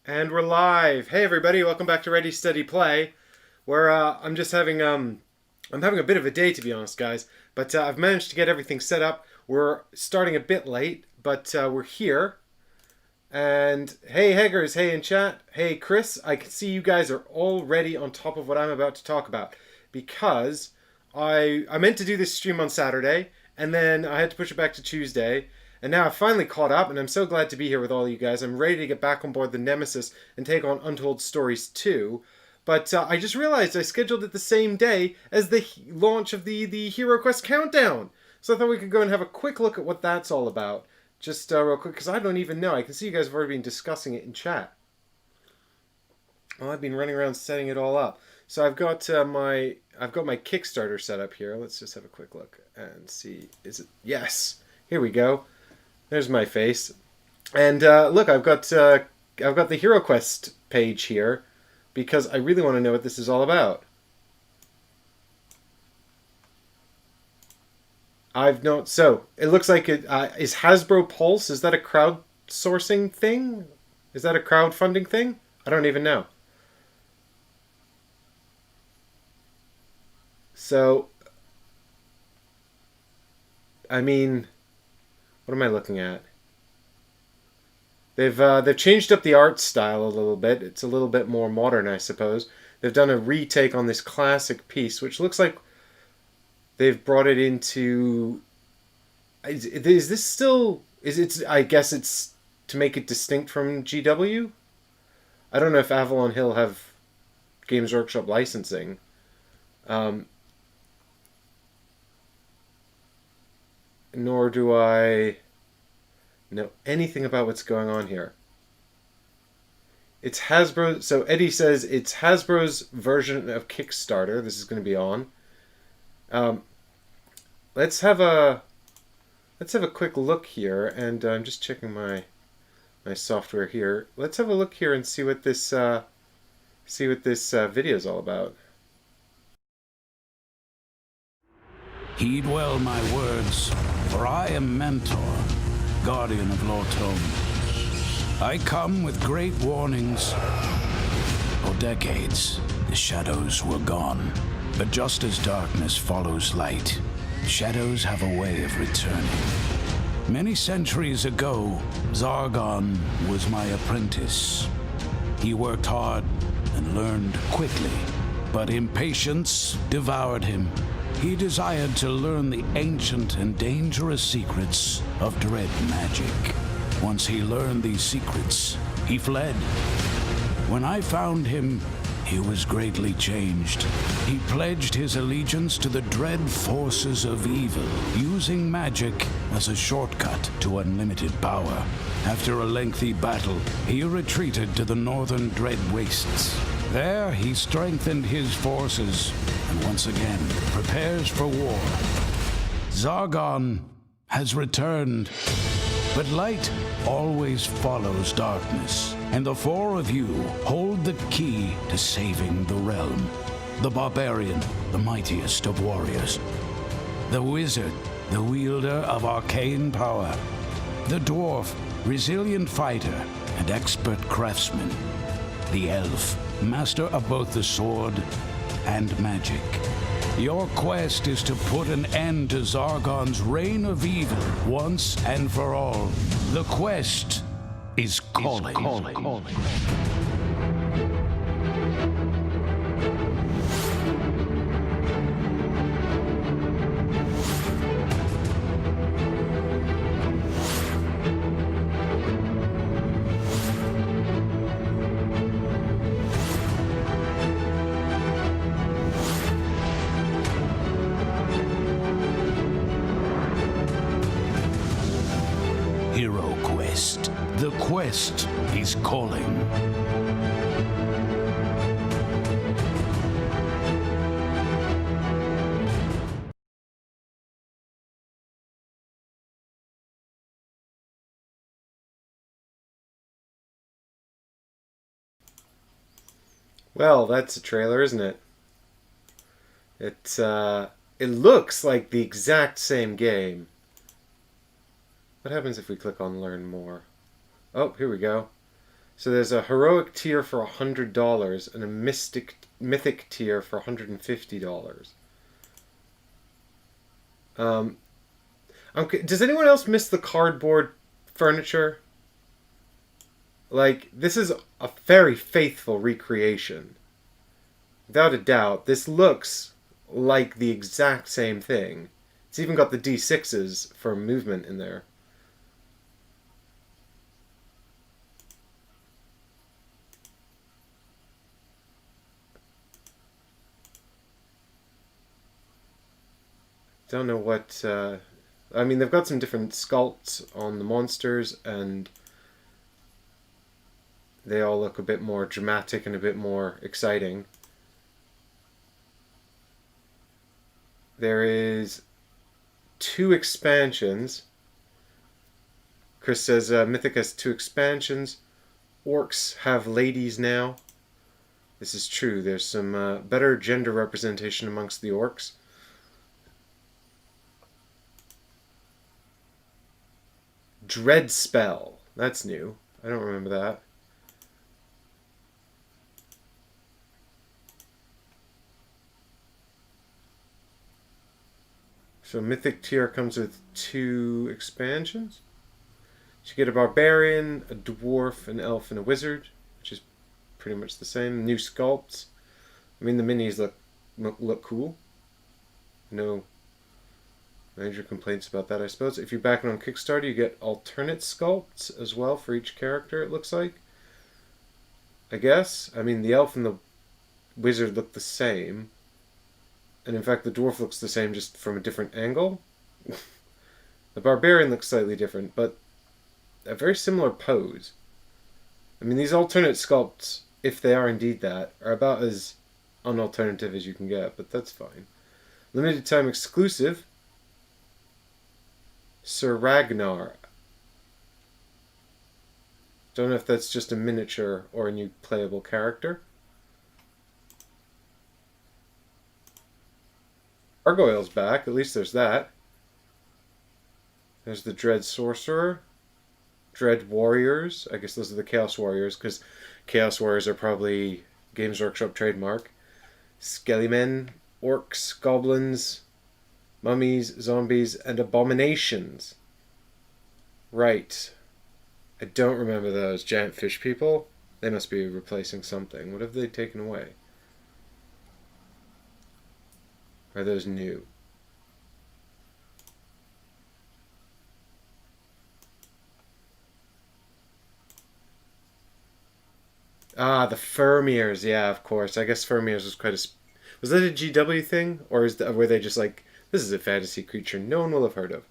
And we're live. Hey everybody, welcome back to Ready Steady Play. Where I'm just having I'm having a bit of a day, to be honest, guys. But I've managed to get everything set up. We're starting a bit late, but we're here. And hey Haggers, hey in chat, hey Chris, I can see you guys are already on top of what I'm about to talk about because I meant to do this stream on Saturday and then I had to push it back to Tuesday. And now I've finally caught up, and I'm so glad to be here with all you guys. I'm ready to get back on board the Nemesis and take on Untold Stories 2. But I just realized I scheduled it the same day as the launch of the Hero Quest Countdown. So I thought we could go and have a quick look at what that's all about. Just real quick, because I don't even know. I can see you guys have already been discussing it in chat. Well, I've been running around setting it all up. So I've got my Kickstarter set up here. Let's just have a quick look and see. Is it? Yes. Here we go. There's my face. And look, I've got the Hero Quest page here because I really want to know what this is all about. I've known. So it looks like it is Hasbro Pulse. Is that a crowdsourcing thing? Is that a crowdfunding thing? I don't even know. So, I mean, what am I looking at? They've changed up the art style a little bit. It's a little bit more modern, I suppose. They've done a retake on this classic piece, which looks like they've brought it into. Is this still? Is it? I guess it's to make it distinct from GW. I don't know if Avalon Hill have Games Workshop licensing. Um, Nor do I know anything about what's going on here. It's Hasbro. So Eddie says it's Hasbro's version of Kickstarter. This is going to be on. Um, let's have a quick look here, and I'm just checking my software here. Let's have a look here and see what this video is all about. Heed well my words, for I am Mentor, guardian of Lortone. I come with great warnings. For decades, the shadows were gone. But just as darkness follows light, shadows have a way of returning. Many centuries ago, Zargon was my apprentice. He worked hard and learned quickly, but impatience devoured him. He desired to learn the ancient and dangerous secrets of dread magic. Once he learned these secrets, he fled. When I found him, he was greatly changed. He pledged his allegiance to the dread forces of evil, using magic as a shortcut to unlimited power. After a lengthy battle, he retreated to the northern Dread Wastes. There, he strengthened his forces, and once again prepares for war. Zargon has returned, but light always follows darkness, and the four of you hold the key to saving the realm. The barbarian, the mightiest of warriors. The wizard, the wielder of arcane power. The dwarf, resilient fighter and expert craftsman. The elf, master of both the sword and magic. Your quest is to put an end to Zargon's reign of evil once and for all. The quest is calling. Hero Quest. The quest is calling. Well, that's a trailer, isn't it? It looks like the exact same game. What happens if we click on Learn More? Oh, here we go. So there's a heroic tier for $100 and a mythic tier for $150. Um, does anyone else miss the cardboard furniture? Like, this is a very faithful recreation. Without a doubt, this looks like the exact same thing. It's even got the D6s for movement in there. Don't know what. I mean, they've got some different sculpts on the monsters, and they all look a bit more dramatic and a bit more exciting. There is 2 expansions. Chris says Mythic has 2 expansions. Orcs have ladies now. This is true. There's some better gender representation amongst the orcs. Dread spell. That's new. I don't remember that. So Mythic tier comes with 2 expansions. So you get a barbarian, a dwarf, an elf, and a wizard, which is pretty much the same. New sculpts. I mean, the minis look cool. No major complaints about that, I suppose. If you back it on Kickstarter, you get alternate sculpts as well for each character, it looks like. I guess. I mean, the elf and the wizard look the same. And in fact, the dwarf looks the same, just from a different angle. The barbarian looks slightly different, but a very similar pose. I mean, these alternate sculpts, if they are indeed that, are about as unalternative as you can get, but that's fine. Limited time exclusive. Sir Ragnar. Don't know if that's just a miniature or a new playable character. Gargoyle's back, at least there's that. There's the Dread Sorcerer. Dread Warriors. I guess those are the Chaos Warriors, because Chaos Warriors are probably Games Workshop trademark. Skellymen, Orcs, Goblins, Mummies, Zombies, and Abominations. Right. I don't remember those. Giant Fish People? They must be replacing something. What have they taken away? Are those new? Ah, the Fermiers. Yeah, of course. I guess Fermiers was quite a... Was that a GW thing? Or were they just like, this is a fantasy creature no one will have heard of?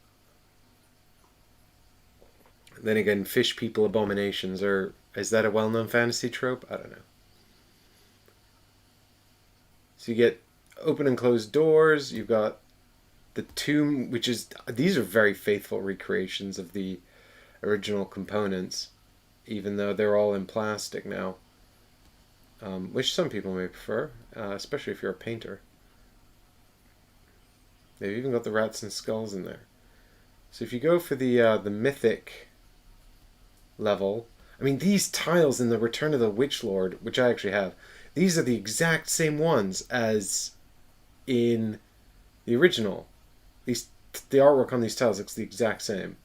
Then again, Fish People Abominations, or is that a well-known fantasy trope? I don't know. So you get open and closed doors. You've got the tomb, which is... These are very faithful recreations of the original components, even though they're all in plastic now. Which some people may prefer, especially if you're a painter. They've even got the rats and skulls in there. So if you go for the mythic level, I mean, these tiles in the Return of the Witch Lord, which I actually have, these are the exact same ones as in the original. The artwork on these tiles looks the exact same.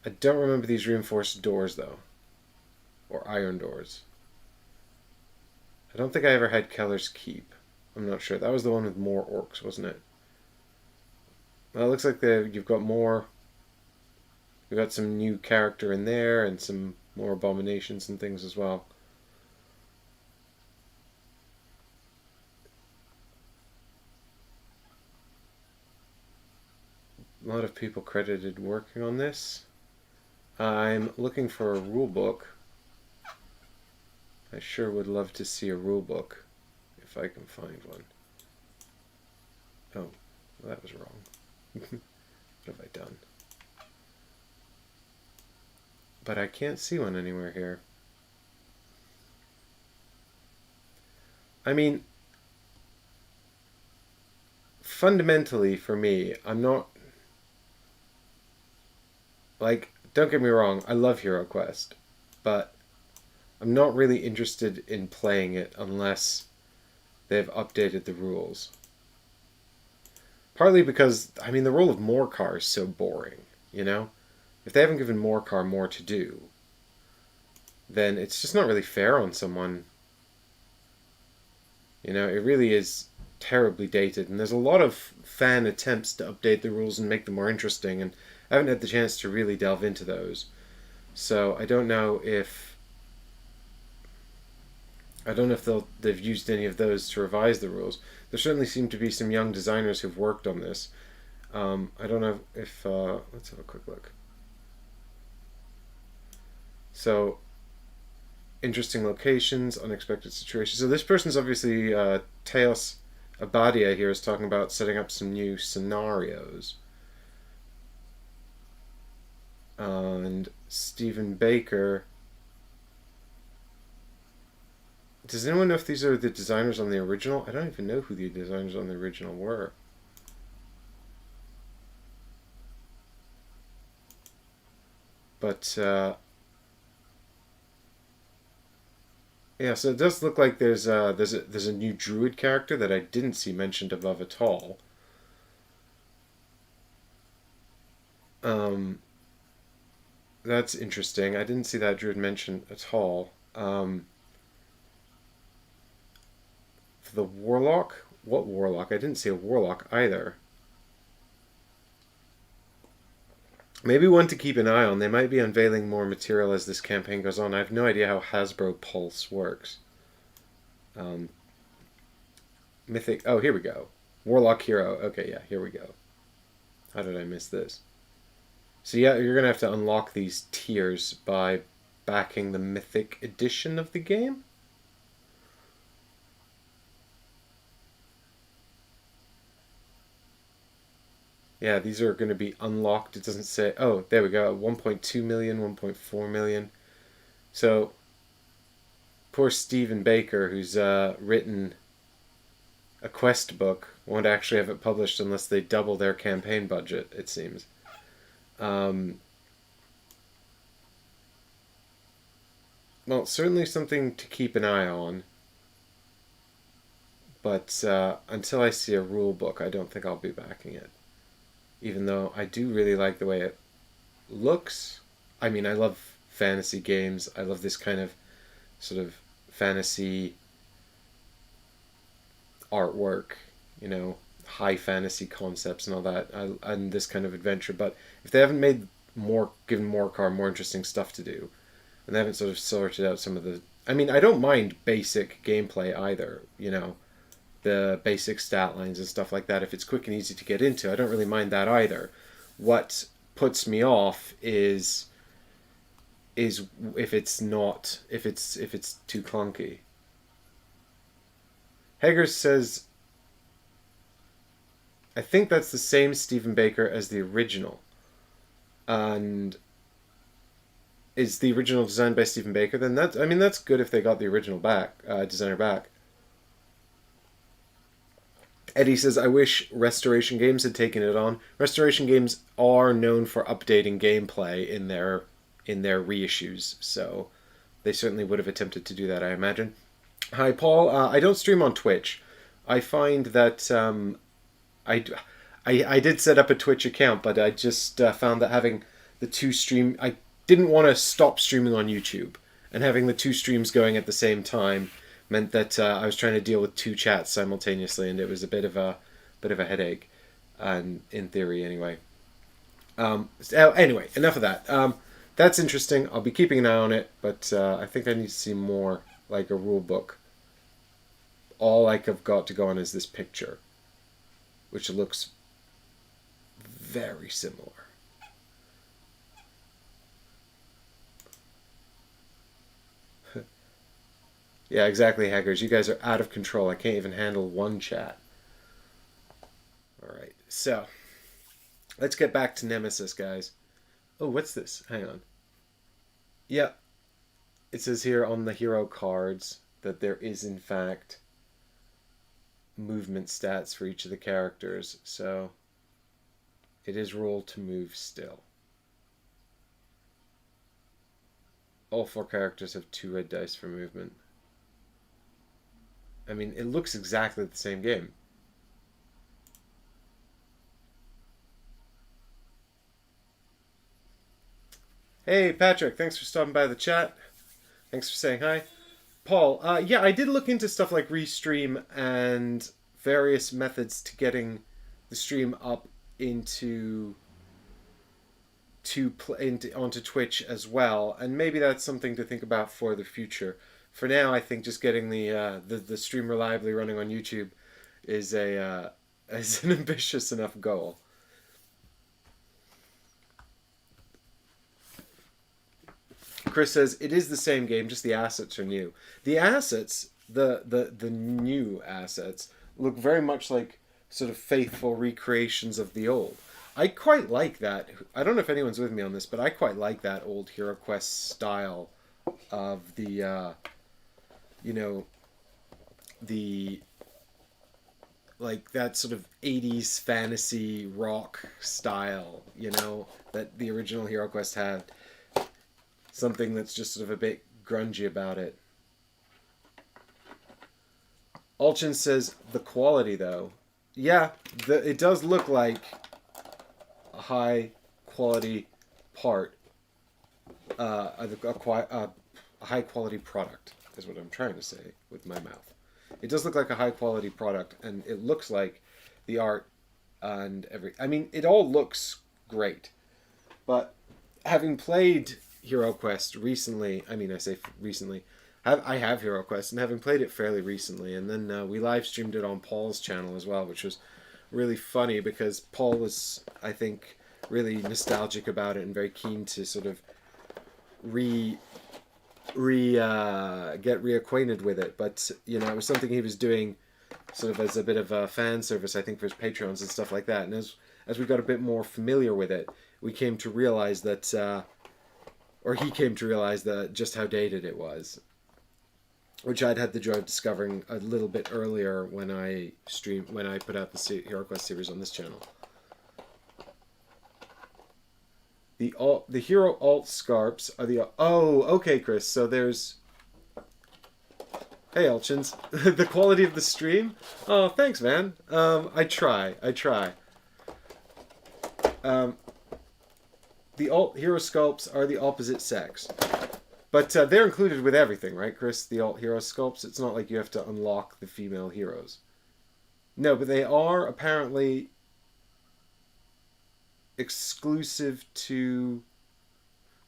I don't remember these reinforced doors though, or iron doors. I don't think I ever had Keller's Keep. I'm not sure. That was the one with more orcs, wasn't it? Well, it looks like you've got more. You've got some new character in there and some more abominations and things as well. A lot of people credited working on this. I'm looking for a rule book. I sure would love to see a rule book if I can find one. Oh, well, that was wrong. What have I done? But I can't see one anywhere here. I mean, fundamentally for me, I'm not... Like, don't get me wrong, I love Hero Quest, but I'm not really interested in playing it unless they've updated the rules. Partly because, I mean, the role of Morcar is so boring, you know? If they haven't given Morcar more to do, then it's just not really fair on someone. You know, it really is terribly dated, and there's a lot of fan attempts to update the rules and make them more interesting, and I haven't had the chance to really delve into those. So I don't know if they've used any of those to revise the rules. There certainly seem to be some young designers who've worked on this. I don't know if let's have a quick look. So interesting locations, unexpected situations. So this person's obviously Teos Abadia here is talking about setting up some new scenarios. And Stephen Baker. Does anyone know if these are the designers on the original? I don't even know who the designers on the original were. But yeah, so it does look like there's a new druid character that I didn't see mentioned above at all. Um, that's interesting. I didn't see that druid mentioned at all. For the warlock, what warlock? I didn't see a warlock either. Maybe one to keep an eye on. They might be unveiling more material as this campaign goes on. I have no idea how Hasbro Pulse works. Mythic. Oh, here we go. Warlock Hero. Okay, yeah, here we go. How did I miss this? So yeah, you're gonna have to unlock these tiers by backing the Mythic edition of the game. Yeah, these are going to be unlocked. It doesn't say. Oh, there we go. 1.2 million, 1.4 million. So, poor Stephen Baker, who's written a quest book, won't actually have it published unless they double their campaign budget, it seems. Well, certainly something to keep an eye on. But until I see a rule book, I don't think I'll be backing it. Even though I do really like the way it looks. I mean, I love fantasy games. I love this kind of sort of fantasy artwork, you know, high fantasy concepts and all that, and this kind of adventure. But if they haven't given Morcar more interesting stuff to do, and they haven't sort of sorted out some of the, I mean, I don't mind basic gameplay either, you know, the basic stat lines and stuff like that. If it's quick and easy to get into, I don't really mind that either. What puts me off is if it's too clunky. Hager says, I think that's the same Stephen Baker as the original. And is the original designed by Stephen Baker? Then that's good if they got the original designer back. Eddie says, I wish Restoration Games had taken it on. Restoration Games are known for updating gameplay in their reissues, so they certainly would have attempted to do that, I imagine. Hi, Paul. I don't stream on Twitch. I find that I did set up a Twitch account, but I just found that having the two stream... I didn't want to stop streaming on YouTube, and having the two streams going at the same time meant that I was trying to deal with two chats simultaneously, and it was a bit of a headache, and in theory anyway. Anyway, enough of that. That's interesting. I'll be keeping an eye on it, but I think I need to see more, like a rule book. All I've got to go on is this picture, which looks very similar. Yeah, exactly, hackers. You guys are out of control. I can't even handle one chat. Alright, so let's get back to Nemesis, guys. Oh, what's this? Hang on. Yeah, it says here on the hero cards that there is, in fact, movement stats for each of the characters. So it is rolled to move still. All 4 characters have 2 red dice for movement. I mean, it looks exactly the same game. Hey, Patrick, thanks for stopping by the chat. Thanks for saying hi. Paul, yeah, I did look into stuff like Restream and various methods to getting the stream up into onto Twitch as well, and maybe that's something to think about for the future. For now, I think just getting the stream reliably running on YouTube is a is an ambitious enough goal. Chris says it is the same game, just the assets are new. The assets, the new assets, look very much like sort of faithful recreations of the old. I quite like that. I don't know if anyone's with me on this, but I quite like that old Hero Quest style of the, you know, the like that sort of 80s fantasy rock style, you know, that the original Hero Quest had. Something that's just sort of a bit grungy about it. Alchin says the quality though. Yeah, it does look like a high quality part, a high quality product is what I'm trying to say with my mouth. It does look like a high quality product, and it looks like the art and I mean, it all looks great, but having played Hero Quest recently, I mean, I say recently, I have Hero Quest, and having played it fairly recently, and then we live streamed it on Paul's channel as well, which was really funny because Paul was, I think, really nostalgic about it and very keen to sort of get reacquainted with it. But you know, it was something he was doing sort of as a bit of a fan service, I think, for his Patreons and stuff like that. And as we got a bit more familiar with it, we came to realize that, or he came to realize that just how dated it was, which I'd had the joy of discovering a little bit earlier when I put out the Hero Quest series on this channel. The hero alt scarps are the okay, Chris. So there's hey Elchins, the quality of the stream. Oh, thanks, man. I try. The alt hero sculpts are the opposite sex. But they're included with everything, right, Chris? The alt hero sculpts. It's not like you have to unlock the female heroes. No, but they are apparently exclusive to...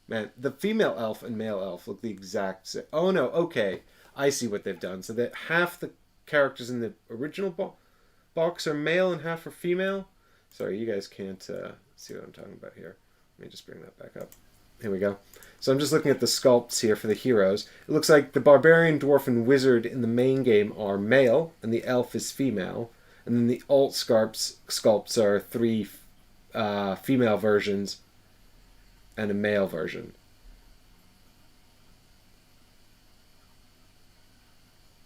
Man, the female elf and male elf look the exact same. Oh, no, okay. I see what they've done. So that half the characters in the original box are male and half are female. Sorry, you guys can't see what I'm talking about here. Let me just bring that back up. Here we go. So I'm just looking at the sculpts here for the heroes. It looks like the barbarian, dwarf, and wizard in the main game are male, and the elf is female. And then the alt sculpts are 3 female versions and a male version.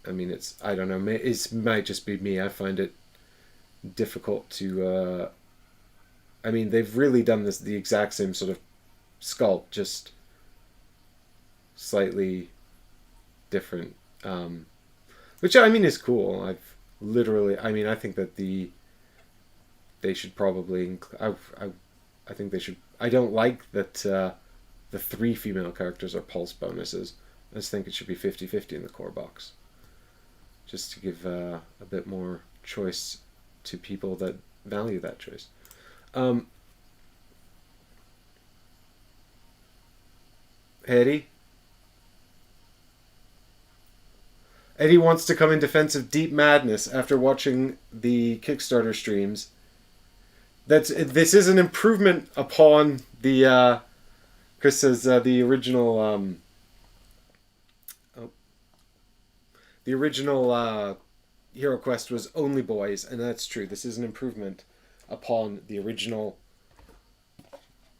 I mean, I don't know, it might just be me. I find it difficult to, I mean, they've really done the exact same sort of sculpt, just slightly different, which I mean is cool. I think that they should probably, I think they should, I don't like that the 3 female characters are pulse bonuses. I just think it should be 50-50 in the core box, just to give a bit more choice to people that value that choice. Eddie wants to come in defense of Deep Madness after watching the Kickstarter streams. This is an improvement upon the Chris says the original Hero Quest was only boys, and that's true. This is an improvement upon the original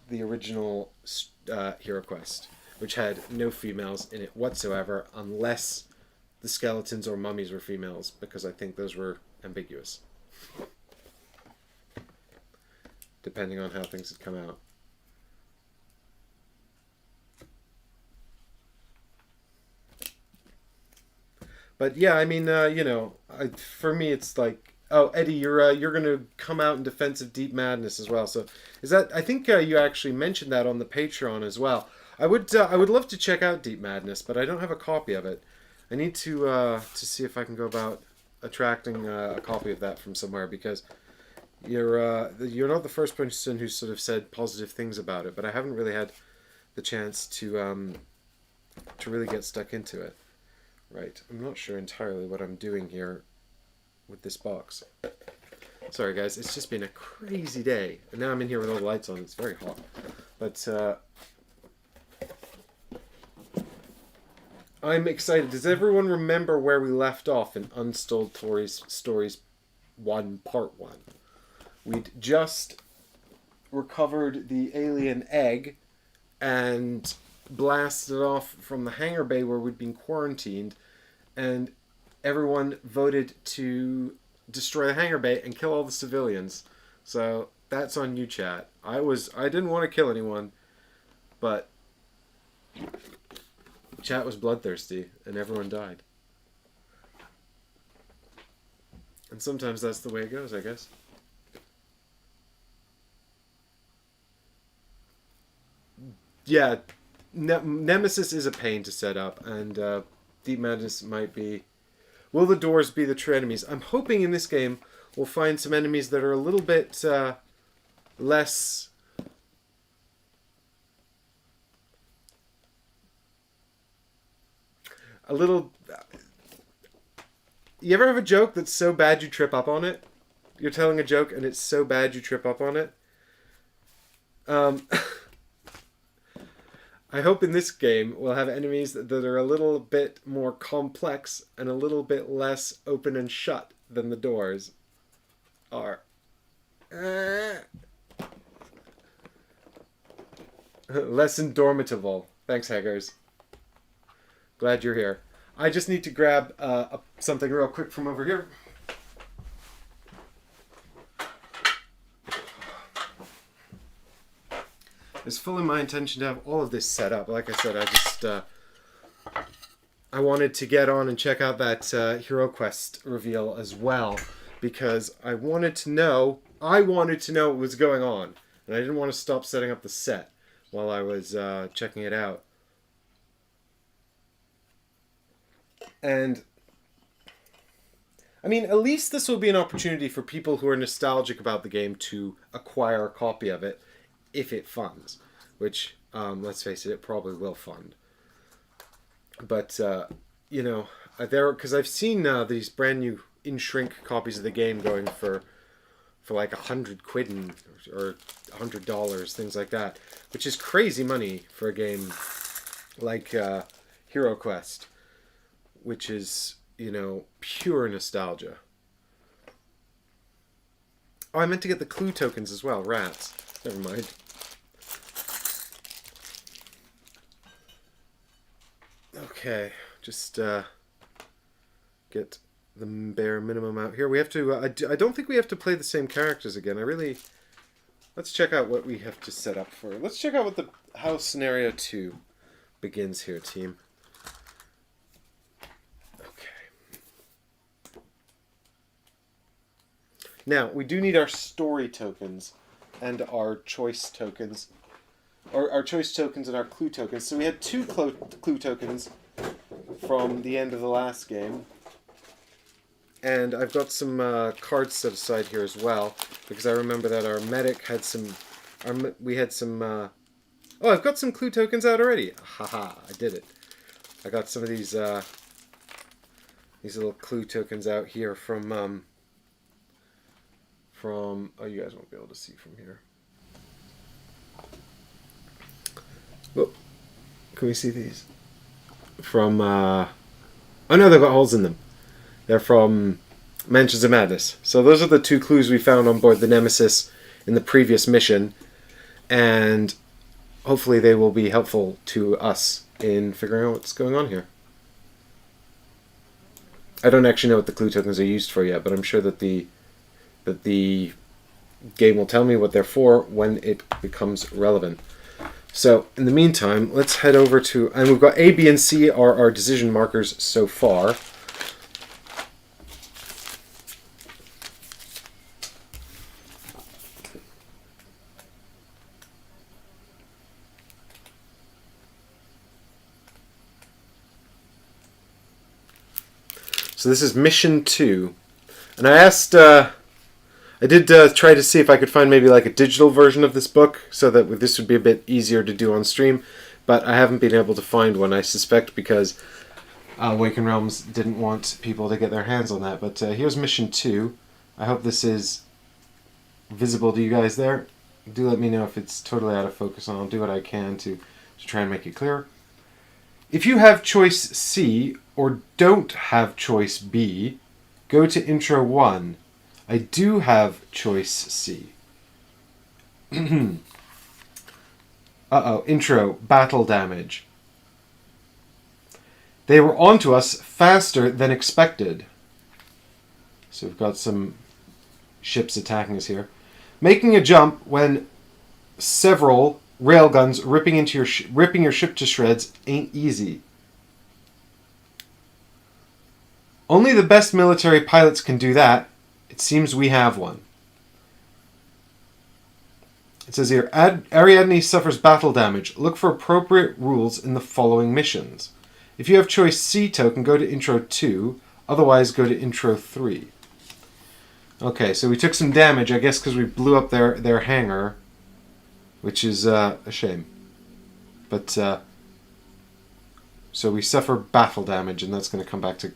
Hero Quest, which had no females in it whatsoever, unless the skeletons or mummies were females, because I think those were ambiguous, depending on how things had come out. But yeah, I mean, for me, it's like, oh, Eddie, you're gonna come out in defense of Deep Madness as well. So is that? I think you actually mentioned that on the Patreon as well. I would love to check out Deep Madness, but I don't have a copy of it. I need to see if I can go about attracting a copy of that from somewhere because you're not the first person who sort of said positive things about it, but I haven't really had the chance to really get stuck into it. Right, I'm not sure entirely what I'm doing here with this box. Sorry guys, it's just been a crazy day. And now I'm in here with all the lights on, it's very hot. But I'm excited. Does everyone remember where we left off in Untold Stories 1 Part 1? We'd just recovered the alien egg and blasted off from the hangar bay where we'd been quarantined, and everyone voted to destroy the hangar bay and kill all the civilians. So that's on you, chat. I didn't want to kill anyone, but chat was bloodthirsty and everyone died. And sometimes that's the way it goes, I guess. Yeah, Nemesis is a pain to set up, and Deep Madness might be... Will the doors be the true enemies? I'm hoping in this game we'll find some enemies that are a little bit less... A little... You ever have a joke that's so bad you trip up on it? You're telling a joke and it's so bad you trip up on it? I hope in this game we'll have enemies that are a little bit more complex and a little bit less open and shut than the doors are. Less indomitable. Thanks, Haggers. Glad you're here. I just need to grab something real quick from over here. It's fully my intention to have all of this set up. Like I said, I wanted to get on and check out that Hero Quest reveal as well, because I wanted to know what was going on, and I didn't want to stop setting up the set while I was checking it out. And I mean, at least this will be an opportunity for people who are nostalgic about the game to acquire a copy of it if it funds, which, let's face it probably will fund. But, because I've seen these brand new in-shrink copies of the game going for like £100 or $100, things like that, which is crazy money for a game like Hero Quest, which is, pure nostalgia. Oh, I meant to get the clue tokens as well. Rats. Never mind. Okay, just get the bare minimum out here. We have to... I don't think we have to play the same characters again. Let's check out what we have to set up for. Let's check out how Scenario 2 begins here, team. Now, we do need our story tokens and our choice tokens. Or our choice tokens and our clue tokens. So we had 2 clue tokens from the end of the last game. And I've got some cards set aside here as well, because I remember that our medic had some... we had some... oh, I've got some clue tokens out already. Haha, I did it. I got some of these little clue tokens out here from... oh, you guys won't be able to see from here. Oh, can we see these? From, oh no, they've got holes in them. They're from Mansions of Madness. So those are the 2 clues we found on board the Nemesis in the previous mission. And hopefully they will be helpful to us in figuring out what's going on here. I don't actually know what the clue tokens are used for yet, but I'm sure that the game will tell me what they're for when it becomes relevant. So, in the meantime, let's head over to... And we've got A, B, and C are our decision markers so far. So this is mission 2. And I asked, I did try to see if I could find maybe like a digital version of this book so that this would be a bit easier to do on stream, but I haven't been able to find one, I suspect because Awakened Realms didn't want people to get their hands on that. But here's mission 2. I hope this is visible to you guys there. Do let me know if it's totally out of focus, and I'll do what I can to try and make it clear. If you have choice C or don't have choice B, go to intro 1. I do have choice C. Uh-oh, intro, battle damage. They were onto us faster than expected. So we've got some ships attacking us here. Making a jump when several railguns ripping your ship to shreds ain't easy. Only the best military pilots can do that. It seems we have one. It says here, Ariadne suffers battle damage. Look for appropriate rules in the following missions. If you have choice C token, go to intro 2. Otherwise, go to intro 3. Okay, so we took some damage, I guess because we blew up their hangar, which is a shame. But, so we suffer battle damage, and that's going to come back to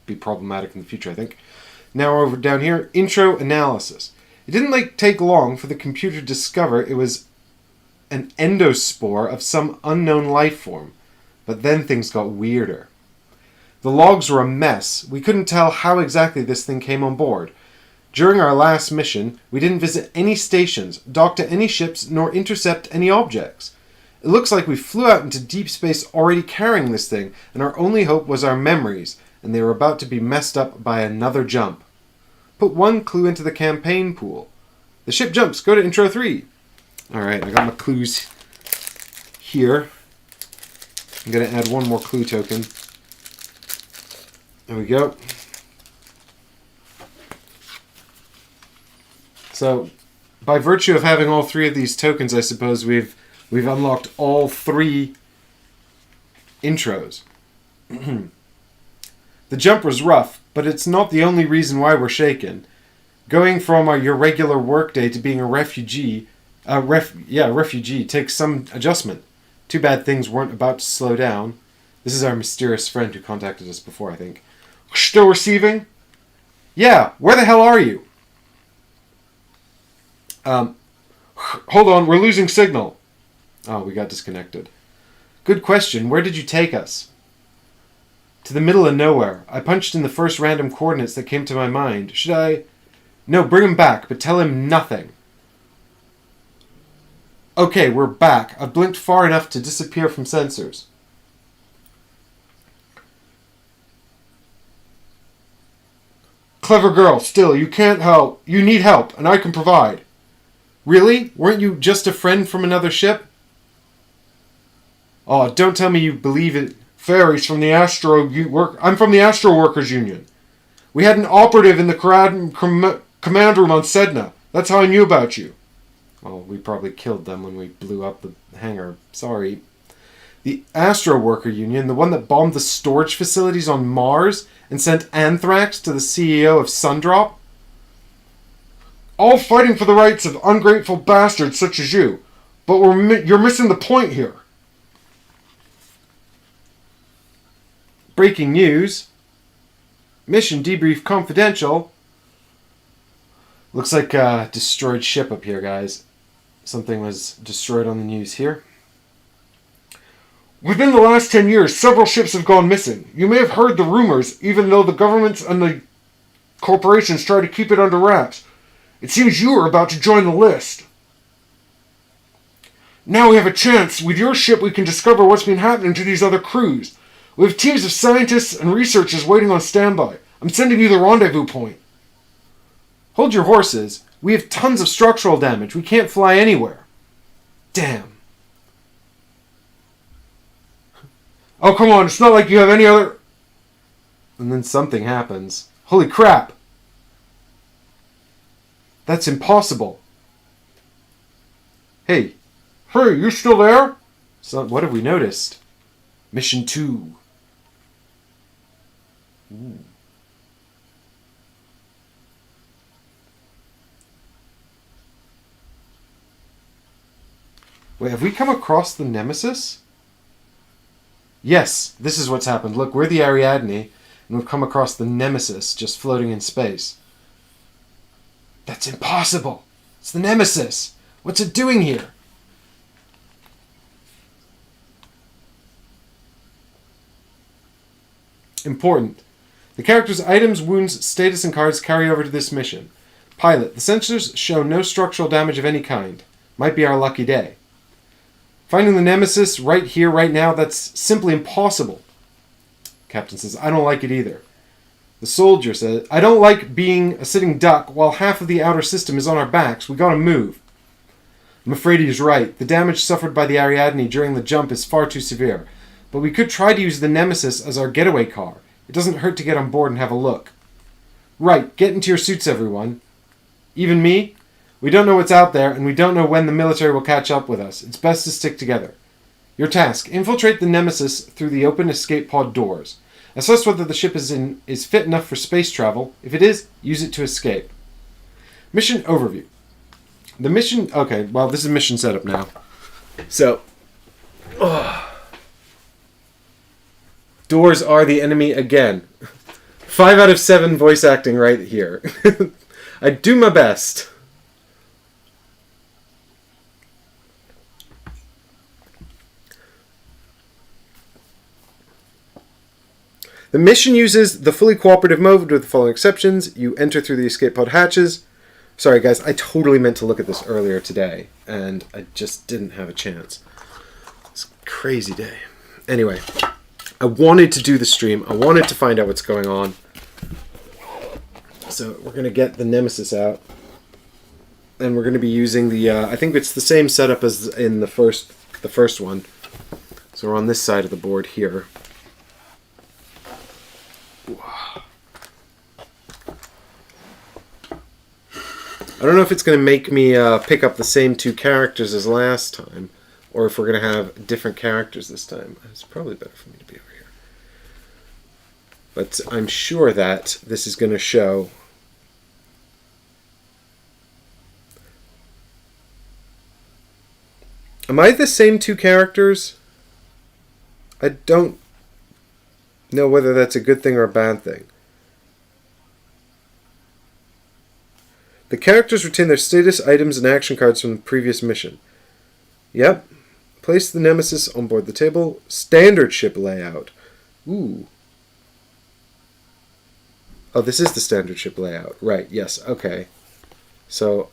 be problematic in the future, I think. Now over down here, intro analysis. It didn't take long for the computer to discover it was an endospore of some unknown life form, but then things got weirder. The logs were a mess. We couldn't tell how exactly this thing came on board. During our last mission, we didn't visit any stations, dock to any ships, nor intercept any objects. It looks like we flew out into deep space already carrying this thing, and our only hope was our memories, and they were about to be messed up by another jump. Put one clue into the campaign pool. The ship jumps. Go to intro 3. Alright, I got my clues here. I'm going to add one more clue token. There we go. So, by virtue of having all 3 of these tokens, I suppose we've unlocked all 3 intros. The jump was rough, but it's not the only reason why we're shaken. Going from your regular workday to being a refugee, refugee takes some adjustment. Too bad things weren't about to slow down. This is our mysterious friend who contacted us before, I think. Still receiving? Yeah, where the hell are you? Hold on, we're losing signal. Oh, we got disconnected. Good question, where did you take us? To the middle of nowhere. I punched in the first random coordinates that came to my mind. Should I? No, bring him back, but tell him nothing. Okay, we're back. I've blinked far enough to disappear from sensors. Clever girl, still, you can't help. You need help, and I can provide. Really? Weren't you just a friend from another ship? Oh, don't tell me you believe it. Fairies from the I'm from the Astro Workers Union. We had an operative in the command room on Sedna. That's how I knew about you. Well, we probably killed them when we blew up the hangar. Sorry. The Astro Worker Union, the one that bombed the storage facilities on Mars and sent anthrax to the CEO of Sundrop? All fighting for the rights of ungrateful bastards such as you. But you're missing the point here. Breaking news. Mission debrief confidential. Looks like a destroyed ship up here, guys. Something was destroyed on the news here. Within the last 10 years, several ships have gone missing. You may have heard the rumors, even though the governments and the corporations try to keep it under wraps. It seems you are about to join the list. Now we have a chance. With your ship, we can discover what's been happening to these other crews. We have teams of scientists and researchers waiting on standby. I'm sending you the rendezvous point. Hold your horses. We have tons of structural damage. We can't fly anywhere. Damn. Oh, come on. It's not like you have any other... And then something happens. Holy crap. That's impossible. Hey. Hey, you still there? So, what have we noticed? Mission 2. Ooh. Wait, have we come across the Nemesis? Yes, this is what's happened. Look, we're the Ariadne, and we've come across the Nemesis just floating in space. That's impossible! It's the Nemesis! What's it doing here? Important. The character's items, wounds, status, and cards carry over to this mission. Pilot. The sensors show no structural damage of any kind. Might be our lucky day. Finding the Nemesis right here, right now, that's simply impossible. Captain says, I don't like it either. The soldier says, I don't like being a sitting duck while half of the outer system is on our backs. We gotta move. I'm afraid he's right. The damage suffered by the Ariadne during the jump is far too severe. But we could try to use the Nemesis as our getaway car. It doesn't hurt to get on board and have a look. Right, get into your suits, everyone. Even me? We don't know what's out there, and we don't know when the military will catch up with us. It's best to stick together. Your task, infiltrate the Nemesis through the open escape pod doors. Assess whether the ship is fit enough for space travel. If it is, use it to escape. Mission overview. The mission... Okay, well, this is mission setup now. So... Doors are the enemy again. 5 out of 7 voice acting right here. I do my best. The mission uses the fully cooperative mode with the following exceptions. You enter through the escape pod hatches. Sorry guys, I totally meant to look at this earlier today, and I just didn't have a chance. It's a crazy day. Anyway, I wanted to do the stream. I wanted to find out what's going on. So we're going to get the Nemesis out. And we're going to be using the, I think it's the same setup as in the first one. So we're on this side of the board here. I don't know if it's going to make me pick up the same 2 characters as last time, or if we're going to have different characters this time. It's probably better for me to be over here. But I'm sure that this is going to show... Am I the same 2 characters? I don't know whether that's a good thing or a bad thing. The characters retain their status, items, and action cards from the previous mission. Yep. Place the Nemesis on board the table. Standard ship layout. Ooh. Oh, this is the standard ship layout. Right, yes, okay. So,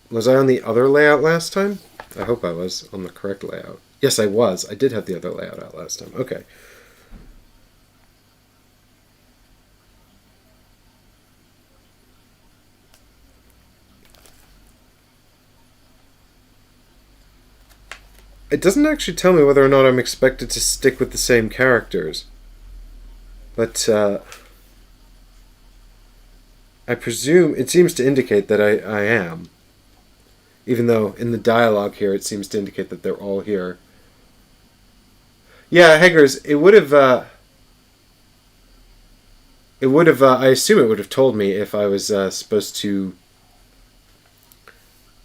was I on the other layout last time? I hope I was on the correct layout. Yes, I was. I did have the other layout out last time. Okay. It doesn't actually tell me whether or not I'm expected to stick with the same characters. But, I presume... It seems to indicate that I am. Even though in the dialogue here it seems to indicate that they're all here. Yeah, Hangars, it would have... I assume it would have told me if I was supposed to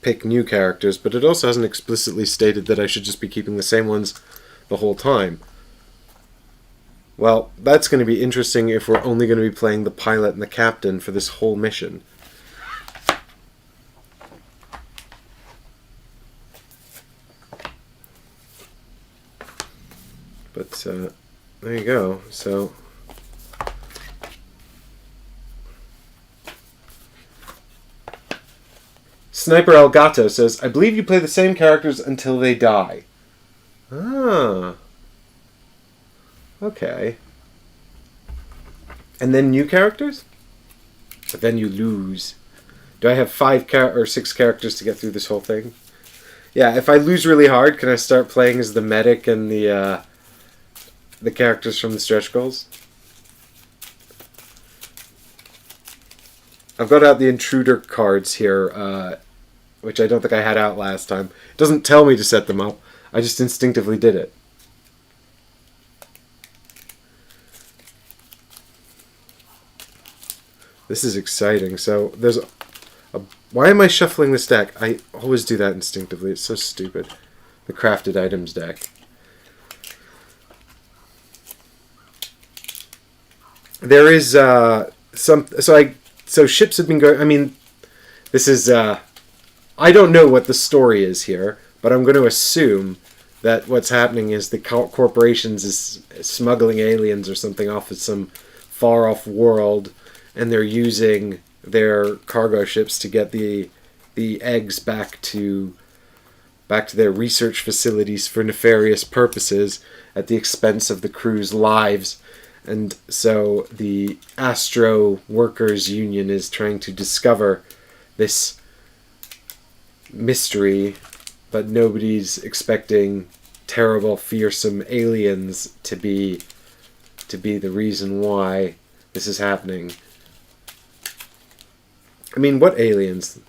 pick new characters, but it also hasn't explicitly stated that I should just be keeping the same ones the whole time. Well, that's going to be interesting if we're only going to be playing the pilot and the captain for this whole mission. But, there you go. So... Sniper Elgato says, I believe you play the same characters until they die. Ah. Okay. And then new characters? But then you lose. Do I have 5 or 6 characters to get through this whole thing? Yeah, if I lose really hard, can I start playing as the medic and the characters from the stretch goals? I've got out the intruder cards here, which I don't think I had out last time. It doesn't tell me to set them up. I just instinctively did it. This is exciting. So there's why am I shuffling this deck? I always do that instinctively. It's so stupid. The crafted items deck. There is some. So ships have been going. I mean, this is. I don't know what the story is here, but I'm going to assume that what's happening is the corporations is smuggling aliens or something off of some far off world, and they're using their cargo ships to get the eggs back to their research facilities for nefarious purposes at the expense of the crew's lives. And so the Astro Workers Union is trying to discover this mystery, but nobody's expecting terrible, fearsome aliens to be the reason why this is happening. I mean, what aliens?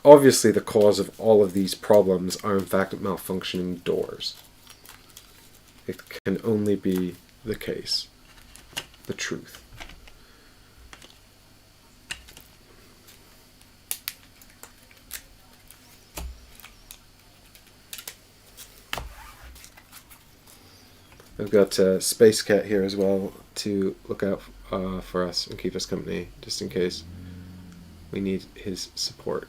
Obviously, the cause of all of these problems are in fact malfunctioning doors. It can only be the case. The truth. I've got Space Cat here as well to look out for us and keep us company, just in case we need his support.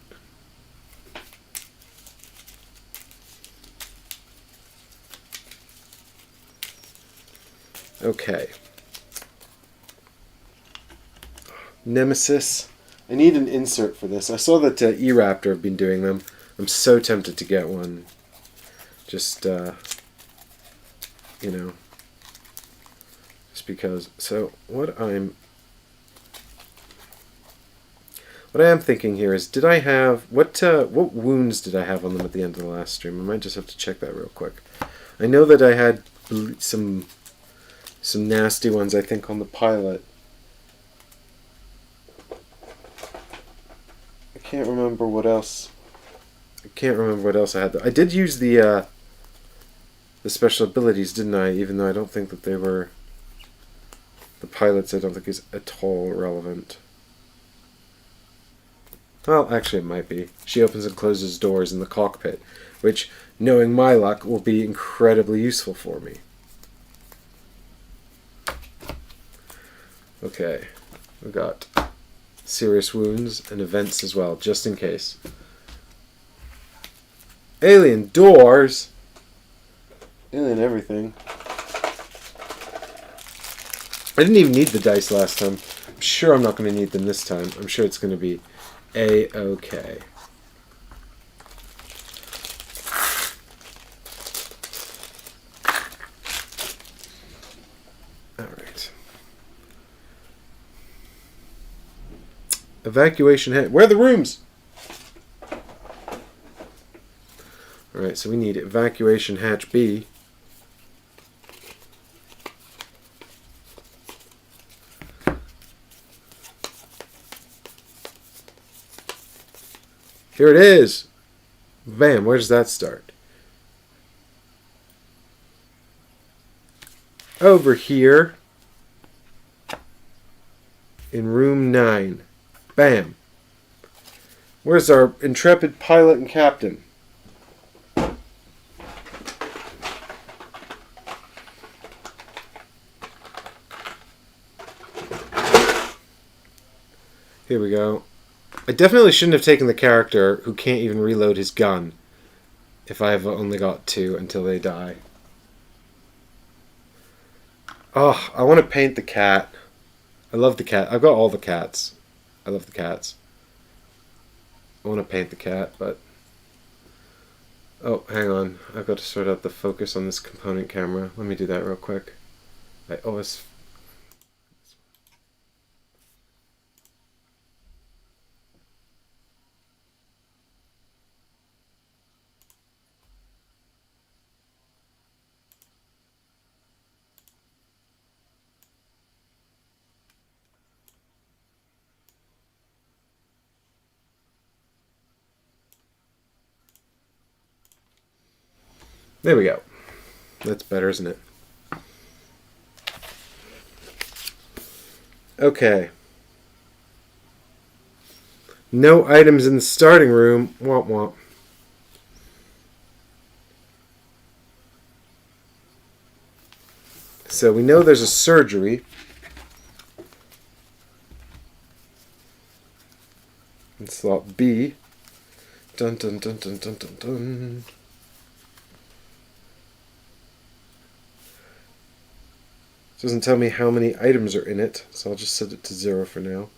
Okay. Nemesis. I need an insert for this. I saw that E-Raptor have been doing them. I'm so tempted to get one. Just, just because. So what I am thinking here is, did I have what wounds did I have on them at the end of the last stream? I might just have to check that real quick. I know that I had some nasty ones, I think, on the pilot. I can't remember what else I had. I did use the special abilities, didn't I? Even though I don't think that they were the pilots. I don't think is at all relevant. Well, actually, it might be. She opens and closes doors in the cockpit, which, knowing my luck, will be incredibly useful for me. Okay, we've got serious wounds and events as well, just in case. Alien doors! Alien everything. I didn't even need the dice last time. I'm sure I'm not going to need them this time. I'm sure it's going to be A-okay. Alright. Evacuation hatch. Where are the rooms? Alright, so we need evacuation hatch B. Here it is. Bam, where does that start? Over here in room 9. Bam. Where's our intrepid pilot and captain? Here we go. I definitely shouldn't have taken the character who can't even reload his gun if I've only got 2 until they die. Oh, I want to paint the cat. I love the cat. I've got all the cats. I love the cats. I want to paint the cat, but... Oh, hang on. I've got to sort out the focus on this component camera. Let me do that real quick. I always... There we go. That's better, isn't it? Okay. No items in the starting room. Womp womp. So we know there's a surgery. In slot B. Dun dun dun dun dun dun dun. Doesn't tell me how many items are in it, so I'll just set it to 0 for now.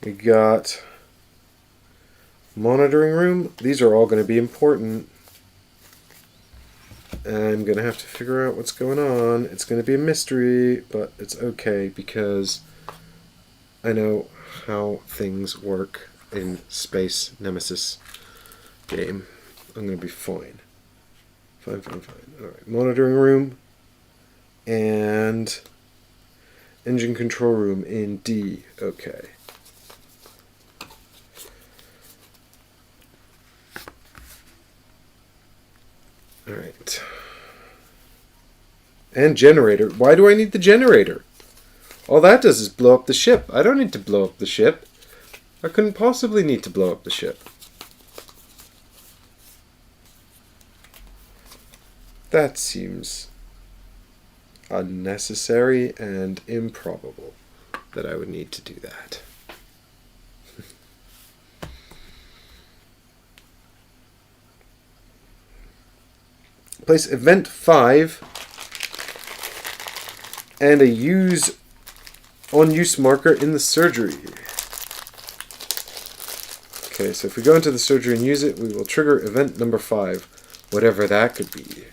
We got monitoring room. These are all going to be important. I'm going to have to figure out what's going on. It's going to be a mystery, but it's okay because I know how things work in Space Nemesis game. I'm going to be fine. Fine. Alright, monitoring room and engine control room in D. Okay. Alright. And generator. Why do I need the generator? All that does is blow up the ship. I don't need to blow up the ship. I couldn't possibly need to blow up the ship. That seems unnecessary and improbable that I would need to do that. Place event 5 and a on use marker in the surgery. Okay, so if we go into the surgery and use it, we will trigger event number 5, whatever that could be.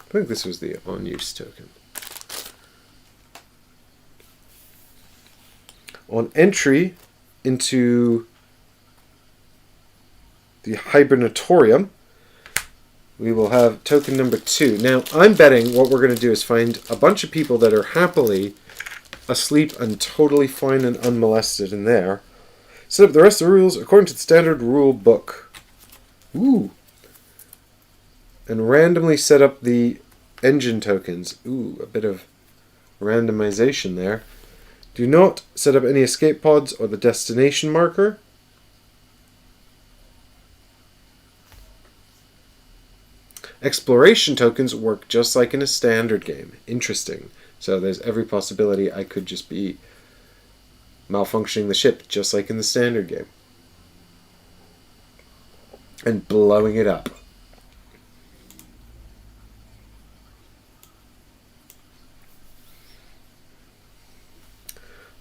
I think this was the on-use token. On entry into the hibernatorium, we will have token number 2. Now, I'm betting what we're going to do is find a bunch of people that are happily asleep and totally fine and unmolested in there. Set up the rest of the rules according to the standard rule book. Ooh. And randomly set up the engine tokens. Ooh, a bit of randomization there. Do not set up any escape pods or the destination marker. Exploration tokens work just like in a standard game. Interesting. So there's every possibility I could just be malfunctioning the ship just like in the standard game. And blowing it up.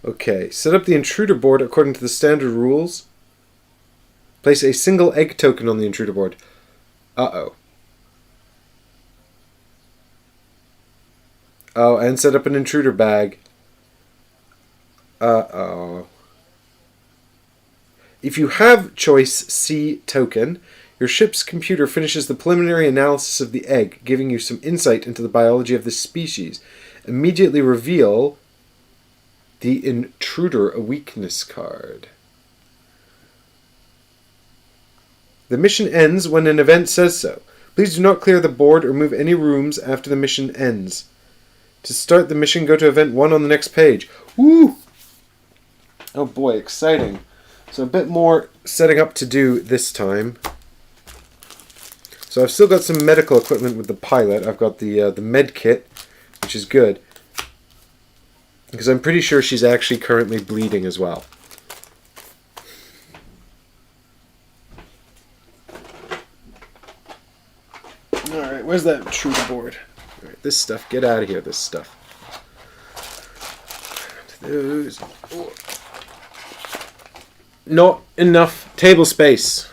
Okay, set up the intruder board according to the standard rules. Place a single egg token on the intruder board. Uh-oh. Oh, and set up an intruder bag. Uh-oh. If you have choice C token, your ship's computer finishes the preliminary analysis of the egg, giving you some insight into the biology of this species. Immediately reveal the intruder a weakness card. The mission ends when an event says so. Please do not clear the board or move any rooms after the mission ends. To start the mission, go to event 1 on the next page. Woo! Oh boy, exciting. So a bit more setting up to do this time. So I've still got some medical equipment with the pilot. I've got the med kit, which is good. Because I'm pretty sure she's actually currently bleeding as well. Alright, where's that intruder board? Alright, this stuff. Get out of here, this stuff. Those. Oh. Not enough table space.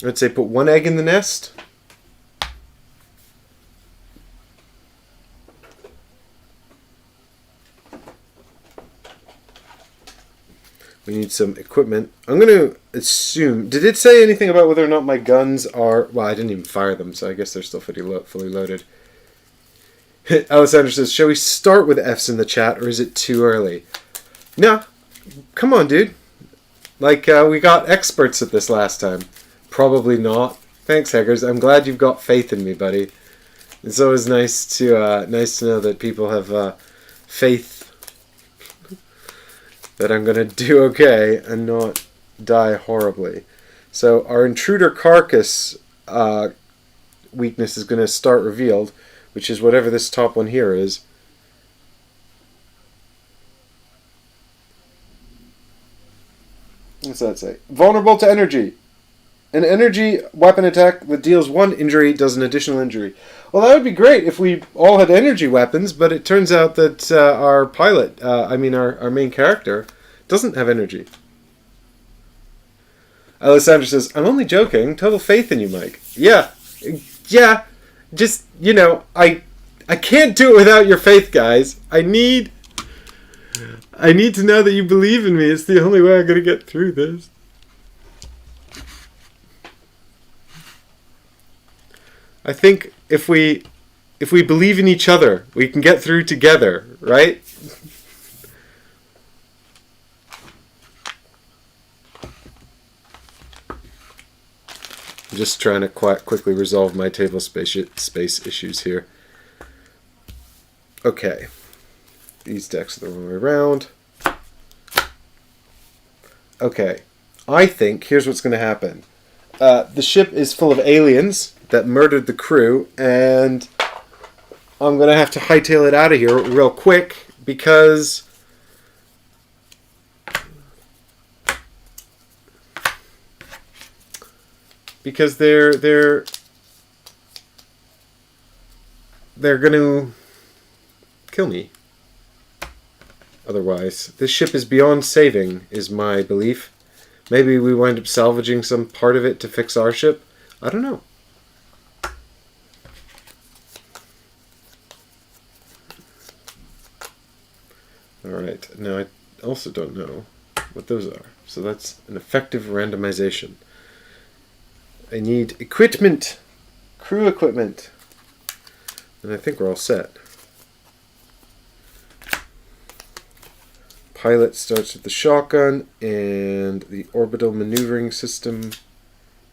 I'd say put one egg in the nest. We need some equipment. I'm going to assume... Did it say anything about whether or not my guns are... Well, I didn't even fire them, so I guess they're still fully loaded. Alessandra says, shall we start with Fs in the chat, or is it too early? No. Come on, dude. Like, we got experts at this last time. Probably not. Thanks, Hackers. I'm glad you've got faith in me, buddy. It's always nice to know that people have faith that I'm going to do okay and not die horribly. So our intruder carcass weakness is going to start revealed, which is whatever this top one here is. What's that say? Vulnerable to energy. An energy weapon attack that deals 1 injury does an additional injury. Well, that would be great if we all had energy weapons, but it turns out that our pilot, our main character, doesn't have energy. Alessandra says, I'm only joking. Total faith in you, Mike. Yeah. Just, I can't do it without your faith, guys. I need to know that you believe in me. It's the only way I'm going to get through this. I think if we believe in each other, we can get through together, right? I'm just trying to quickly resolve my table space issues here. Okay. These decks are the wrong way around. Okay. I think here's what's going to happen. The ship is full of aliens that murdered the crew, and I'm going to have to hightail it out of here real quick because they're going to kill me. Otherwise, this ship is beyond saving, is my belief. Maybe we wind up salvaging some part of it to fix our ship. I don't know. Alright, now I also don't know what those are. So that's an effective randomization. I need equipment. Crew equipment. And I think we're all set. Pilot starts with the shotgun, and the orbital maneuvering system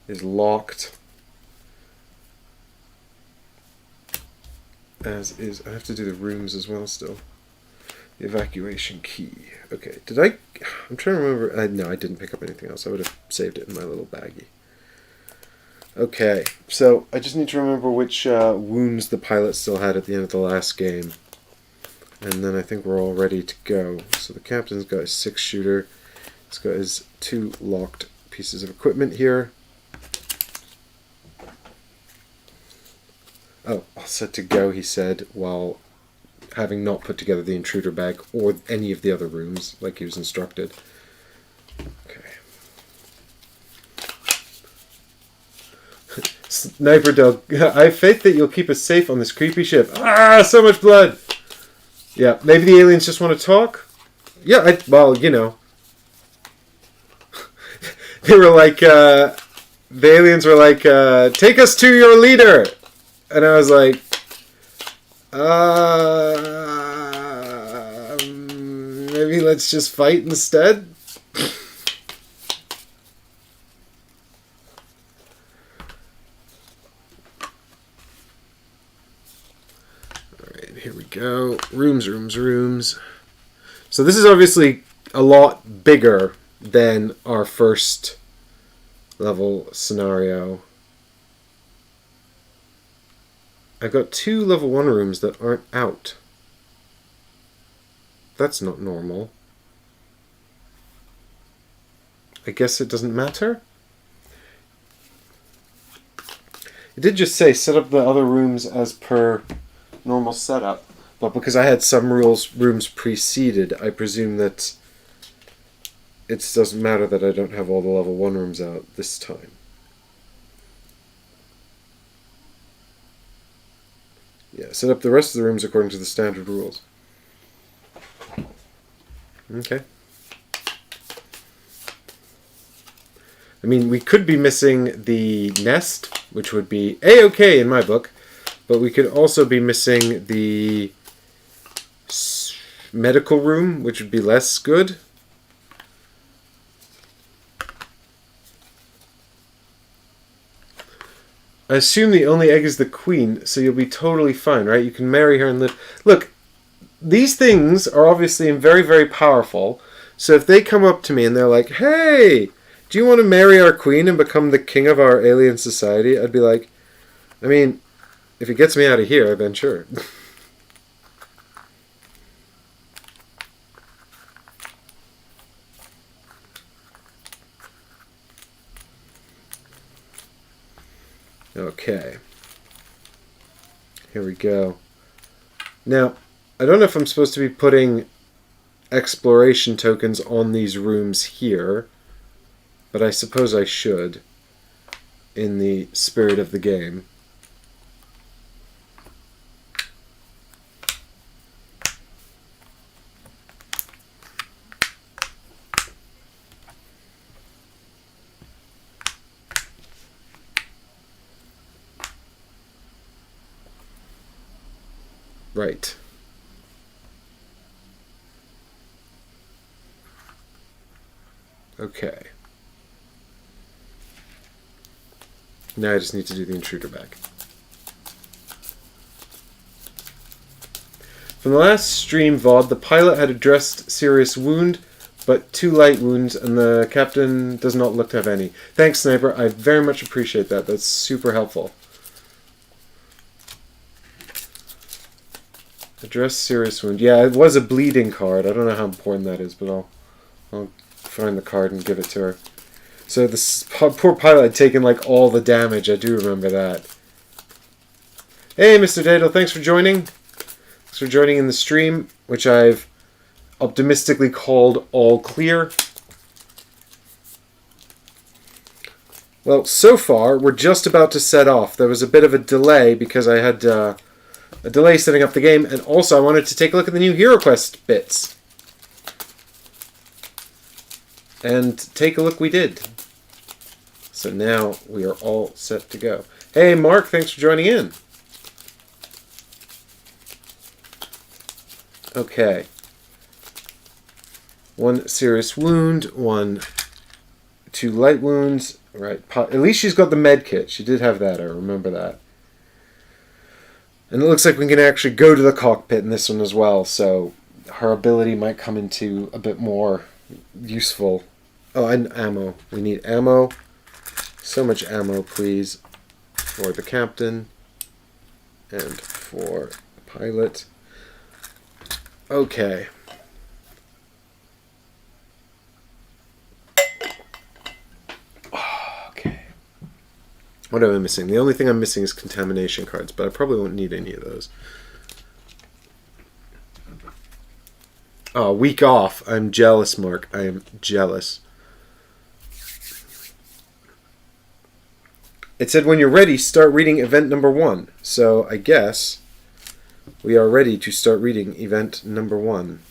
is locked. As is, I have to do the rooms as well still. The evacuation key. Okay, I'm trying to remember. No, I didn't pick up anything else. I would have saved it in my little baggie. Okay, so I just need to remember which wounds the pilot still had at the end of the last game. And then I think we're all ready to go. So the captain's got his 6-shooter. He's got his 2 locked pieces of equipment here. Oh, all set to go, he said, while having not put together the intruder bag or any of the other rooms like he was instructed. Okay. Sniper Dog, I have faith that you'll keep us safe on this creepy ship. Ah, so much blood! Yeah, maybe the aliens just want to talk? Yeah, well, They were like, the aliens were like, take us to your leader! And I was like, maybe let's just fight instead? Here we go. Rooms. So this is obviously a lot bigger than our first level scenario. I've got 2 level 1 rooms that aren't out. That's not normal. I guess it doesn't matter. It did just say set up the other rooms as per normal setup, but because I had some rooms preceded, I presume that it doesn't matter that I don't have all the level 1 rooms out this time. Yeah, set up the rest of the rooms according to the standard rules. Okay. I mean, we could be missing the nest, which would be A-okay in my book, but we could also be missing the medical room, which would be less good. I assume the only egg is the queen, so you'll be totally fine, right? You can marry her and live. Look, these things are obviously very, very powerful, so if they come up to me and they're like, hey, do you want to marry our queen and become the king of our alien society? I'd be like, I mean, if it gets me out of here, then sure. Okay. Here we go. Now, I don't know if I'm supposed to be putting exploration tokens on these rooms here, but I suppose I should, in the spirit of the game. Right. Okay. Now I just need to do the intruder back. From the last stream VOD, the pilot had addressed serious wound, but 2 light wounds, and the captain does not look to have any. Thanks, Sniper. I very much appreciate that. That's super helpful. Address serious wound. Yeah, it was a bleeding card. I don't know how important that is, but I'll find the card and give it to her. So this poor pilot had taken like all the damage. I do remember that. Hey, Mr. Dado, thanks for joining. Thanks for joining in the stream, which I've optimistically called all clear. Well, so far, we're just about to set off. There was a bit of a delay because I had a delay setting up the game, and also I wanted to take a look at the new Hero Quest bits. And take a look we did. So now we are all set to go. Hey, Mark, thanks for joining in. Okay. 1 serious wound, 2 light wounds. Right. At least she's got the med kit. She did have that. I remember that. And it looks like we can actually go to the cockpit in this one as well. So her ability might come into a bit more useful. Oh, and ammo. We need ammo. So much ammo, please. For the captain. And for the pilot. Okay. Okay. What am I missing? The only thing I'm missing is contamination cards, but I probably won't need any of those. Oh, week off. I'm jealous, Mark. I am jealous. It said when you're ready, start reading event number 1. So I guess we are ready to start reading event number 1.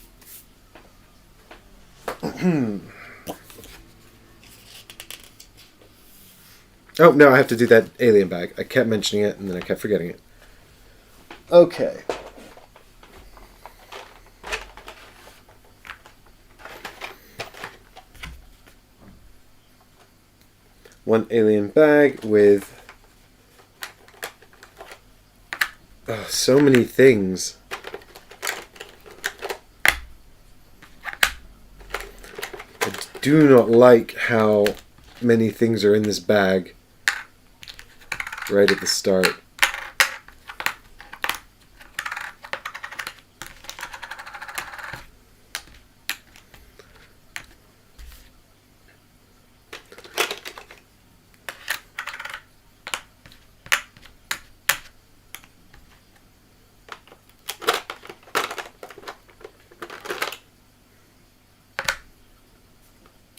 Oh, no, I have to do that alien bag. I kept mentioning it, and then I kept forgetting it. Okay. One alien bag with so many things. I do not like how many things are in this bag right at the start.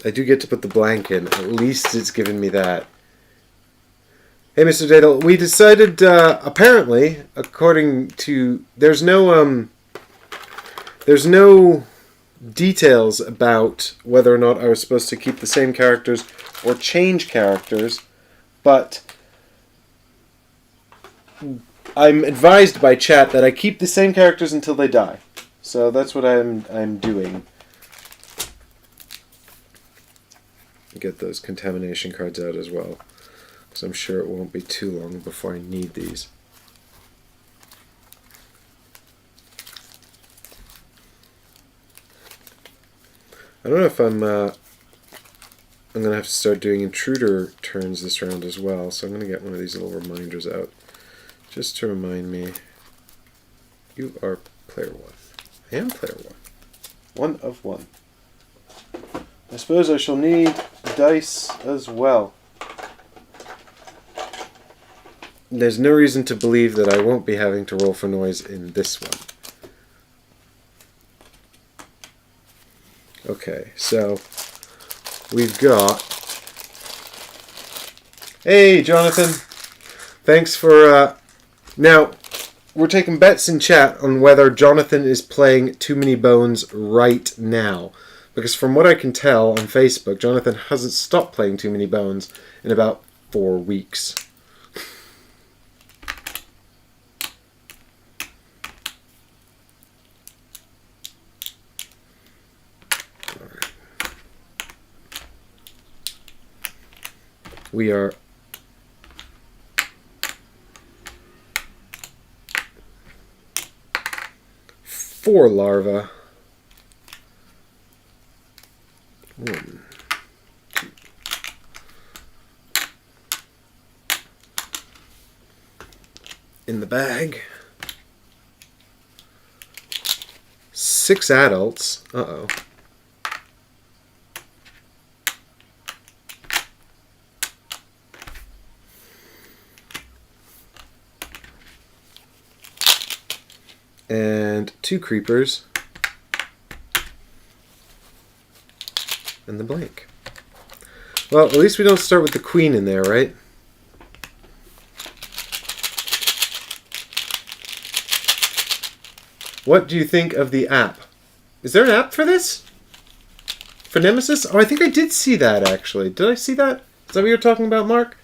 I do get to put the blank in. At least it's given me that. Hey, Mr. Dadle, we decided, apparently, according to... There's no details about whether or not I was supposed to keep the same characters or change characters, but I'm advised by chat that I keep the same characters until they die. So that's what I'm doing. Get those contamination cards out as well, because I'm sure it won't be too long before I need these. I don't know if I'm going to have to start doing intruder turns this round as well, so I'm going to get one of these little reminders out, just to remind me, you are player 1. I am player 1. 1 of 1. I suppose I shall need dice as well. There's no reason to believe that I won't be having to roll for noise in this one. Okay, so we've got... Hey, Jonathan! Thanks for... Now, we're taking bets in chat on whether Jonathan is playing Too Many Bones right now. Because from what I can tell on Facebook, Jonathan hasn't stopped playing Too Many Bones in about 4 weeks. We are 4 larvae. 1, 2. In the bag. 6 adults. Uh-oh. And 2 creepers. And the blank. Well, at least we don't start with the queen in there, right? What do you think of the app? Is there an app for this? For Nemesis? Oh, I think I did see that, actually. Did I see that? Is that what you were talking about, Mark?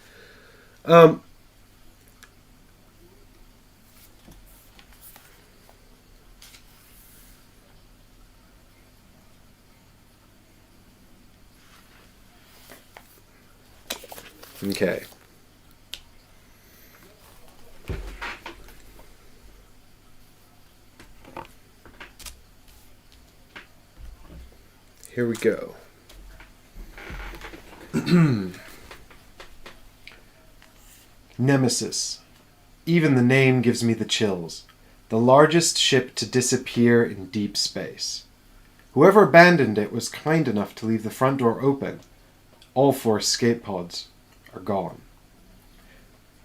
Okay. Here we go. Nemesis. Even the name gives me the chills. The largest ship to disappear in deep space. Whoever abandoned it was kind enough to leave the front door open. All 4 escape pods are gone.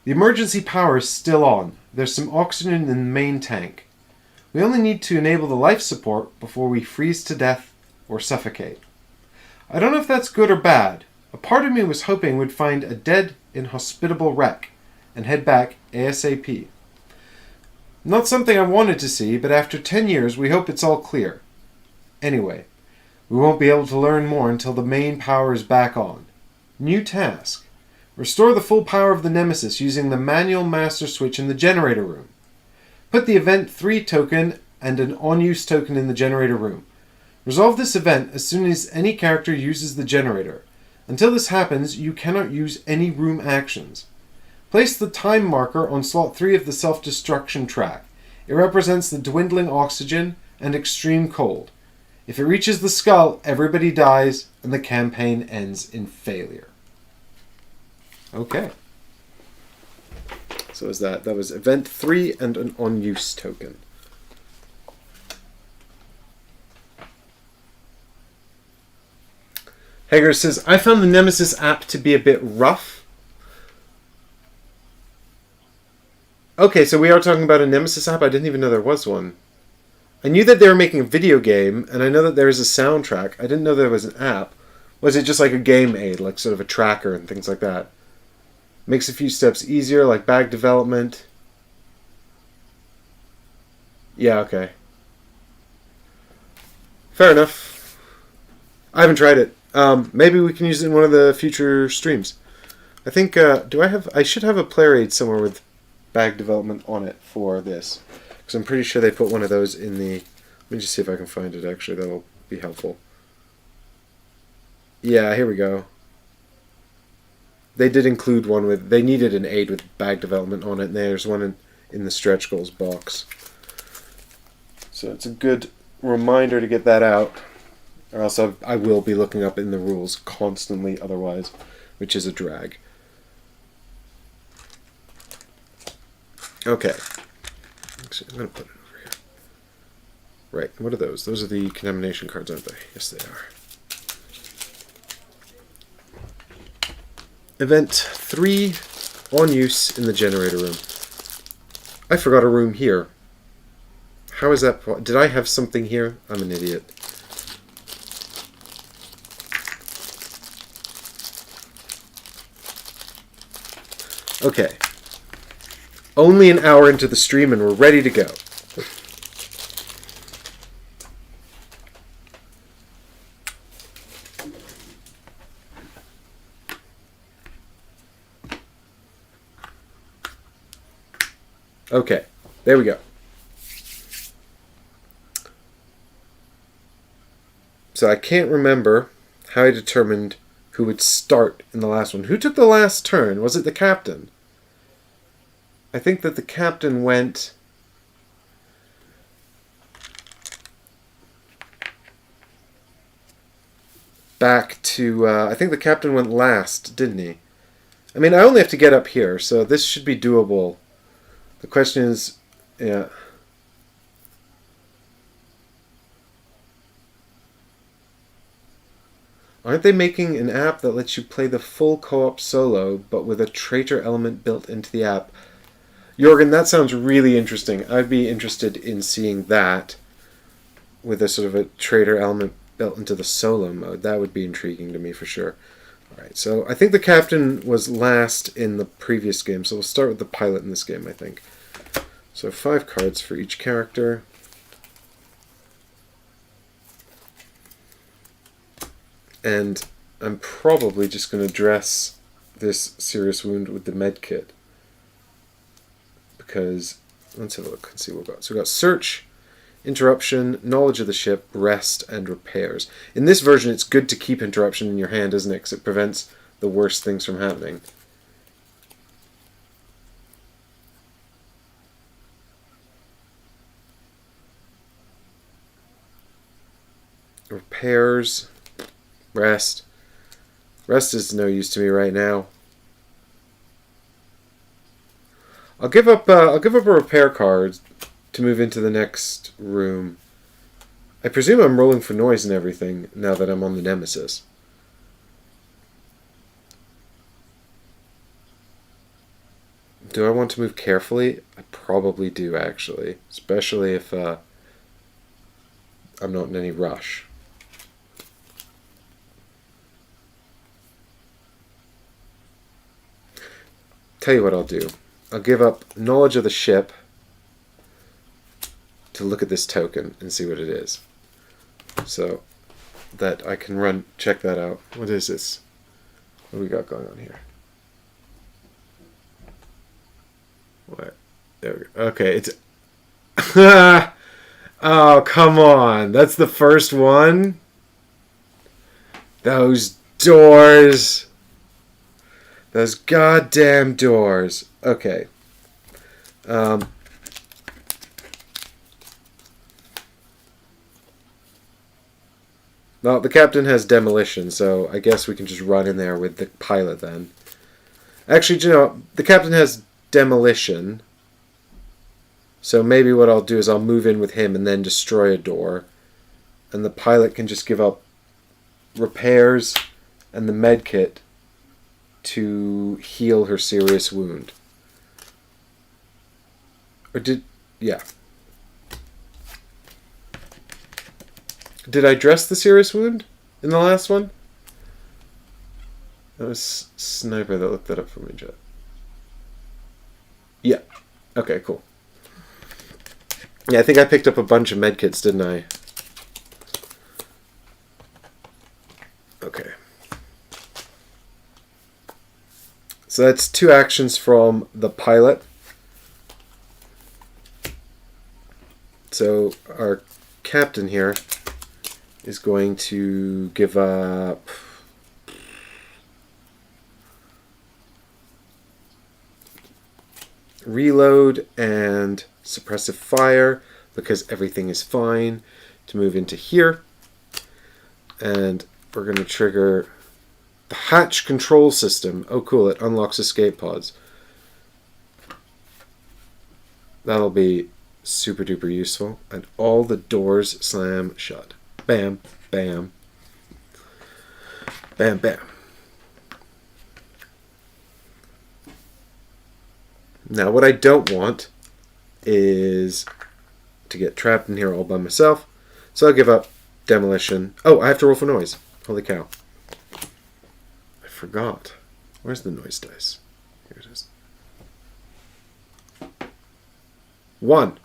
The emergency power is still on. There's some oxygen in the main tank. We only need to enable the life support before we freeze to death or suffocate. I don't know if that's good or bad. A part of me was hoping we'd find a dead, inhospitable wreck and head back ASAP. Not something I wanted to see, but after 10 years we hope it's all clear. Anyway, we won't be able to learn more until the main power is back on. New task. Restore the full power of the Nemesis using the manual master switch in the generator room. Put the Event 3 token and an on-use token in the generator room. Resolve this event as soon as any character uses the generator. Until this happens, you cannot use any room actions. Place the time marker on slot 3 of the self-destruction track. It represents the dwindling oxygen and extreme cold. If it reaches the skull, everybody dies and the campaign ends in failure. Okay. So is that was Event 3 and an on-use token. Hager says, I found the Nemesis app to be a bit rough. Okay, so we are talking about a Nemesis app? I didn't even know there was one. I knew that they were making a video game, and I know that there is a soundtrack. I didn't know there was an app. Was it just like a game aid, like sort of a tracker and things like that? Makes a few steps easier, like bag development. Yeah, okay. Fair enough. I haven't tried it. Maybe we can use it in one of the future streams. I think, I should have a player aid somewhere with bag development on it for this. Because I'm pretty sure they put one of those in the... Let me just see if I can find it, actually. That'll be helpful. Yeah, here we go. They did include one with... They needed an aid with bag development on it, and there's one in the stretch goals box. So it's a good reminder to get that out. Or else I will be looking up in the rules constantly otherwise, which is a drag. Okay. Actually, I'm going to put it over here. Right, what are those? Those are the contamination cards, aren't they? Yes, they are. Event 3, on use in the generator room. I forgot a room here. How is that? Did I have something here? I'm an idiot. Okay. Only an hour into the stream and we're ready to go. Okay, there we go. So I can't remember how I determined who would start in the last one. Who took the last turn? Was it the captain? I think that the captain went... back to... I think the captain went last, didn't he? I mean, I only have to get up here, so this should be doable. The question is... Yeah... Aren't they making an app that lets you play the full co-op solo, but with a traitor element built into the app? Jorgen, that sounds really interesting. I'd be interested in seeing that with a sort of a traitor element built into the solo mode. That would be intriguing to me for sure. Alright, so I think the captain was last in the previous game, so we'll start with the pilot in this game, I think. So 5 cards for each character. And I'm probably just going to address this serious wound with the med kit. Because, let's have a look and see what we've got. So we've got search, interruption, knowledge of the ship, rest, and repairs. In this version, it's good to keep interruption in your hand, isn't it? Because it prevents the worst things from happening. Repairs. Rest. Rest is no use to me right now. I'll give up a repair card to move into the next room. I presume I'm rolling for noise and everything now that I'm on the Nemesis. Do I want to move carefully? I probably do, actually. Especially if I'm not in any rush. Tell you what I'll do. I'll give up knowledge of the ship to look at this token and see what it is. So that I can check that out. What is this? What do we got going on here? What? There we go. Okay, it's... Oh, come on. That's the first one? Those doors... Those goddamn doors. Okay. Well, the captain has demolition, so I guess we can just run in there with the pilot then. Actually, you know, the captain has demolition. So maybe what I'll do is I'll move in with him and then destroy a door. And the pilot can just give up repairs and the med kit to heal her serious wound. Or yeah. Did I dress the serious wound in the last one? That was Sniper that looked that up for me, Jet. Yeah. Okay, cool. Yeah, I think I picked up a bunch of medkits, didn't I? Okay. So that's 2 actions from the pilot. So our captain here is going to give up reload and suppressive fire because everything is fine to move into here. And we're going to trigger the hatch control system. Oh cool, it unlocks escape pods. That'll be super duper useful. And all the doors slam shut. Bam, bam, bam, bam. Now what I don't want is to get trapped in here all by myself. So I'll give up demolition. Oh, I have to roll for noise. Holy cow. I forgot. Where's the noise dice? Here it is. 1.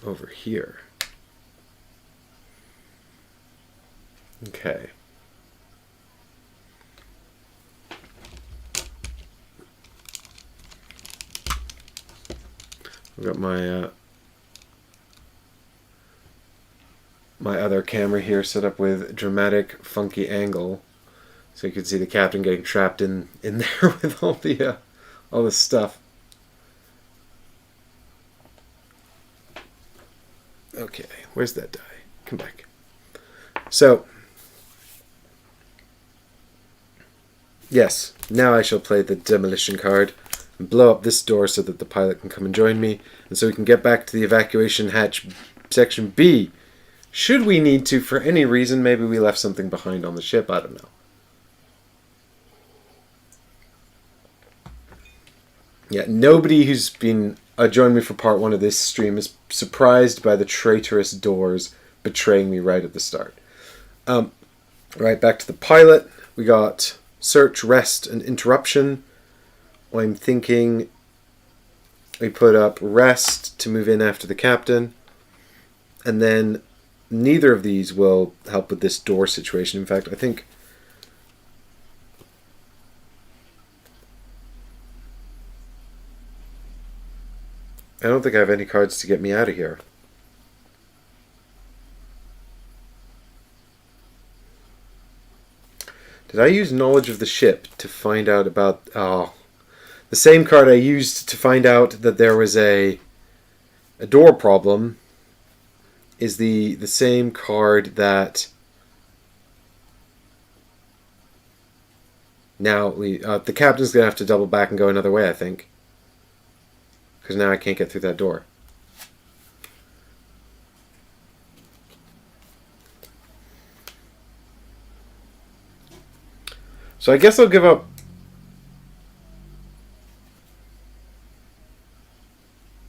Over here. Okay. I've got my my other camera here set up with dramatic, funky angle, so you can see the captain getting trapped in there with all this stuff. Okay, where's that die? Come back. So, yes, now I shall play the demolition card and blow up this door so that the pilot can come and join me, and so we can get back to the evacuation hatch section B. Should we need to, for any reason, maybe we left something behind on the ship, I don't know. Yeah, nobody who's been joined me for part 1 of this stream is surprised by the traitorous doors betraying me right at the start. Right, back to the pilot. We got search, rest, and interruption. I'm thinking we put up rest to move in after the captain, and then neither of these will help with this door situation. In fact, I think I don't think I have any cards to get me out of here. Did I use knowledge of the ship to find out about... Oh, the same card I used to find out that there was a door problem is the same card that now the captain's going to have to double back and go another way, I think. Because now I can't get through that door. So I guess I'll give up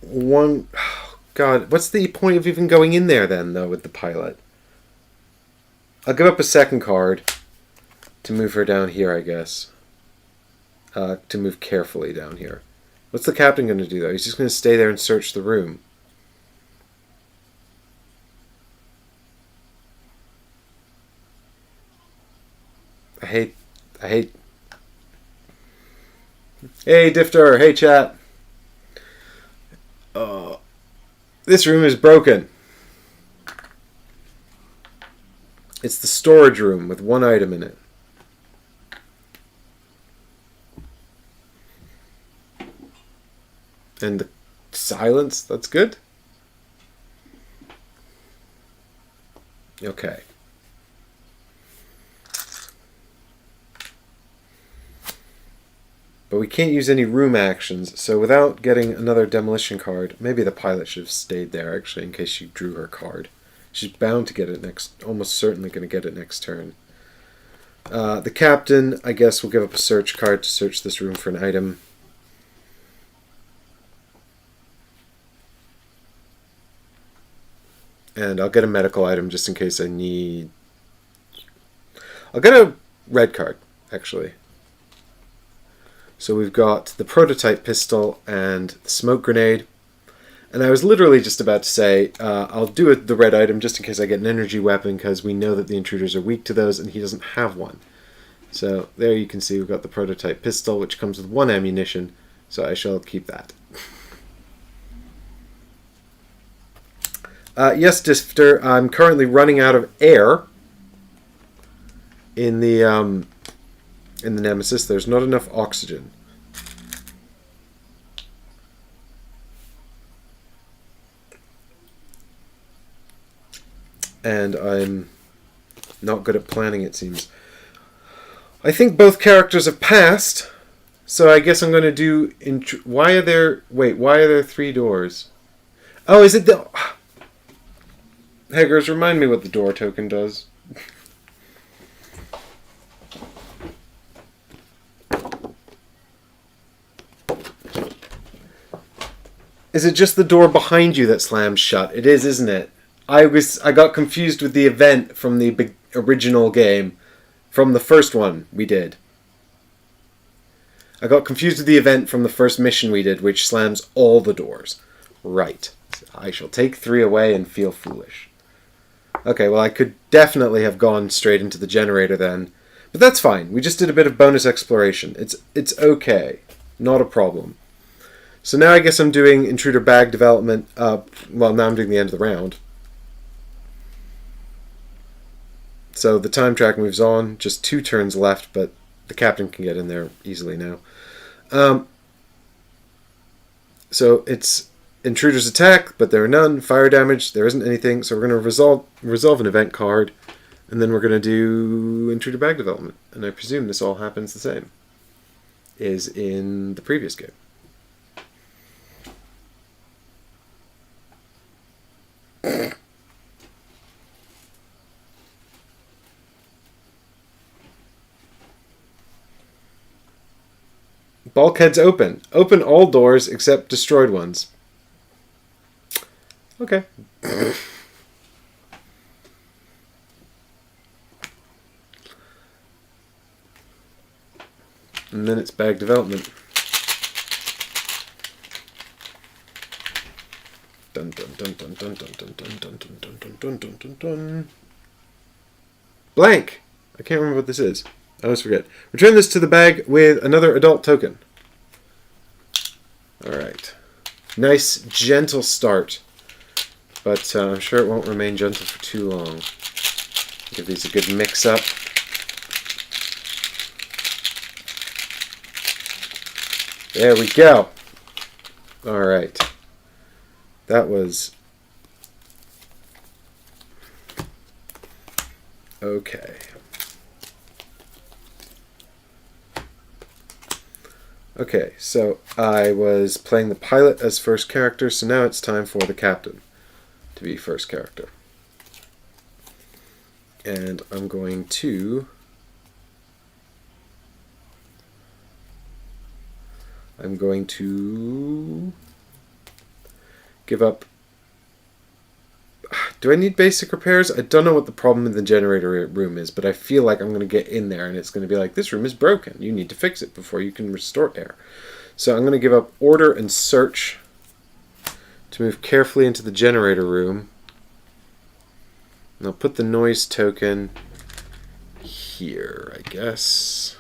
one... Oh God, what's the point of even going in there then, though, with the pilot? I'll give up a second card to move her down here, I guess. To move carefully down here. What's the captain going to do, though? He's just going to stay there and search the room. I hate... Hey, Difter. Hey, chat. This room is broken. It's the storage room with 1 item in it. And the silence, that's good. Okay. But we can't use any room actions, so without getting another demolition card, maybe the pilot should have stayed there, actually, in case she drew her card. She's bound to get it next, almost certainly going to get it next turn. The captain, I guess, will give up a search card to search this room for an item. And I'll get a medical item just in case I need... I'll get a red card, actually. So we've got the prototype pistol and the smoke grenade. And I was literally just about to say, I'll do the red item just in case I get an energy weapon, because we know that the intruders are weak to those, and he doesn't have one. So there you can see we've got the prototype pistol, which comes with 1 ammunition, so I shall keep that. Yes, Disfter, I'm currently running out of air in the Nemesis. There's not enough oxygen. And I'm not good at planning, it seems. I think both characters have passed, so I guess I'm going to do... Why are there 3 doors? Oh, is it the... Haggers, remind me what the door token does. Is it just the door behind you that slams shut? It is, isn't it? I got confused with the event from the original game, from the first one we did. I got confused with the event from the first mission we did, which slams all the doors. Right. I shall take 3 away and feel foolish. Okay, well I could definitely have gone straight into the generator then. But that's fine. We just did a bit of bonus exploration. It's okay. Not a problem. So now I guess I'm doing intruder bag development. Well, now I'm doing the end of the round. So the time track moves on. Just 2 turns left, but the captain can get in there easily now. So it's intruders attack, but there are none. Fire damage, there isn't anything. So we're going to resolve an event card, and then we're going to do intruder bag development. And I presume this all happens the same as in the previous game. Bulkheads open. Open all doors except destroyed ones. Okay. And then it's bag development. Dun dun dun dun dun dun dun dun dun dun dun dun dun dun dun. Blank! I can't remember what this is. I always forget. Return this to the bag with another adult token. Alright. Nice, gentle start. But I'm sure it won't remain gentle for too long. Give these a good mix-up. There we go. Alright. That was... okay. Okay, so I was playing the pilot as first character, so now it's time for the captain to be first character. And I'm going to... give up... Do I need basic repairs? I don't know what the problem in the generator room is, but I feel like I'm going to get in there and it's going to be like, this room is broken. You need to fix it before you can restore air. So I'm going to give up order and search to move carefully into the generator room. And I'll put the noise token here, I guess.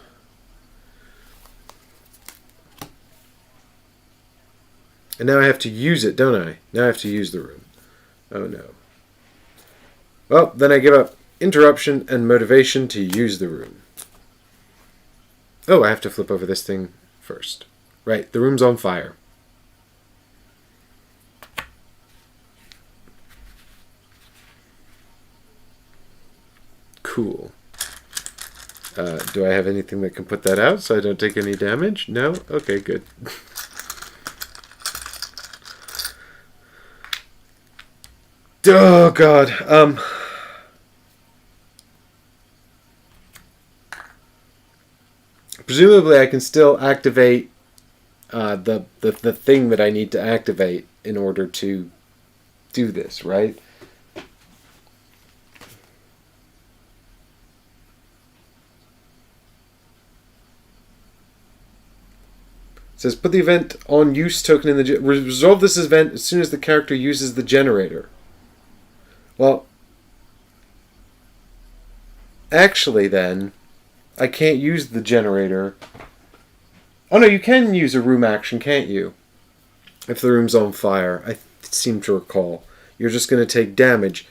And now I have to use it, don't I? Now I have to use the room. Oh no. Well, then I give up interruption and motivation to use the room. Oh, I have to flip over this thing first. Right, the room's on fire. Cool. Do I have anything that can put that out so I don't take any damage? No? Okay, good. Oh, God. Presumably I can still activate the thing that I need to activate in order to do this, right? says, put the event on use token in the... Resolve this event as soon as the character uses the generator. Well, actually then, I can't use the generator. Oh no, you can use a room action, can't you? If the room's on fire, I seem to recall. You're just going to take damage.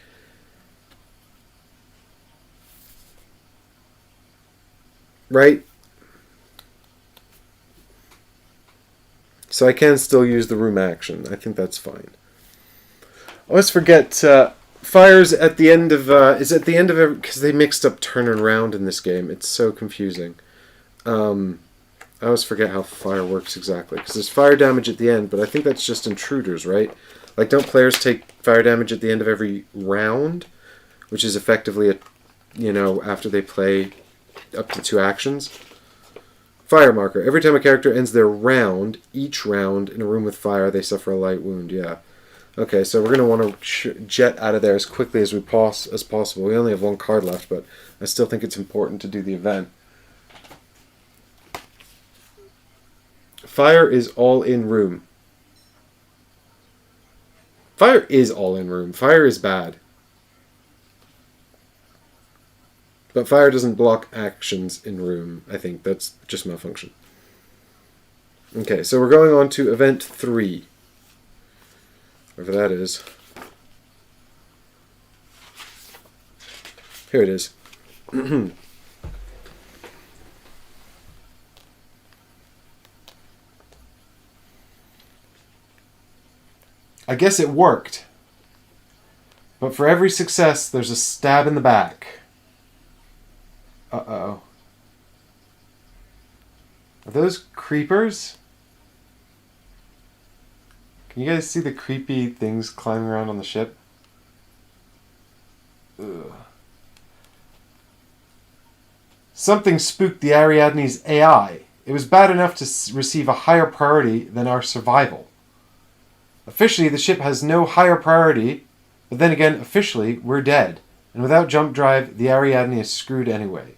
Right? So I can still use the room action. I think that's fine. I always forget, fire's at the end of, is at the end of every, because they mixed up turn and round in this game. It's so confusing. I always forget how fire works exactly, because there's fire damage at the end, but I think that's just intruders, right? Like, don't players take fire damage at the end of every round? Which is effectively, after they play up to 2 actions. Fire marker. Every time a character ends their round, each round, in a room with fire, they suffer a light wound, yeah. Okay, so we're going to want to jet out of there as quickly as possible. We only have 1 card left, but I still think it's important to do the event. Fire is all in room. Fire is all in room. Fire is bad. But fire doesn't block actions in room, I think. That's just malfunction. Okay, so we're going on to event 3. Whatever that is. Here it is. I guess it worked. But for every success, there's a stab in the back. Uh-oh. Are those creepers? Can you guys see the creepy things climbing around on the ship? Ugh. Something spooked the Ariadne's AI. It was bad enough to receive a higher priority than our survival. Officially, the ship has no higher priority, but then again, officially, we're dead. And without jump drive, the Ariadne is screwed anyway.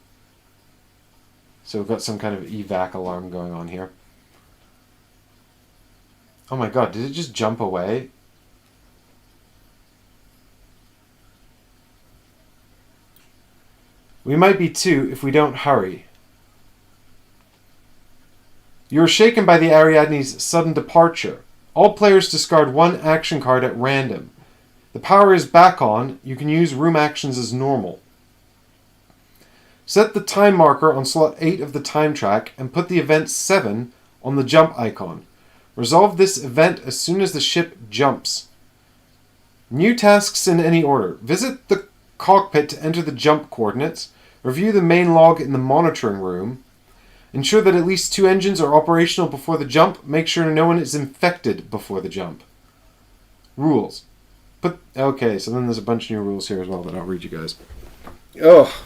So we've got some kind of evac alarm going on here. Oh my god, did it just jump away? We might be too if we don't hurry. You are shaken by the Ariadne's sudden departure. All players discard 1 action card at random. The power is back on. You can use room actions as normal. Set the time marker on slot 8 of the time track and put the event 7 on the jump icon. Resolve this event as soon as the ship jumps. New tasks in any order. Visit the cockpit to enter the jump coordinates. Review the main log in the monitoring room. Ensure that at least 2 engines are operational before the jump. Make sure no one is infected before the jump. Rules. Okay, so then there's a bunch of new rules here as well that I'll read you guys. Oh,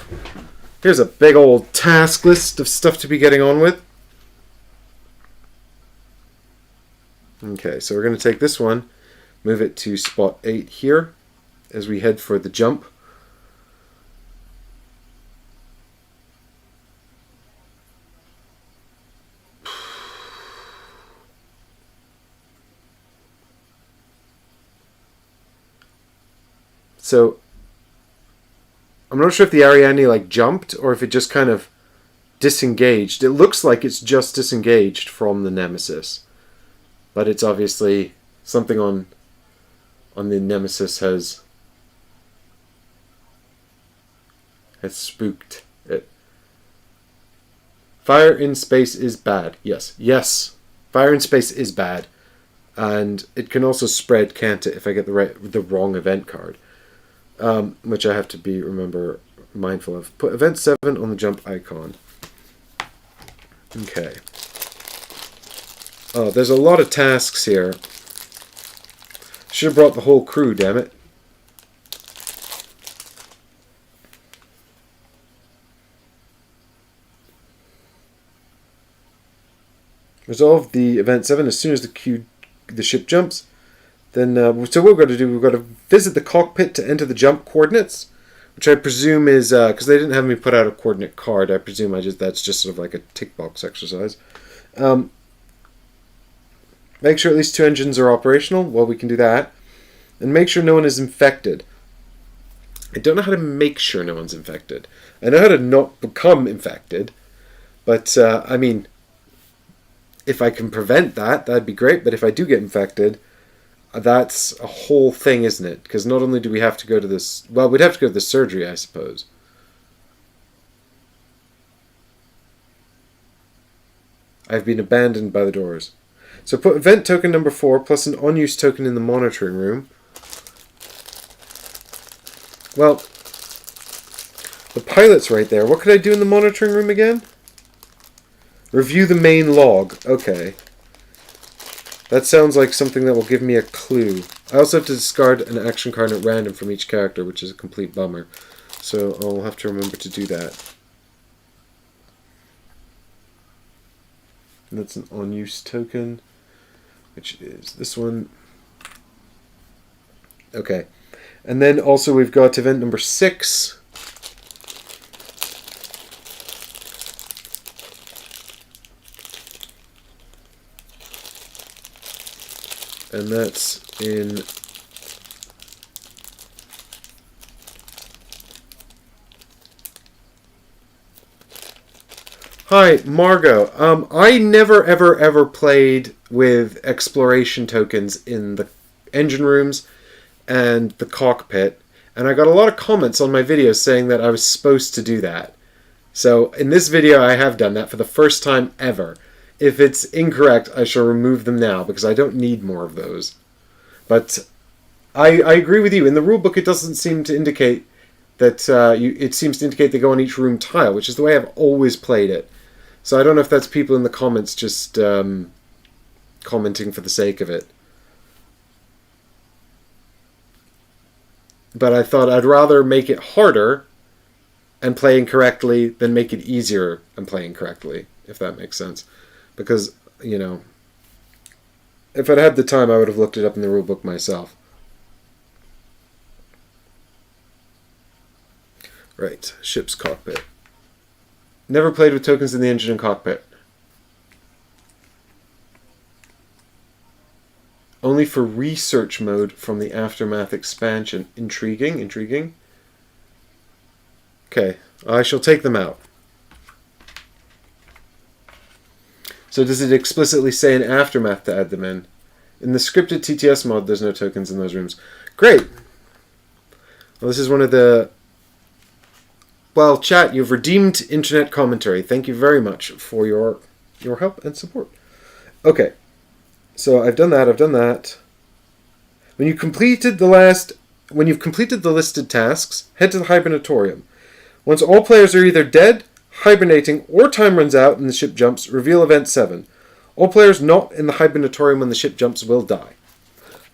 here's a big old task list of stuff to be getting on with. Okay, so we're going to take this one, move it to spot 8 here as we head for the jump. So, I'm not sure if the Ariadne jumped or if it just kind of disengaged. It looks like it's just disengaged from the Nemesis. But it's obviously something on the Nemesis has spooked it. Fire in space is bad. Yes. Fire in space is bad. And it can also spread, can't it, if I get the wrong event card. Which I have to remember mindful of. Put event 7 on the jump icon. Okay. Oh, there's a lot of tasks here. Should have brought the whole crew, damn it. Resolve the event 7 as soon as the ship jumps. Then, so what we've got to do, we've got to visit the cockpit to enter the jump coordinates, which I presume is, because they didn't have me put out a coordinate card, I presume that's just sort of like a tick box exercise. Make sure at least 2 engines are operational. Well, we can do that. And make sure no one is infected. I don't know how to make sure no one's infected. I know how to not become infected. But, I mean, if I can prevent that, that'd be great. But if I do get infected, that's a whole thing, isn't it? Because not only do we have to go to this... Well, we'd have to go to the surgery, I suppose. I've been abandoned by the doors. So put event token number 4 plus an unused token in the monitoring room. Well, the pilot's right there. What could I do in the monitoring room again? Review the main log. Okay. That sounds like something that will give me a clue. I also have to discard an action card at random from each character, which is a complete bummer. So I'll have to remember to do that. And that's an unused token, which is this one. Okay. And then also we've got event number 6. And that's in... Hi, Margot. I never, ever played with exploration tokens in the engine rooms and the cockpit, and I got a lot of comments on my videos saying that I was supposed to do that. So in this video I have done that for the first time ever. If it's incorrect, I shall remove them now because I don't need more of those. But I agree with you. In the rulebook it doesn't seem to indicate that it seems to indicate they go on each room tile, which is the way I've always played it. So I don't know if that's people in the comments just commenting for the sake of it. But I thought I'd rather make it harder and play incorrectly than make it easier and play incorrectly, if that makes sense. Because, you know, if I'd had the time, I would have looked it up in the rulebook myself. Right, ship's cockpit. Never played with tokens in the engine and cockpit. Only for research mode from the Aftermath expansion. Intriguing, intriguing. Okay, I shall take them out. So does it explicitly say in Aftermath to add them in? In the scripted TTS mod, there's no tokens in those rooms. Great! Well, this is one of the... Well, chat, you've redeemed internet commentary. Thank you very much for your help and support. Okay. So I've done that, I've done that. When you've completed the listed tasks, head to the hibernatorium. Once all players are either dead, hibernating, or time runs out and the ship jumps, reveal event 7. All players not in the hibernatorium when the ship jumps will die.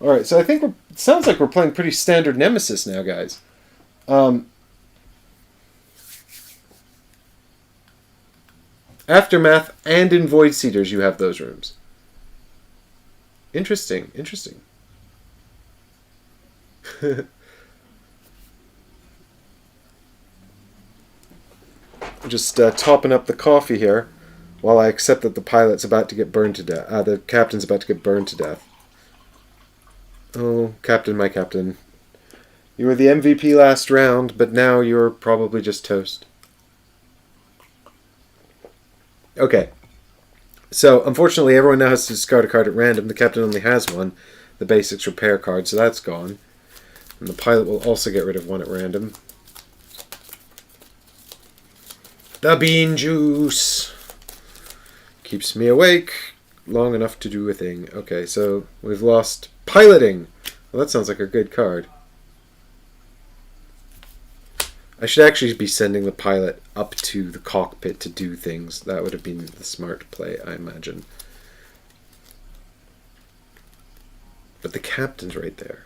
Alright, so I think it sounds like we're playing pretty standard Nemesis now, guys. Aftermath and in Void Seeders you have those rooms. Interesting, interesting. Just topping up the coffee here while I accept that the pilot's about to get burned to death. The captain's about to get burned to death. Oh, Captain, my Captain. You were the MVP last round, but now you're probably just toast. Okay. So, unfortunately, everyone now has to discard a card at random. The captain only has one, the basics repair card, so that's gone. And the pilot will also get rid of one at random. The bean juice keeps me awake long enough to do a thing. Okay, so we've lost piloting. Well, that sounds like a good card. I should actually be sending the pilot up to the cockpit to do things. That would have been the smart play, I imagine. But the captain's right there.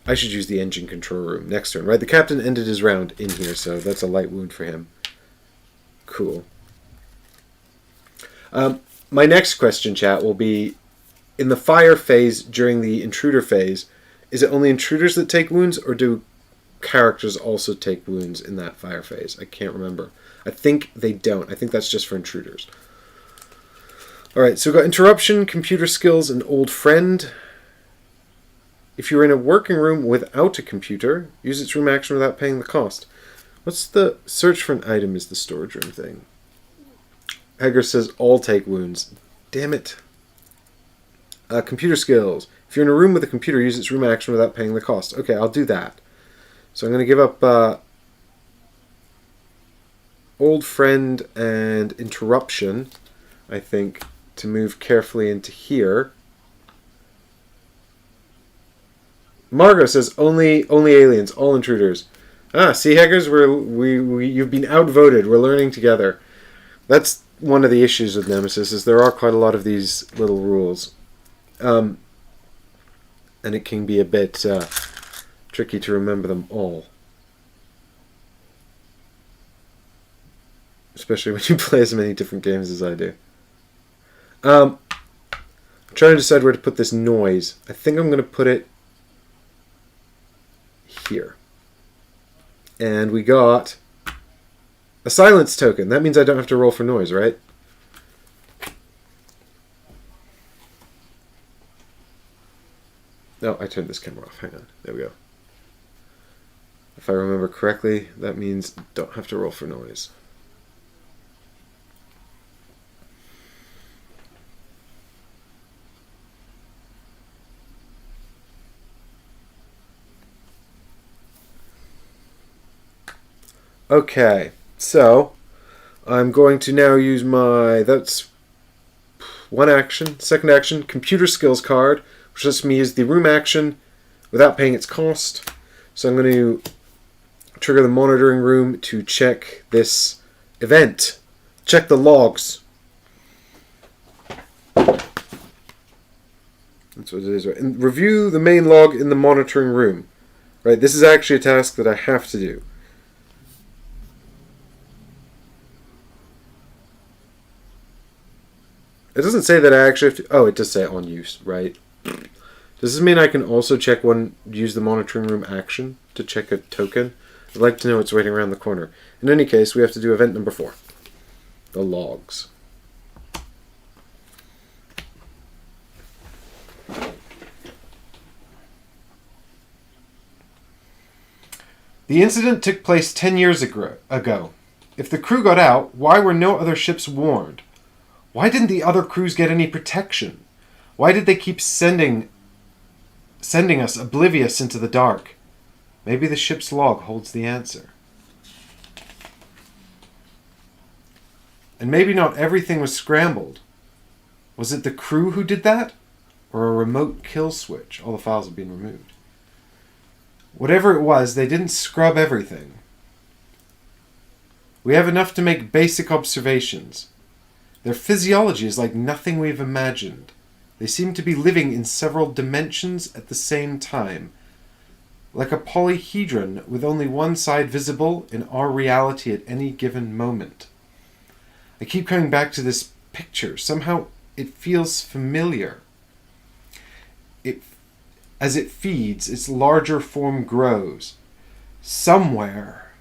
I should use the engine control room next turn. Right, the captain ended his round in here, so that's a light wound for him. Cool. My next question, chat, will be, in the fire phase during the intruder phase, is it only intruders that take wounds, or do characters also take wounds in that fire phase? I can't remember. I think they don't. I think that's just for intruders. Alright, so we've got interruption, computer skills, and old friend. If you're in a working room without a computer, use its room action without paying the cost. What's the search for an item is the storage room thing? Hager says all take wounds. Damn it. Computer skills. If you're in a room with a computer, use its room action without paying the cost. Okay, I'll do that. So I'm going to give up old friend and interruption, I think, to move carefully into here. Margot says only aliens, all intruders. Ah, see, Haggers, you've been outvoted. We're learning together. That's one of the issues with Nemesis, is there are quite a lot of these little rules. And it can be a bit tricky to remember them all. Especially when you play as many different games as I do. I'm trying to decide where to put this noise. I think I'm going to put it here. And we got a silence token. That means I don't have to roll for noise, right? No, I turned this camera off. Hang on. There we go. If I remember correctly, that means don't have to roll for noise. Okay, so I'm going to now use that's one action. Second action, computer skills card, which lets me use the room action without paying its cost. So I'm going to trigger the monitoring room to check this event. Check the logs. That's what it is, right? And review the main log in the monitoring room. Right, this is actually a task that I have to do. It doesn't say that I actually have to... Oh, it does say on use, right? Does this mean I can also use the monitoring room action to check a token? I'd like to know what's waiting around the corner. In any case, we have to do event number 4. The logs. The incident took place 10 years ago. If the crew got out, why were no other ships warned? Why didn't the other crews get any protection? Why did they keep sending us oblivious into the dark? Maybe the ship's log holds the answer. And maybe not everything was scrambled. Was it the crew who did that? Or a remote kill switch? All the files have been removed. Whatever it was, they didn't scrub everything. We have enough to make basic observations. Their physiology is like nothing we've imagined. They seem to be living in several dimensions at the same time, like a polyhedron with only one side visible in our reality at any given moment. I keep coming back to this picture. Somehow it feels familiar. As it feeds, its larger form grows. Somewhere.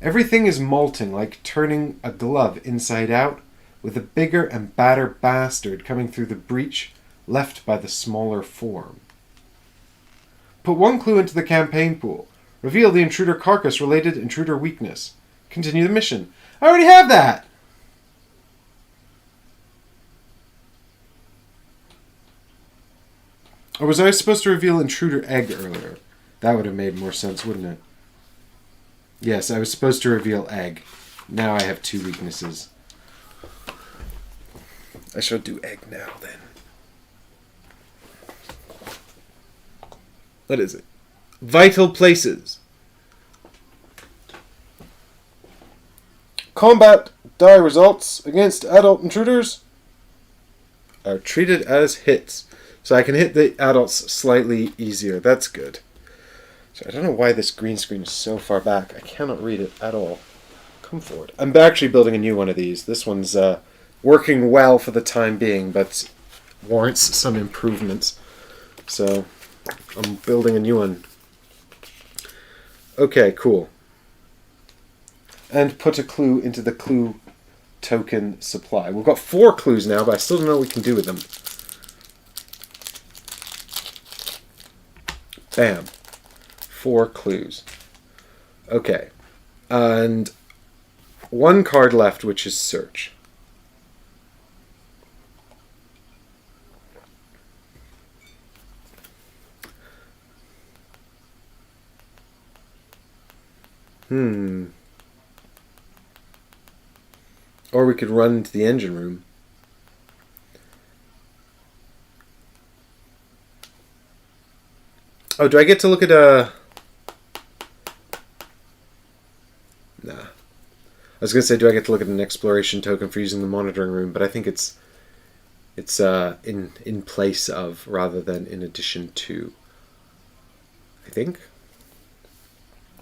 Everything is molting, like turning a glove inside out, with a bigger and badder bastard coming through the breach left by the smaller form. Put one clue into the campaign pool. Reveal the intruder carcass-related intruder weakness. Continue the mission. I already have that! Or was I supposed to reveal intruder egg earlier? That would have made more sense, wouldn't it? Yes, I was supposed to reveal egg. Now I have 2 weaknesses. I shall do egg now, then. What is it? Vital places. Combat die results against adult intruders are treated as hits. So I can hit the adults slightly easier. That's good. So I don't know why this green screen is so far back. I cannot read it at all. Come forward. I'm actually building a new one of these. This one's working well for the time being, but warrants some improvements. So I'm building a new one. Okay, cool. And put a clue into the clue token supply. We've got 4 clues now, but I still don't know what we can do with them. Bam. 4 clues. Okay. And 1 card left, which is search. Or we could run into the engine room. Oh, do I get to look at a... Nah. I was going to say, do I get to look at an exploration token for using the monitoring room, but I think it's in place of rather than in addition to. I think.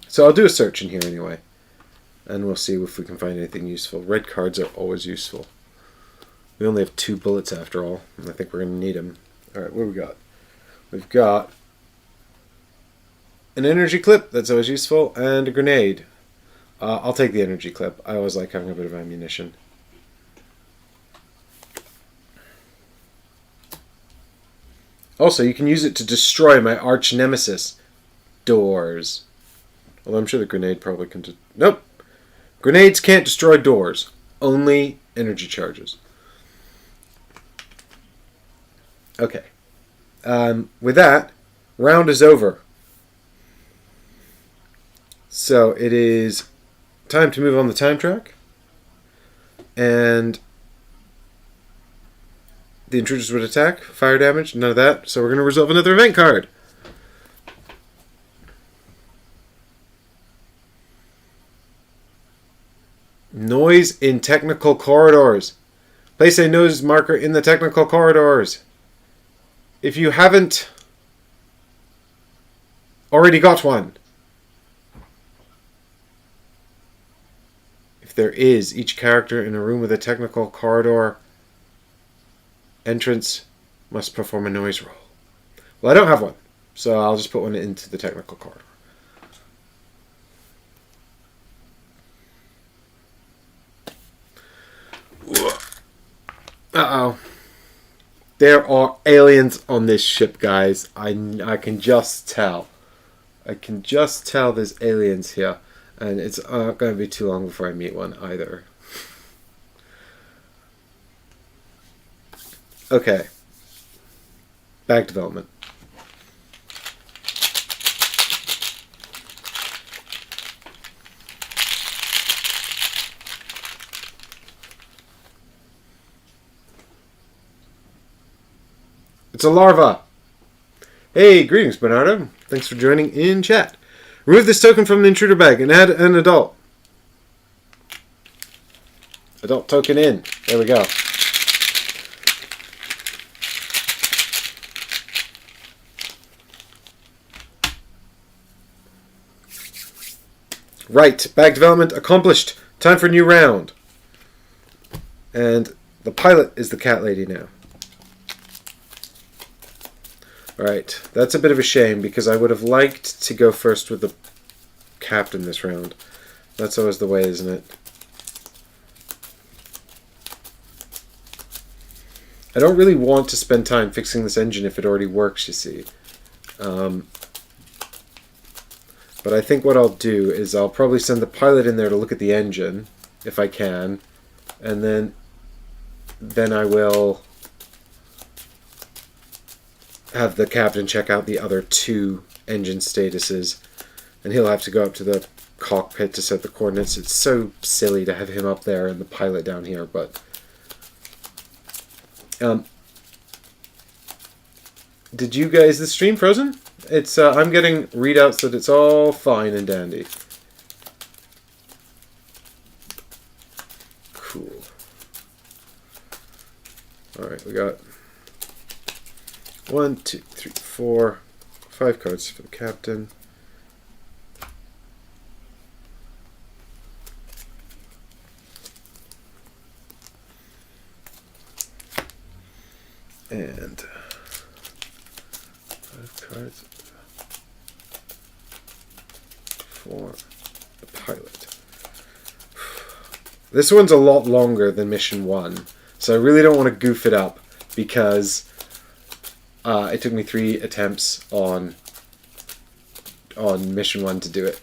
So I'll do a search in here anyway. And we'll see if we can find anything useful. Red cards are always useful. We only have 2 bullets after all, and I think we're going to need them. Alright, what do we got? We've got an energy clip, that's always useful, and a grenade. I'll take the energy clip. I always like having a bit of ammunition. Also, you can use it to destroy my arch nemesis, doors. Although I'm sure the grenade probably can... Nope! Grenades can't destroy doors. Only energy charges. Okay. With that, round is over. So it is time to move on the time track. And the intruders would attack. Fire damage, none of that. So we're going to resolve another event card. Noise in technical corridors. Place a noise marker in the technical corridors. If you haven't already got one. If there is, each character in a room with a technical corridor entrance must perform a noise roll. Well, I don't have one, so I'll just put one into the technical corridor. Uh-oh. There are aliens on this ship, guys. I can just tell. I can just tell there's aliens here. And it's not going to be too long before I meet one either. Okay. Back development. It's a larva. Hey, greetings, Bernardo. Thanks for joining in chat. Remove this token from the intruder bag and add an adult. Adult token in. There we go. Right, bag development accomplished. Time for a new round. And the pilot is the cat lady now. Alright, that's a bit of a shame because I would have liked to go first with the captain this round. That's always the way, isn't it? I don't really want to spend time fixing this engine if it already works, you see. But I think what I'll do is I'll probably send the pilot in there to look at the engine, if I can, and then I will have the captain check out the other 2 engine statuses, and he'll have to go up to the cockpit to set the coordinates. It's so silly to have him up there and the pilot down here, but did you guys... Is the stream frozen? It's I'm getting readouts that it's all fine and dandy. Cool. Alright, we got 1, 2, 3, 4, 5 cards for the captain. And 5 cards for the pilot. This one's a lot longer than mission 1, so I really don't want to goof it up because it took me 3 attempts on mission 1 to do it.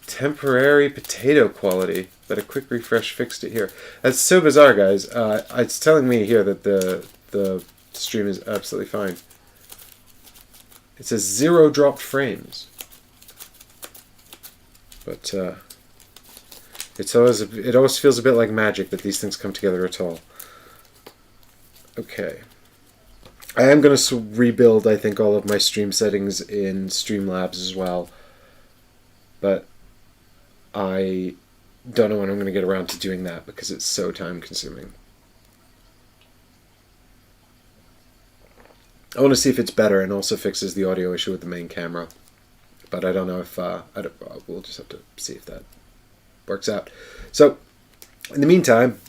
Temporary potato quality, but a quick refresh fixed it here. That's so bizarre, guys. It's telling me here that the stream is absolutely fine. It says 0 dropped frames. But it always feels a bit like magic that these things come together at all. Okay. I am going to rebuild, I think, all of my stream settings in Streamlabs as well. But I don't know when I'm going to get around to doing that because it's so time consuming. I want to see if it's better and also fixes the audio issue with the main camera. But I don't know if... we'll just have to see if that works out. So, in the meantime,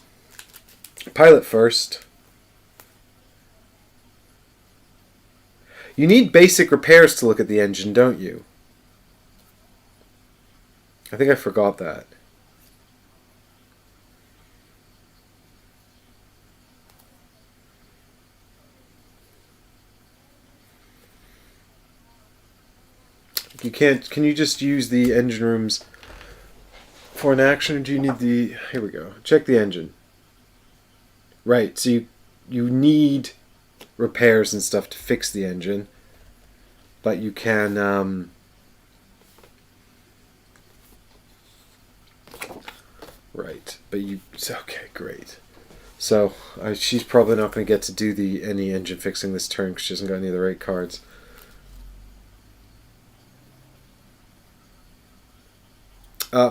pilot first. You need basic repairs to look at the engine, don't you? I think I forgot that. You can't... Can you just use the engine rooms for an action, or do you need the... Here we go. Check the engine. Right, so you need repairs and stuff to fix the engine, but you can... Right, but you... Okay, great. So, she's probably not going to get to do any engine fixing this turn because she hasn't got any of the right cards.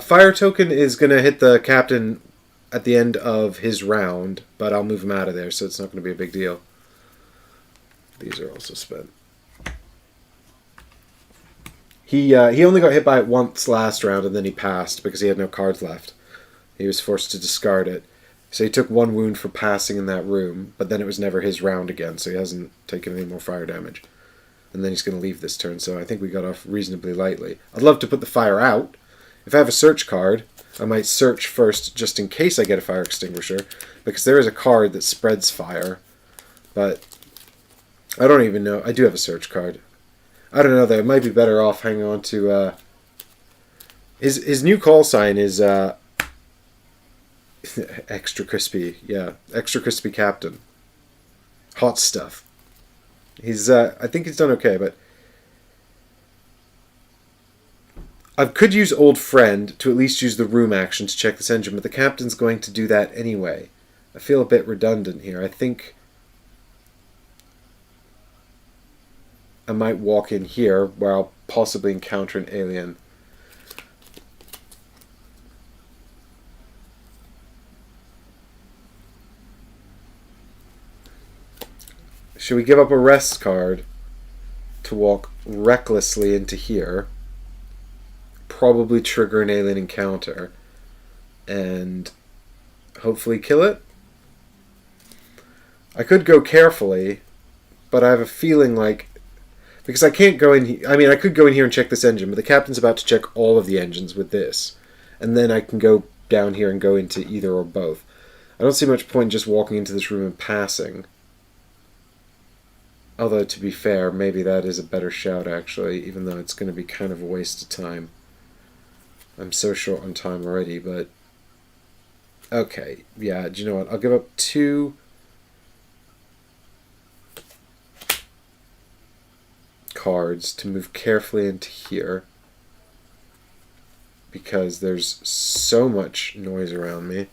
Fire token is going to hit the captain at the end of his round, but I'll move him out of there, so it's not going to be a big deal. These are also spent. He only got hit by it once last round, and then he passed because he had no cards left. He was forced to discard it. So he took 1 wound for passing in that room, but then it was never his round again, so he hasn't taken any more fire damage. And then he's going to leave this turn, so I think we got off reasonably lightly. I'd love to put the fire out. If I have a search card, I might search first just in case I get a fire extinguisher, because there is a card that spreads fire, but I don't even know. I do have a search card. I don't know, though. It might be better off hanging on to... His new call sign is extra crispy. Yeah, extra crispy captain. Hot stuff. He's I think he's done okay, but I could use Old Friend to at least use the room action to check this engine, but the captain's going to do that anyway. I feel a bit redundant here. I think I might walk in here where I'll possibly encounter an alien. Should we give up a rest card to walk recklessly into here? Probably trigger an alien encounter and hopefully kill it? I could go carefully, but I have a feeling like... Because I can't go in... I mean, I could go in here and check this engine, but the captain's about to check all of the engines with this. And then I can go down here and go into either or both. I don't see much point in just walking into this room and passing. Although, to be fair, maybe that is a better shout, actually, even though it's going to be kind of a waste of time. I'm so short on time already, but... Okay, yeah, do you know what? I'll give up 2... cards to move carefully into here. Because there's so much noise around me.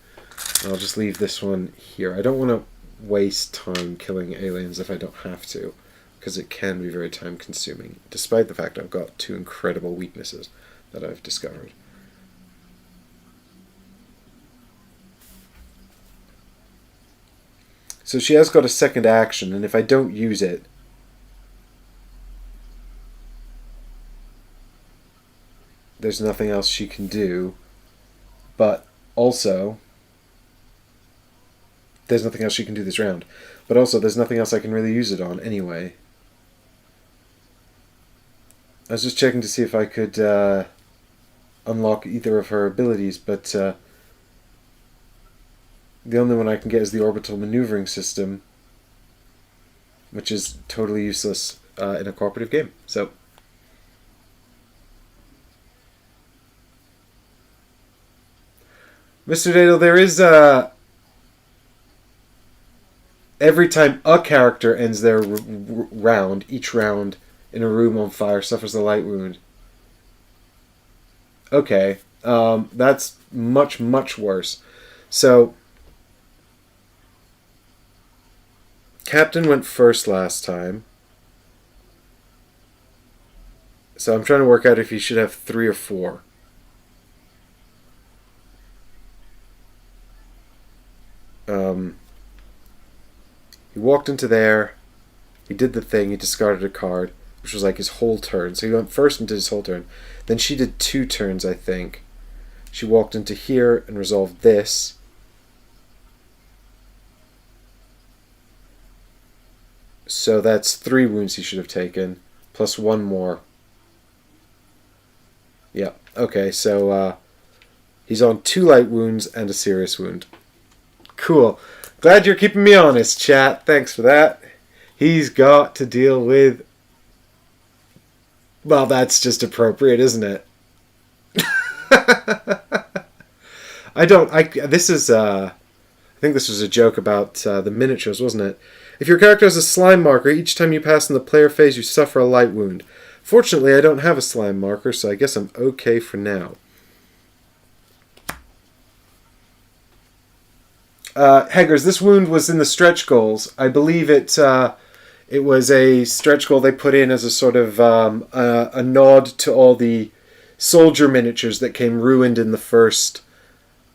I'll just leave this one here. I don't want to waste time killing aliens if I don't have to, because it can be very time consuming, despite the fact I've got 2 incredible weaknesses that I've discovered. So she has got a second action, and if I don't use it, there's nothing else she can do, but also there's nothing else she can do this round. But also, there's nothing else I can really use it on anyway. I was just checking to see if I could unlock either of her abilities, but the only one I can get is the orbital maneuvering system, which is totally useless in a cooperative game. So, Mr. Dado, there is every time a character ends their round, each round in a room on fire suffers a light wound. Okay, that's much, much worse. So, Captain went first last time. So I'm trying to work out if he should have 3 or 4. He walked into there. He did the thing. He discarded a card, which was like his whole turn. So he went first and did his whole turn. Then she did 2 turns, I think. She walked into here and resolved this. So that's 3 wounds he should have taken, plus 1 more. Yeah, okay, so he's on 2 light wounds and a serious wound. Cool. Glad you're keeping me honest, chat. Thanks for that. He's got to deal with... Well, that's just appropriate, isn't it? I think this was a joke about the miniatures, wasn't it? If your character has a slime marker, each time you pass in the player phase, you suffer a light wound. Fortunately, I don't have a slime marker, so I guess I'm okay for now. Haggers, this wound was in the stretch goals. I believe it was a stretch goal they put in as a sort of a nod to all the soldier miniatures that came ruined in the first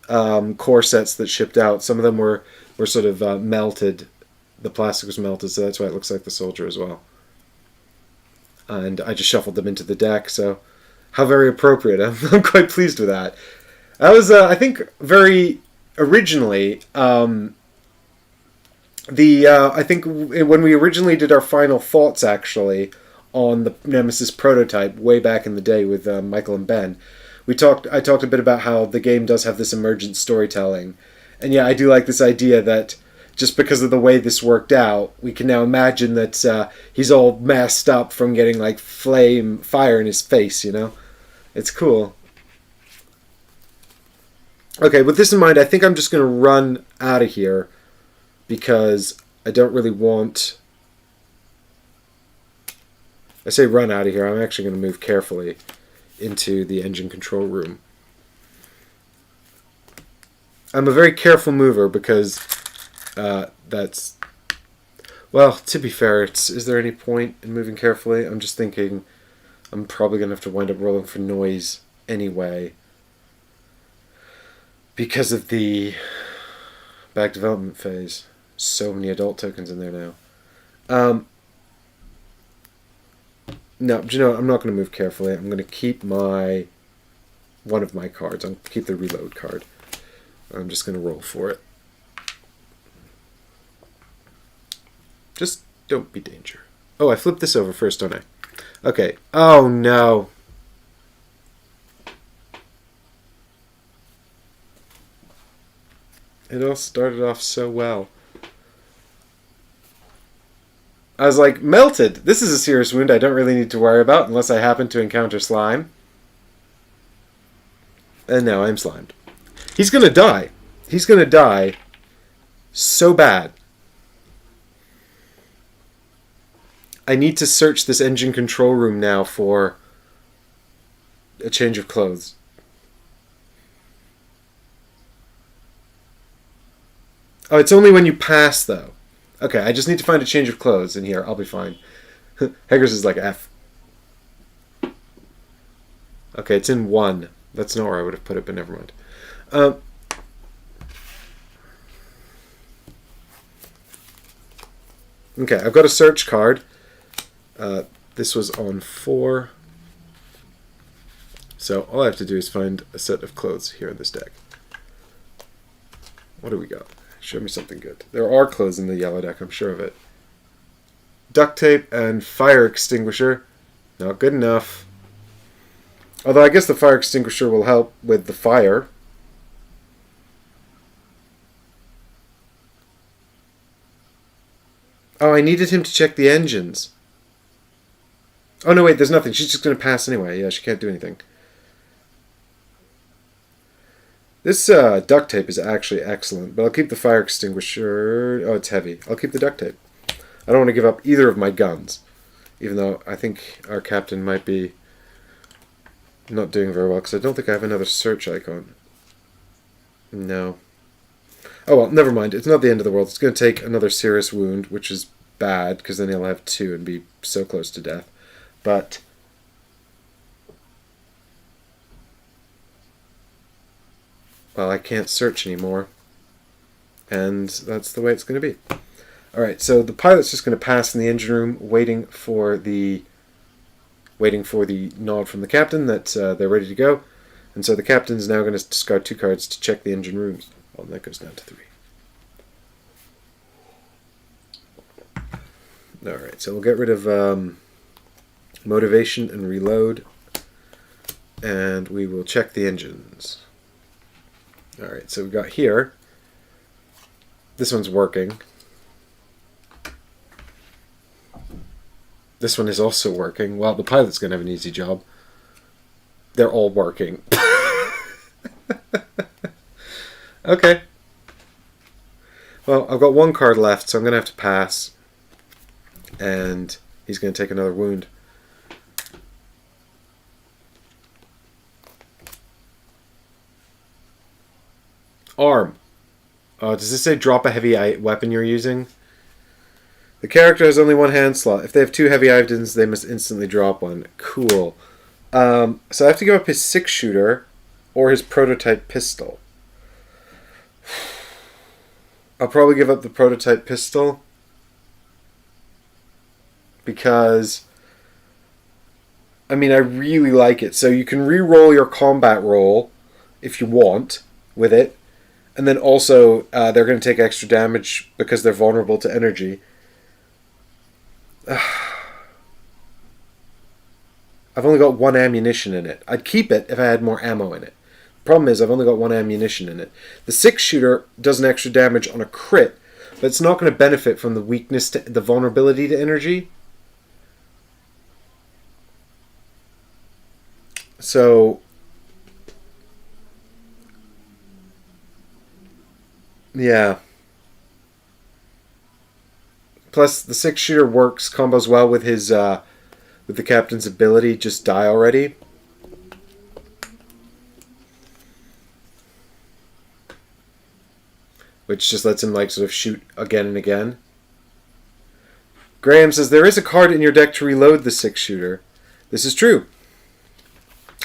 core sets that shipped out. Some of them were sort of melted. The plastic was melted, so that's why it looks like the soldier as well. And I just shuffled them into the deck, so how very appropriate. I'm quite pleased with that. That was, I think, very originally... I think when we originally did our final thoughts, actually, on the Nemesis prototype way back in the day with Michael and Ben, I talked a bit about how the game does have this emergent storytelling. And yeah, I do like this idea that just because of the way this worked out, we can now imagine that he's all messed up from getting like fire in his face, you know? It's cool. Okay, with this in mind, I think I'm just going to run out of here because I don't really want... I say run out of here, I'm actually going to move carefully into the engine control room. I'm a very careful mover because that's... Well, to be fair, is there any point in moving carefully? I'm just thinking I'm probably going to have to wind up rolling for noise anyway because of the back development phase. So many adult tokens in there now. No, do you know what? I'm not going to move carefully. I'm going to keep one of my cards. I'll keep the reload card. I'm just going to roll for it. Just don't be danger. Oh, I flipped this over first, don't I? Okay. Oh, no. It all started off so well. I was like, melted. This is a serious wound I don't really need to worry about unless I happen to encounter slime. And now I'm slimed. He's going to die. He's going to die so bad. I need to search this engine control room now for a change of clothes. Oh, it's only when you pass, though. Okay, I just need to find a change of clothes in here. I'll be fine. Haggers is like F. Okay, it's in 1. That's not where I would have put it, but never mind. Okay, I've got a search card. This was on 4. So all I have to do is find a set of clothes here in this deck. What do we got? Show me something good. There are clothes in the yellow deck, I'm sure of it. Duct tape and fire extinguisher. Not good enough. Although I guess the fire extinguisher will help with the fire. Oh, I needed him to check the engines. Oh, no, wait, there's nothing. She's just going to pass anyway. Yeah, she can't do anything. This duct tape is actually excellent, but I'll keep the fire extinguisher. Oh, it's heavy. I'll keep the duct tape. I don't want to give up either of my guns, even though I think our captain might be not doing very well, because I don't think I have another search icon. No. Oh, well, never mind. It's not the end of the world. It's going to take another serious wound, which is bad, because then he'll have 2 and be so close to death. But well, I can't search anymore, and that's the way it's going to be. Alright, so the pilot's just going to pass in the engine room, waiting for the nod from the captain that they're ready to go. And so the captain's now going to discard 2 cards to check the engine rooms. Well, that goes down to 3. Alright, so we'll get rid of motivation and reload, and we will check the engines. Alright, so we got here. This one's working. This one is also working. Well, the pilot's going to have an easy job. They're all working. Okay. Well, I've got 1 card left, so I'm going to have to pass. And he's going to take another wound. Arm. Does this say drop a heavy weapon you're using? The character has only 1 hand slot. If they have 2 heavy items, they must instantly drop 1. Cool. So I have to give up his 6-shooter or his prototype pistol. I'll probably give up the prototype pistol because, I mean, I really like it. So you can re-roll your combat roll if you want with it. And then also, they're going to take extra damage because they're vulnerable to energy. I've only got 1 ammunition in it. I'd keep it if I had more ammo in it. Problem is, I've only got 1 ammunition in it. The 6-shooter does an extra damage on a crit, but it's not going to benefit from the weakness to the vulnerability to energy. So yeah. Plus, the 6-shooter works, combos well with his with the captain's ability, just die already. Which just lets him like sort of shoot again and again. Graham says, there is a card in your deck to reload the 6-shooter. This is true.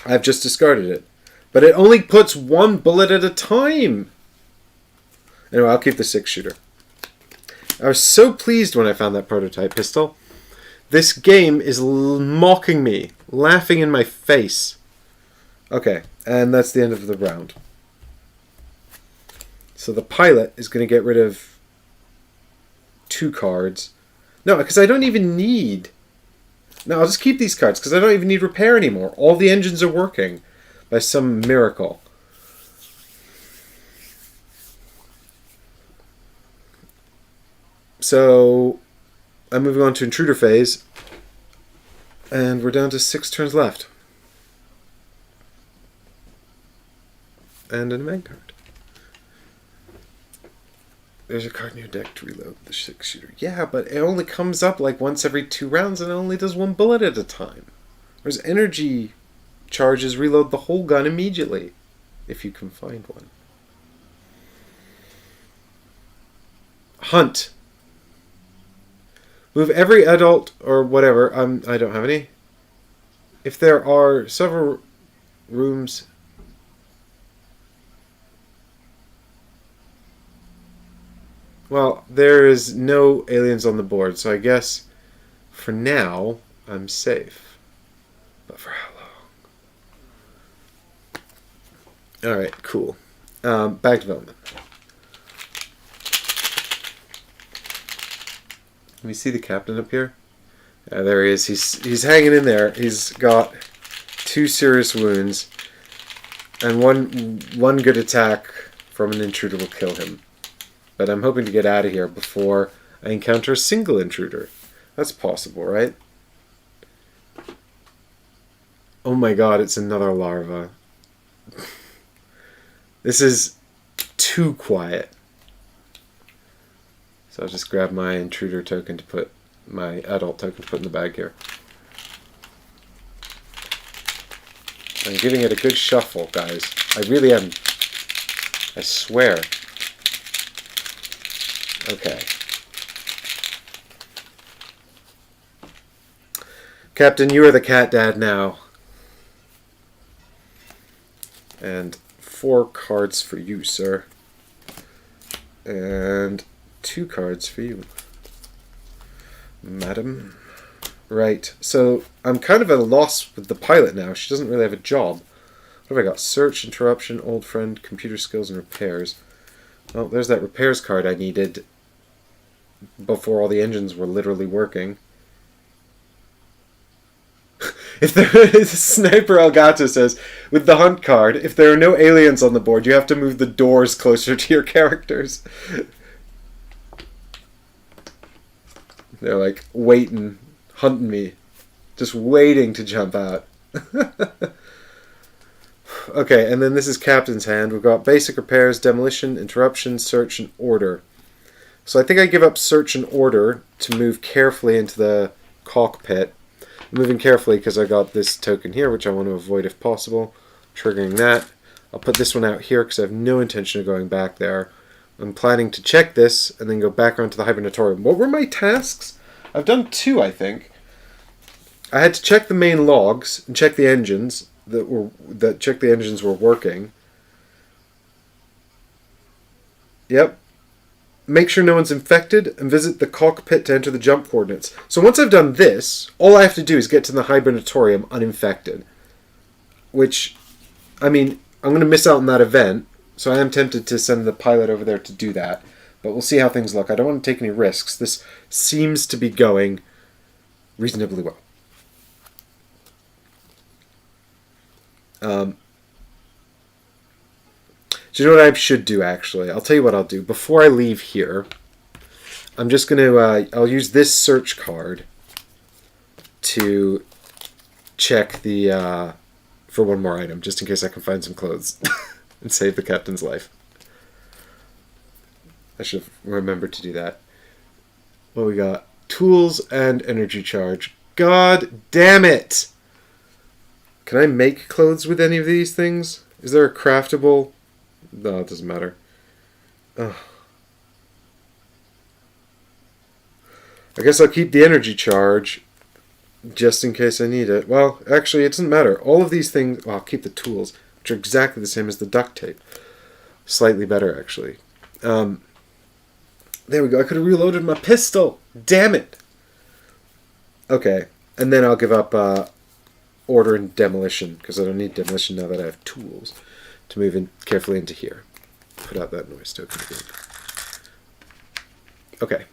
I've just discarded it. But it only puts 1 bullet at a time. Anyway, I'll keep the 6-shooter. I was so pleased when I found that prototype pistol. This game is mocking me, laughing in my face. Okay, and that's the end of the round. So the pilot is going to get rid of 2 cards. No, because I don't even need... No, I'll just keep these cards, because I don't even need repair anymore. All the engines are working by some miracle. So I'm moving on to intruder phase, and we're down to 6 turns left. And a main card. There's a card in your deck to reload the 6-shooter. Yeah, but it only comes up like once every 2 rounds and it only does 1 bullet at a time. Whereas energy charges reload the whole gun immediately, if you can find one. Hunt. Move every adult or whatever. I don't have any. If there are several rooms... Well, there is no aliens on the board, so I guess for now I'm safe. But for how long? Alright, cool. Back development. Can we see the captain up here? There he is. He's hanging in there. He's got 2 serious wounds, and one good attack from an intruder will kill him. But I'm hoping to get out of here before I encounter a single intruder. That's possible, right? Oh my god, it's another larva. This is too quiet. So I'll just grab my intruder token to put, my adult token to put in the bag here. I'm giving it a good shuffle, guys. I really am. I swear. Okay. Captain, you are the cat dad now. And 4 cards for you, sir. And 2 cards for you, madam. Right, so I'm kind of at a loss with the pilot now. She doesn't really have a job. What have I got? Search, interruption, old friend, computer skills, and repairs. Oh, there's that repairs card I needed before all the engines were literally working. If there is, Sniper Elgato says, with the hunt card, if there are no aliens on the board, you have to move the doors closer to your characters. They're like waiting, hunting me, just waiting to jump out. Okay, and then this is Captain's hand. We've got basic repairs, demolition, interruption, search, and order. So I think I give up search and order to move carefully into the cockpit. I'm moving carefully because I got this token here, which I want to avoid if possible. Triggering that. I'll put this one out here because I have no intention of going back there. I'm planning to check this and then go back onto the hibernatorium. What were my tasks? I've done 2, I think. I had to check the main logs and check the engines check the engines were working. Yep. Make sure no one's infected and visit the cockpit to enter the jump coordinates. So once I've done this, all I have to do is get to the hibernatorium uninfected. Which, I mean, I'm going to miss out on that event, so I am tempted to send the pilot over there to do that. But we'll see how things look. I don't want to take any risks. This seems to be going reasonably well. Do you know what I should do, actually? I'll tell you what I'll do. Before I leave here, I'm just going to... I'll use this search card to check the... for one more item, just in case I can find some clothes and save the captain's life. I should have remembered to do that. What we got? Tools and energy charge. God damn it! Can I make clothes with any of these things? Is there a craftable... No, it doesn't matter. Ugh. I guess I'll keep the energy charge just in case I need it. Well, actually, it doesn't matter. All of these things... Well, I'll keep the tools, which are exactly the same as the duct tape. Slightly better, actually. There we go. I could have reloaded my pistol. Damn it. Okay. And then I'll give up order and demolition, because I don't need demolition now that I have tools to move in carefully into here. Put out that noise token again. Okay.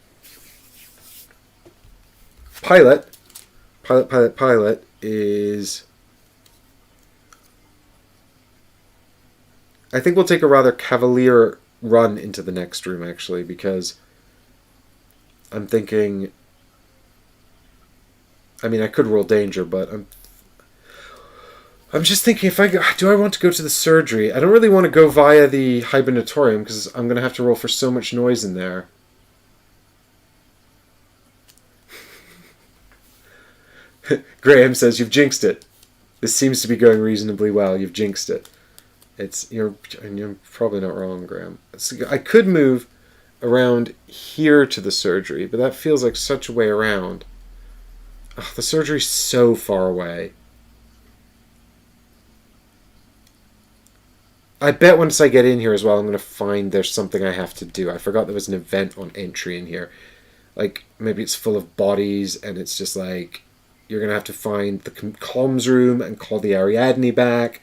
Pilot is... I think we'll take a rather cavalier run into the next room, actually, because I'm thinking... I mean, I could roll danger, but I'm just thinking, if I go, do I want to go to the surgery? I don't really want to go via the hibernatorium because I'm going to have to roll for so much noise in there. Graham says, you've jinxed it. This seems to be going reasonably well. You've jinxed it. You're probably not wrong, Graham. I could move around here to the surgery, but that feels like such a way around. Ugh, the surgery's so far away. I bet once I get in here as well, I'm going to find there's something I have to do. I forgot there was an event on entry in here. Like, maybe it's full of bodies, and it's just like, you're going to have to find the comms room and call the Ariadne back.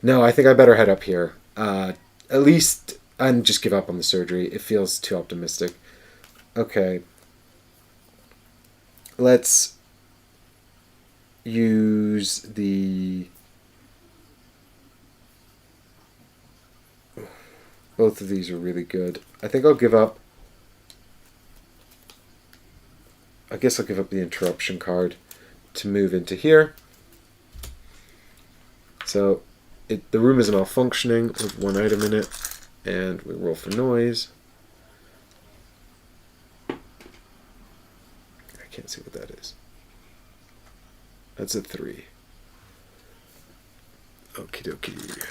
No, I think I better head up here. At least, and just give up on the surgery. It feels too optimistic. Okay. use the... Both of these are really good. I think I'll give up... I guess I'll give up the interruption card to move into here. So the room is malfunctioning with one item in it, and we roll for noise. I can't see what that is. That's a 3. Okie dokie.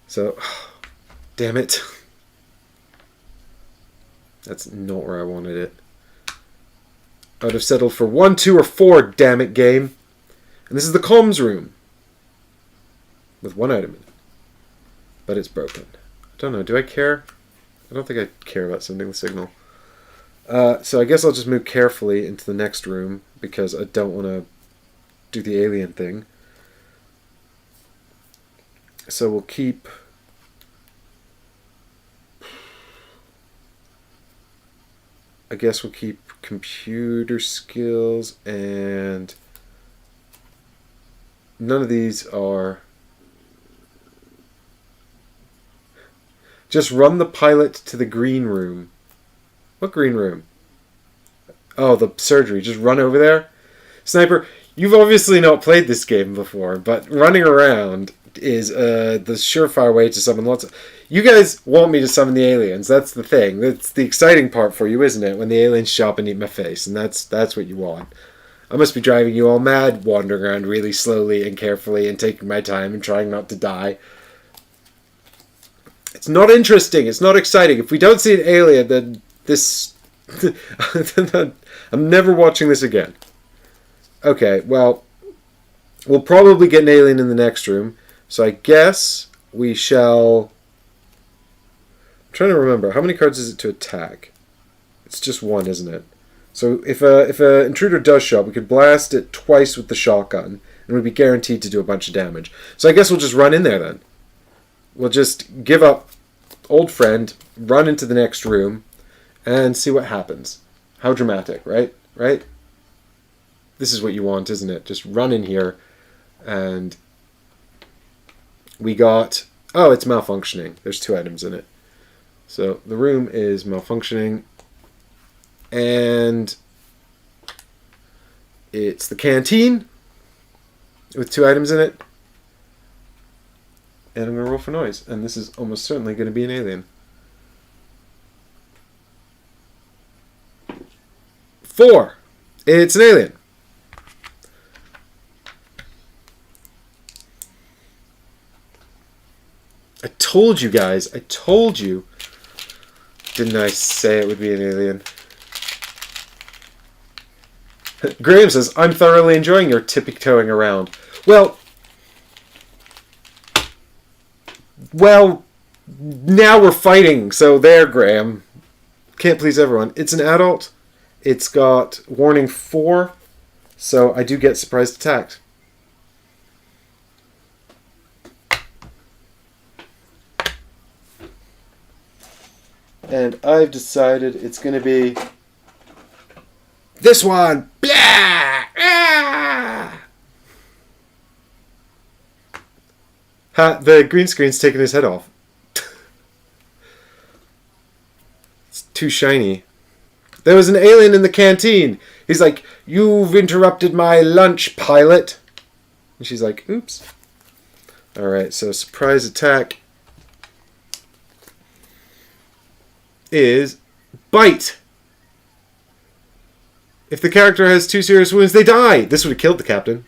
So, damn it. That's not where I wanted it. I would have settled for 1, 2, or 4, damn it, game. And this is the comms room. With one item in it. But it's broken. I don't know, do I care? I don't think I care about sending the signal. So I guess I'll just move carefully into the next room, because I don't want to do the alien thing. So we'll keep... I guess we'll keep computer skills, and none of these are... Just run the pilot to the green room. What green room? Oh, the surgery. Just run over there. Sniper, you've obviously not played this game before, but running around is the surefire way to summon lots of... You guys want me to summon the aliens. That's the thing. That's the exciting part for you, isn't it? When the aliens show up and eat my face, and that's what you want. I must be driving you all mad, wandering around really slowly and carefully and taking my time and trying not to die. It's not interesting. It's not exciting. If we don't see an alien, then this... I'm never watching this again. Okay, well, we'll probably get an alien in the next room. So I guess we shall... I'm trying to remember. How many cards is it to attack? It's just 1, isn't it? So if a intruder does show up, we could blast it twice with the shotgun, and we'd be guaranteed to do a bunch of damage. So I guess we'll just run in there then. We'll just give up old friend, run into the next room, and see what happens. How dramatic, right? Right? This is what you want, isn't it? Just run in here, and we got... Oh, it's malfunctioning. There's 2 items in it. So the room is malfunctioning, and it's the canteen with 2 items in it. And I'm going to roll for noise. And this is almost certainly going to be an alien. 4. It's an alien. I told you guys. I told you. Didn't I say it would be an alien? Graham says, I'm thoroughly enjoying your tiptoeing around. Well, now we're fighting, so there, Graham. Can't please everyone. It's an adult. It's got warning 4, so I do get surprise attacked. And I've decided it's going to be this one. Blah! Ah! Ha, the green screen's taking his head off. It's too shiny. There was an alien in the canteen. He's like, you've interrupted my lunch, pilot. And she's like, oops. Alright, so surprise attack is bite. If the character has 2 serious wounds, they die. This would have killed the captain.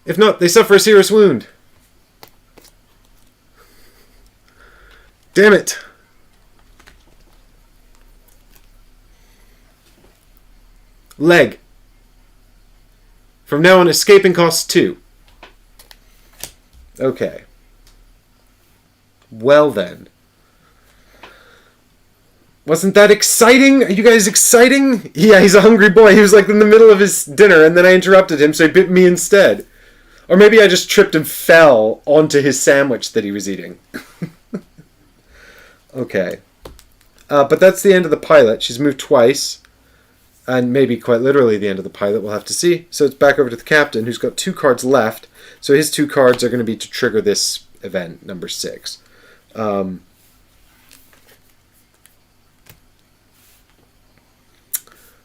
If not, they suffer a serious wound. Damn it. Leg. From now on, escaping costs 2. Okay. Well then. Wasn't that exciting? Are you guys exciting? Yeah, he's a hungry boy. He was like in the middle of his dinner and then I interrupted him, so he bit me instead. Or maybe I just tripped and fell onto his sandwich that he was eating. Okay. But that's the end of the pilot. She's moved twice. And maybe quite literally the end of the pilot, we'll have to see. So it's back over to the captain, who's got 2 cards left. So his 2 cards are going to be to trigger this event, number 6.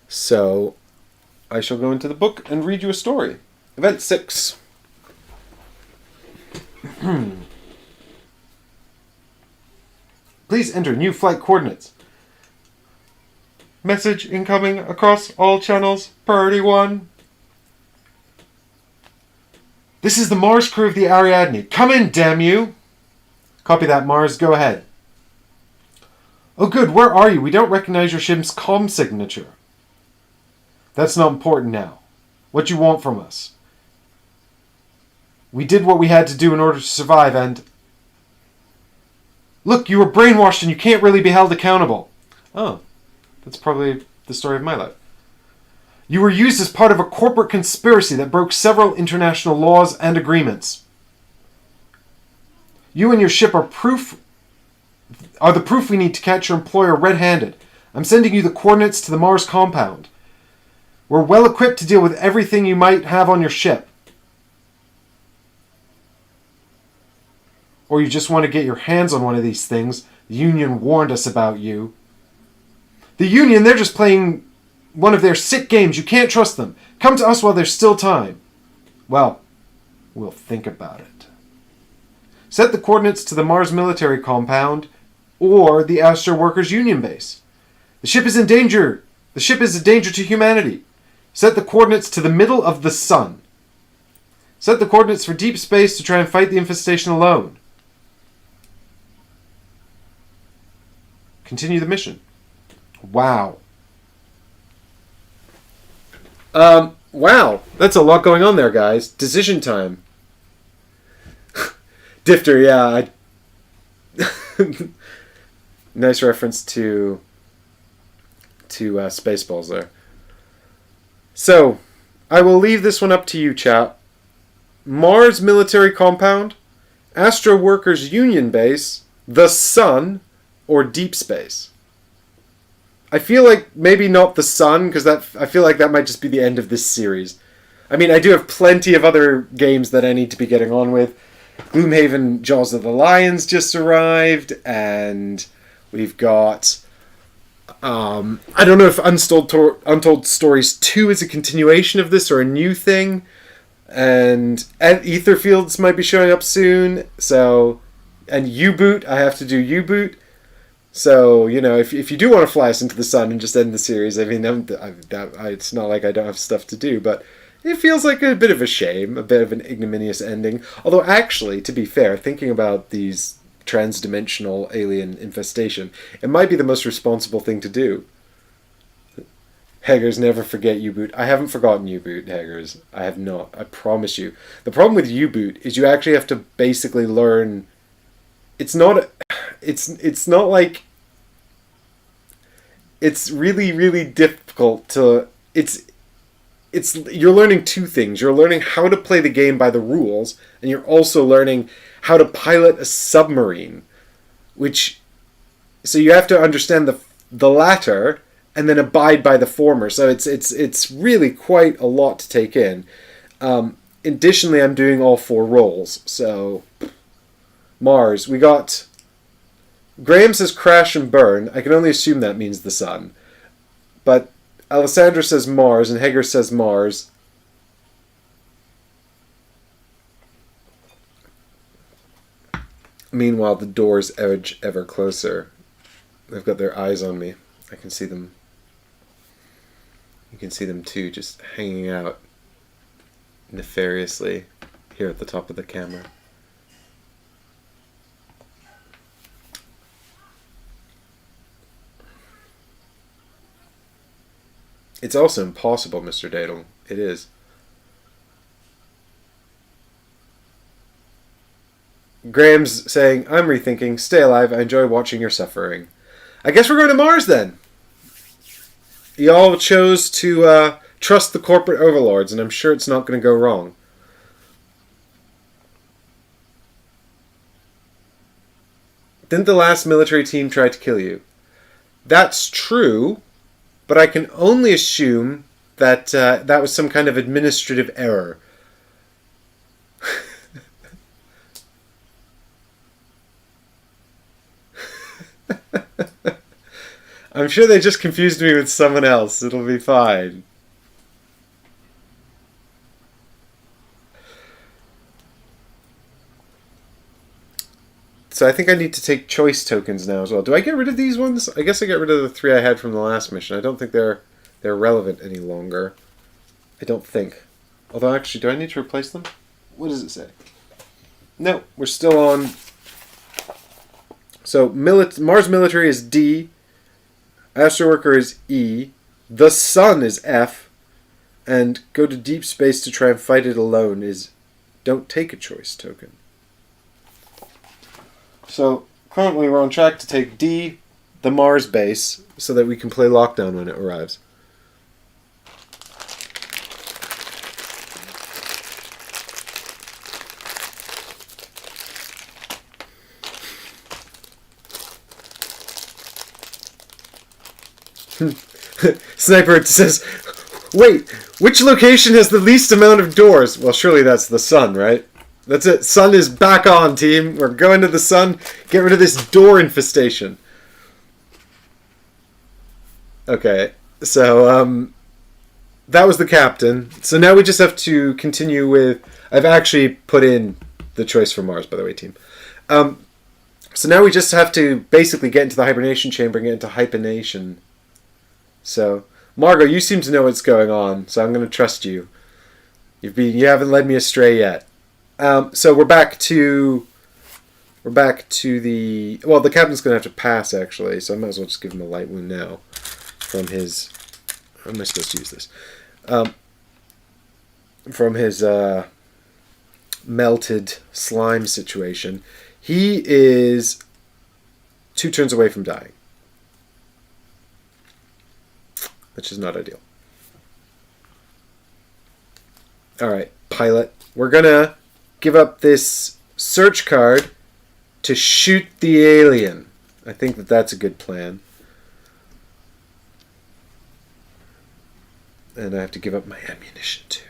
So I shall go into the book and read you a story. Event 6. Please enter new flight coordinates. Message incoming across all channels. Priority 1. This is the Mars crew of the Ariadne. Come in, damn you! Copy that, Mars. Go ahead. Oh good, where are you? We don't recognize your ship's comm signature. That's not important now. What you want from us? We did what we had to do in order to survive and... Look, you were brainwashed and you can't really be held accountable. Oh, that's probably the story of my life. You were used as part of a corporate conspiracy that broke several international laws and agreements. You and your ship are the proof we need to catch your employer red-handed. I'm sending you the coordinates to the Mars compound. We're well equipped to deal with everything you might have on your ship. Or you just want to get your hands on one of these things. The Union warned us about you. The Union, they're just playing one of their sick games. You can't trust them. Come to us while there's still time. Well, we'll think about it. Set the coordinates to the Mars military compound or the Astro Workers Union base. The ship is in danger. The ship is a danger to humanity. Set the coordinates to the middle of the sun. Set the coordinates for deep space to try and fight the infestation alone. Continue the mission. Wow. Wow. That's a lot going on there, guys. Decision time. Difter, yeah. Nice reference to Spaceballs there. So, I will leave this one up to you, chat. Mars military compound, Astro Workers Union base, the sun, or deep space. I feel like maybe not the sun, because I feel like that might just be the end of this series. I mean, I do have plenty of other games that I need to be getting on with. Gloomhaven Jaws of the Lions just arrived, and we've got... I don't know if Untold Stories 2 is a continuation of this or a new thing. And Etherfields might be showing up soon. So, and U-Boot, I have to do U-Boot. So, you know, if you do want to fly us into the sun and just end the series, I mean, it's not like I don't have stuff to do, but it feels like a bit of a shame, a bit of an ignominious ending. Although, actually, to be fair, thinking about these trans-dimensional alien infestation, it might be the most responsible thing to do. Haggers, never forget U-Boot. I haven't forgotten U-Boot, Haggers. I have not. I promise you. The problem with U-Boot is you actually have to basically learn... It's not like... It's really, really difficult to... You're learning two things. You're learning how to play the game by the rules, and you're also learning how to pilot a submarine. So you have to understand the latter and then abide by the former. So it's really quite a lot to take in. Additionally, I'm doing all 4 roles. So Mars, we got... Graham says crash and burn. I can only assume that means the sun. But Alessandra says Mars and Hager says Mars. Meanwhile, the doors edge ever closer. They've got their eyes on me. I can see them. You can see them too, just hanging out nefariously here at the top of the camera. It's also impossible, Mr. Dadle. It is. Graham's saying, I'm rethinking. Stay alive. I enjoy watching your suffering. I guess we're going to Mars then. Y'all chose to trust the corporate overlords, and I'm sure it's not going to go wrong. Didn't the last military team try to kill you? That's true. but I can only assume that that was some kind of administrative error. I'm sure they just confused me with someone else. It'll be fine. So I think I need to take choice tokens now as well. Do I get rid of these ones? I guess I get rid of the 3 I had from the last mission. I don't think they're relevant any longer. I don't think. Although actually, do I need to replace them? What does it say? No, we're still on. So Mars military is D. Astro worker is E. The sun is F. And go to deep space to try and fight it alone is don't take a choice token. So currently we're on track to take D, the Mars base, so that we can play Lockdown when it arrives. Sniper says, wait, which location has the least amount of doors? Well, surely that's the sun, right? That's it. Sun is back on, team. We're going to the sun. Get rid of this door infestation. Okay, so that was the captain. So now we just have to continue with... I've actually put in the choice for Mars, by the way, team. So now we just have to basically get into the hibernation chamber and get into hibernation. So, Margot, you seem to know what's going on, so I'm going to trust you. You haven't led me astray yet. So we're back to the... Well, the captain's going to have to pass, actually, so I might as well just give him a light wound now from his... How am I supposed to use this? From his melted slime situation. He is 2 turns away from dying, which is not ideal. Alright, pilot. We're going to give up this search card to shoot the alien. I think that that's a good plan. And I have to give up my ammunition too.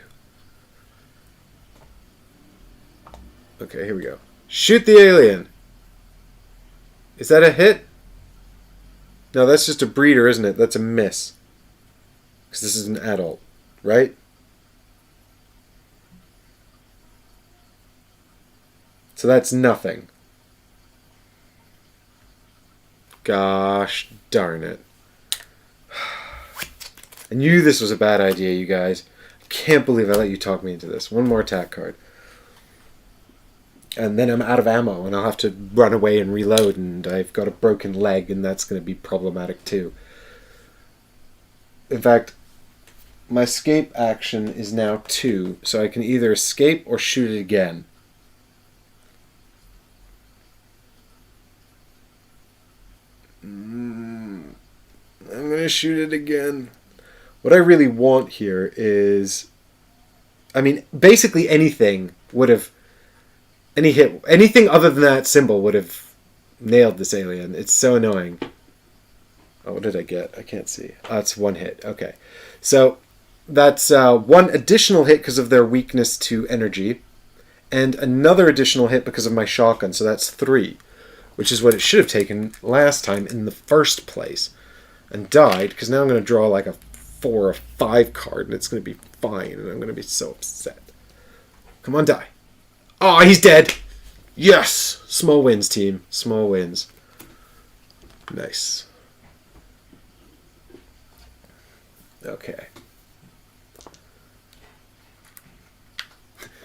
Okay, here we go. Shoot the alien. Is that a hit? No, that's just a breeder, isn't it? That's a miss. Because this is an adult, right? So that's nothing. Gosh darn it. I knew this was a bad idea, you guys. I can't believe I let you talk me into this. One more attack card. And then I'm out of ammo, and I'll have to run away and reload, and I've got a broken leg, and that's going to be problematic too. In fact, my escape action is now 2, so I can either escape or shoot it again. I'm going to shoot it again. What I really want here is... I mean, basically anything would have... Anything other than that symbol would have nailed this alien. It's so annoying. Oh, what did I get? I can't see. Oh, it's 1 hit. Okay. So, that's 1 additional hit because of their weakness to energy. And another additional hit because of my shotgun. So that's 3. Which is what it should have taken last time in the first place. And died, because now I'm going to draw like a 4 or 5 card, and it's going to be fine, and I'm going to be so upset. Come on, die. Oh, he's dead! Yes! Small wins, team. Small wins. Nice. Okay.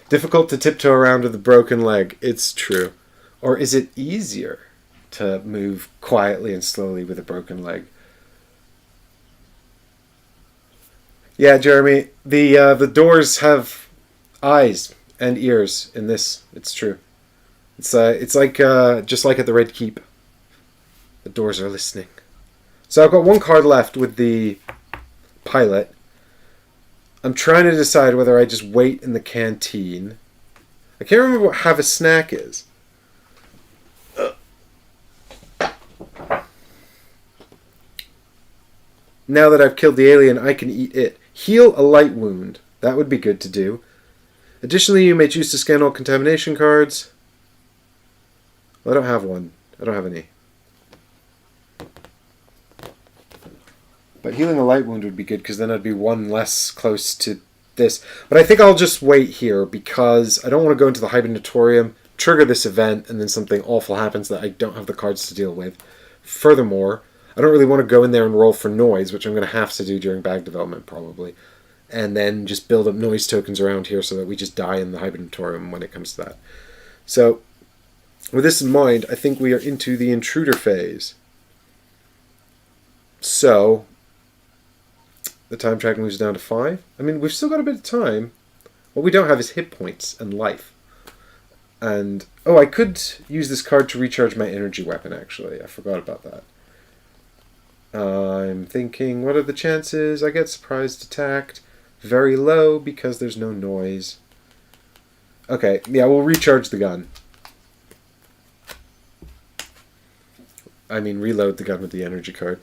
Difficult to tiptoe around with a broken leg. It's true. Or is it easier to move quietly and slowly with a broken leg? Yeah, Jeremy, the doors have eyes and ears in this. It's true. It's like just like at the Red Keep. The doors are listening. So I've got 1 card left with the pilot. I'm trying to decide whether I just wait in the canteen. I can't remember what have a snack is. Now that I've killed the alien, I can eat it. Heal a light wound. That would be good to do. Additionally, you may choose to scan all contamination cards. Well, I don't have one. I don't have any. But healing a light wound would be good, because then I'd be one less close to this. But I think I'll just wait here, because I don't want to go into the hibernatorium, trigger this event, and then something awful happens that I don't have the cards to deal with. Furthermore, I don't really want to go in there and roll for noise, which I'm going to have to do during bag development, probably. And then just build up noise tokens around here so that we just die in the hibernatorium when it comes to that. So, with this in mind, I think we are into the intruder phase. So, the time track moves down to 5. I mean, we've still got a bit of time. What we don't have is hit points and life. And, oh, I could use this card to recharge my energy weapon, actually. I forgot about that. I'm thinking, what are the chances I get surprised attacked? Very low, because there's no noise. Okay, yeah, we'll recharge the gun. I mean, reload the gun with the energy card.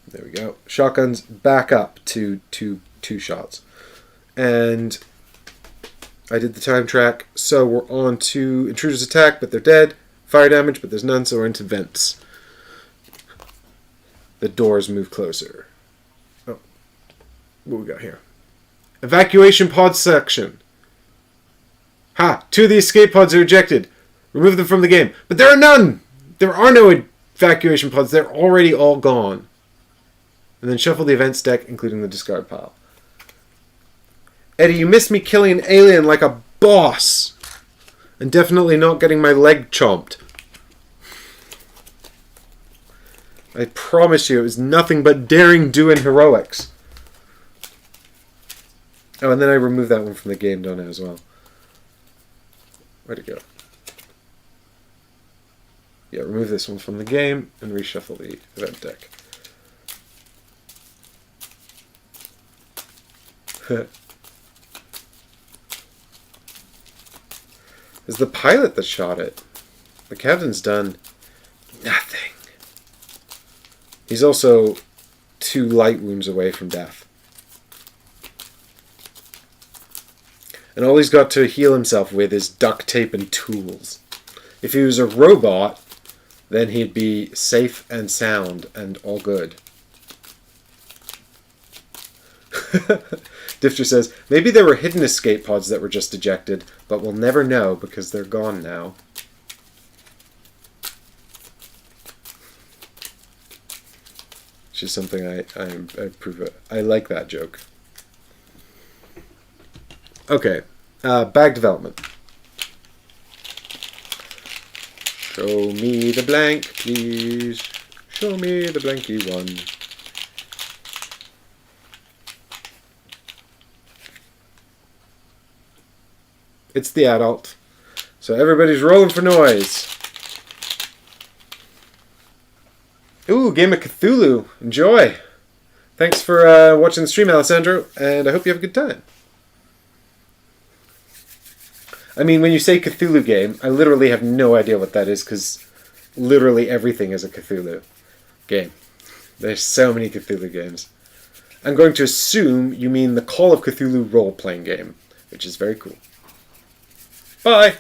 There we go. Shotguns back up to two shots. And I did the time track, so we're on to intruders attack, but they're dead. Fire damage, but there's none, so we're into vents. The doors move closer. Oh, what we got here? Evacuation pod section. Ha! 2 of the escape pods are ejected. Remove them from the game. But there are none! There are no evacuation pods. They're already all gone. And then shuffle the events deck, including the discard pile. Eddie, you missed me killing an alien like a boss. And definitely not getting my leg chomped. I promise you, it was nothing but daring do and heroics. Oh, and then I removed that one from the game, don't I, as well? Where'd it go? Yeah, remove this one from the game and reshuffle the event deck. It's the pilot that shot it. The captain's done nothing. He's also 2 light wounds away from death. And all he's got to heal himself with is duct tape and tools. If he was a robot, then he'd be safe and sound and all good. Difter says, maybe there were hidden escape pods that were just ejected, but we'll never know because they're gone now. Which is something I approve of. I like that joke. Okay, bag development. Show me the blank, please. Show me the blanky one. It's the adult. So everybody's rolling for noise. Ooh, Game of Cthulhu. Enjoy. Thanks for watching the stream, Alessandro, and I hope you have a good time. I mean, when you say Cthulhu game, I literally have no idea what that is, because literally everything is a Cthulhu game. There's so many Cthulhu games. I'm going to assume you mean the Call of Cthulhu role-playing game, which is very cool. Bye!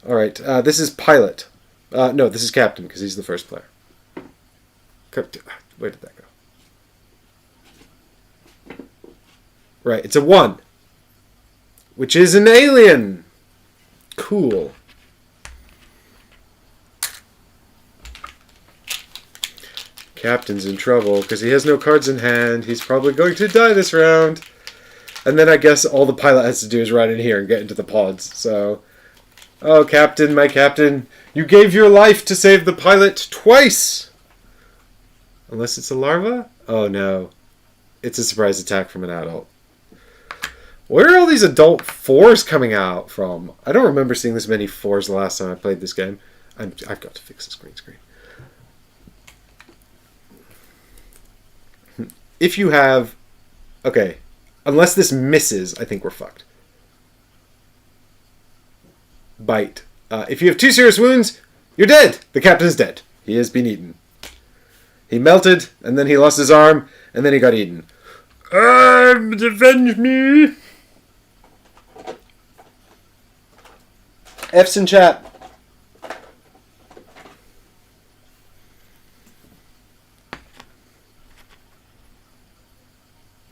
Alright, this is Pilot. No, this is Captain, because he's the first player. Where did that go? Right, it's a 1. Which is an alien! Cool. Captain's in trouble, because he has no cards in hand. He's probably going to die this round. And then I guess all the pilot has to do is run in here and get into the pods. So, oh, Captain, my Captain, you gave your life to save the pilot twice! Unless it's a larva? Oh, no. It's a surprise attack from an adult. Where are all these adult 4s coming out from? I don't remember seeing this many 4s the last time I played this game. I've got to fix this green screen. If you have... Okay. Unless this misses, I think we're fucked. Bite. If you have 2 serious wounds, you're dead. The captain is dead. He has been eaten. He melted, and then he lost his arm, and then he got eaten. Avenge me! F's in chat.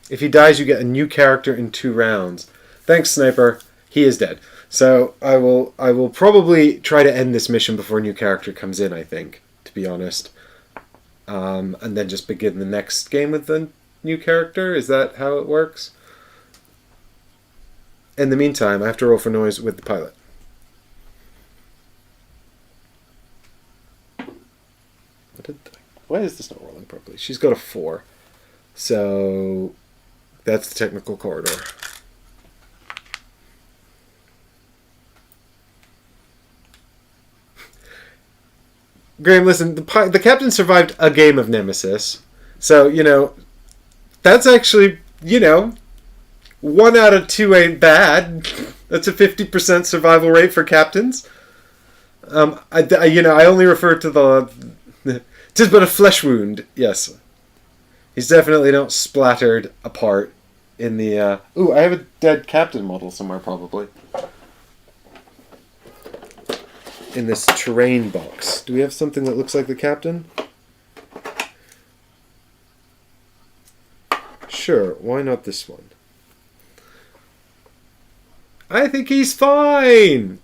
If he dies, you get a new character in 2 rounds. Thanks, Sniper. He is dead. So I will probably try to end this mission before a new character comes in, I think, to be honest. And then just begin the next game with the new character. Is that how it works? In the meantime, I have to roll for noise with the pilot. Why is this not rolling properly? She's got a 4. So that's the technical corridor. Graham, listen, the captain survived a game of Nemesis. So, that's actually, 1 out of 2 ain't bad. That's a 50% survival rate for captains. I only refer to the... Tis but a flesh wound, yes. He's definitely not splattered apart in the... Ooh, I have a dead captain model somewhere, probably. In this terrain box. Do we have something that looks like the captain? Sure, why not this one? I think he's fine!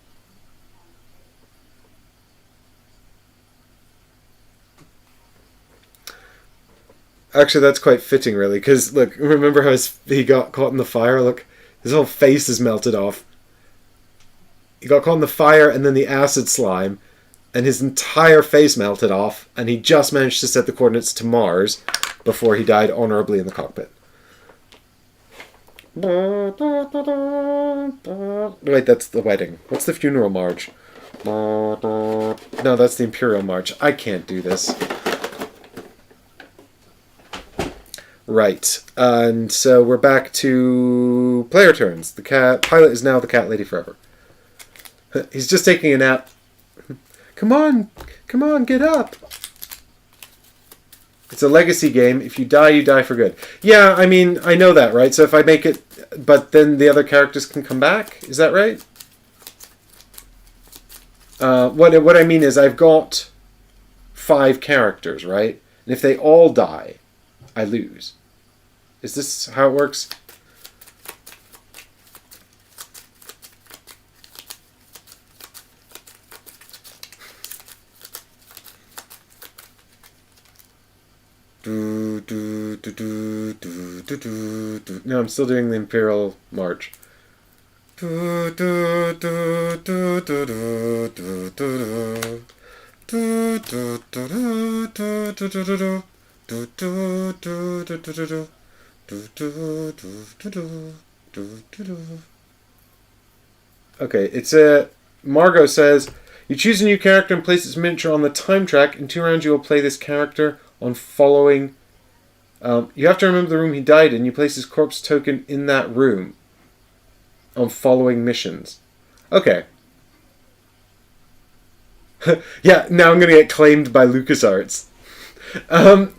Actually, that's quite fitting, really, because, look, remember how he got caught in the fire? Look, his whole face is melted off. He got caught in the fire and then the acid slime, and his entire face melted off, and he just managed to set the coordinates to Mars before he died honorably in the cockpit. Wait, that's the wedding. What's the funeral march? No, that's the Imperial March. I can't do this. Right, and so we're back to player turns. The pilot is now the cat lady forever. He's just taking a nap. Come on, get up. It's a legacy game. If you die for good. Yeah, I mean, I know that, right? So if I make it, but then the other characters can come back? Is that right? What I mean is I've got 5 characters, right? And if they all die, I lose. Is this how it works? No, I'm still doing the Imperial March. Okay, it's a... Margot says, you choose a new character and place its miniature on the time track. In 2 rounds you will play this character on following... you have to remember the room he died in. You place his corpse token in that room on following missions. Okay. Yeah, now I'm going to get claimed by LucasArts. I'm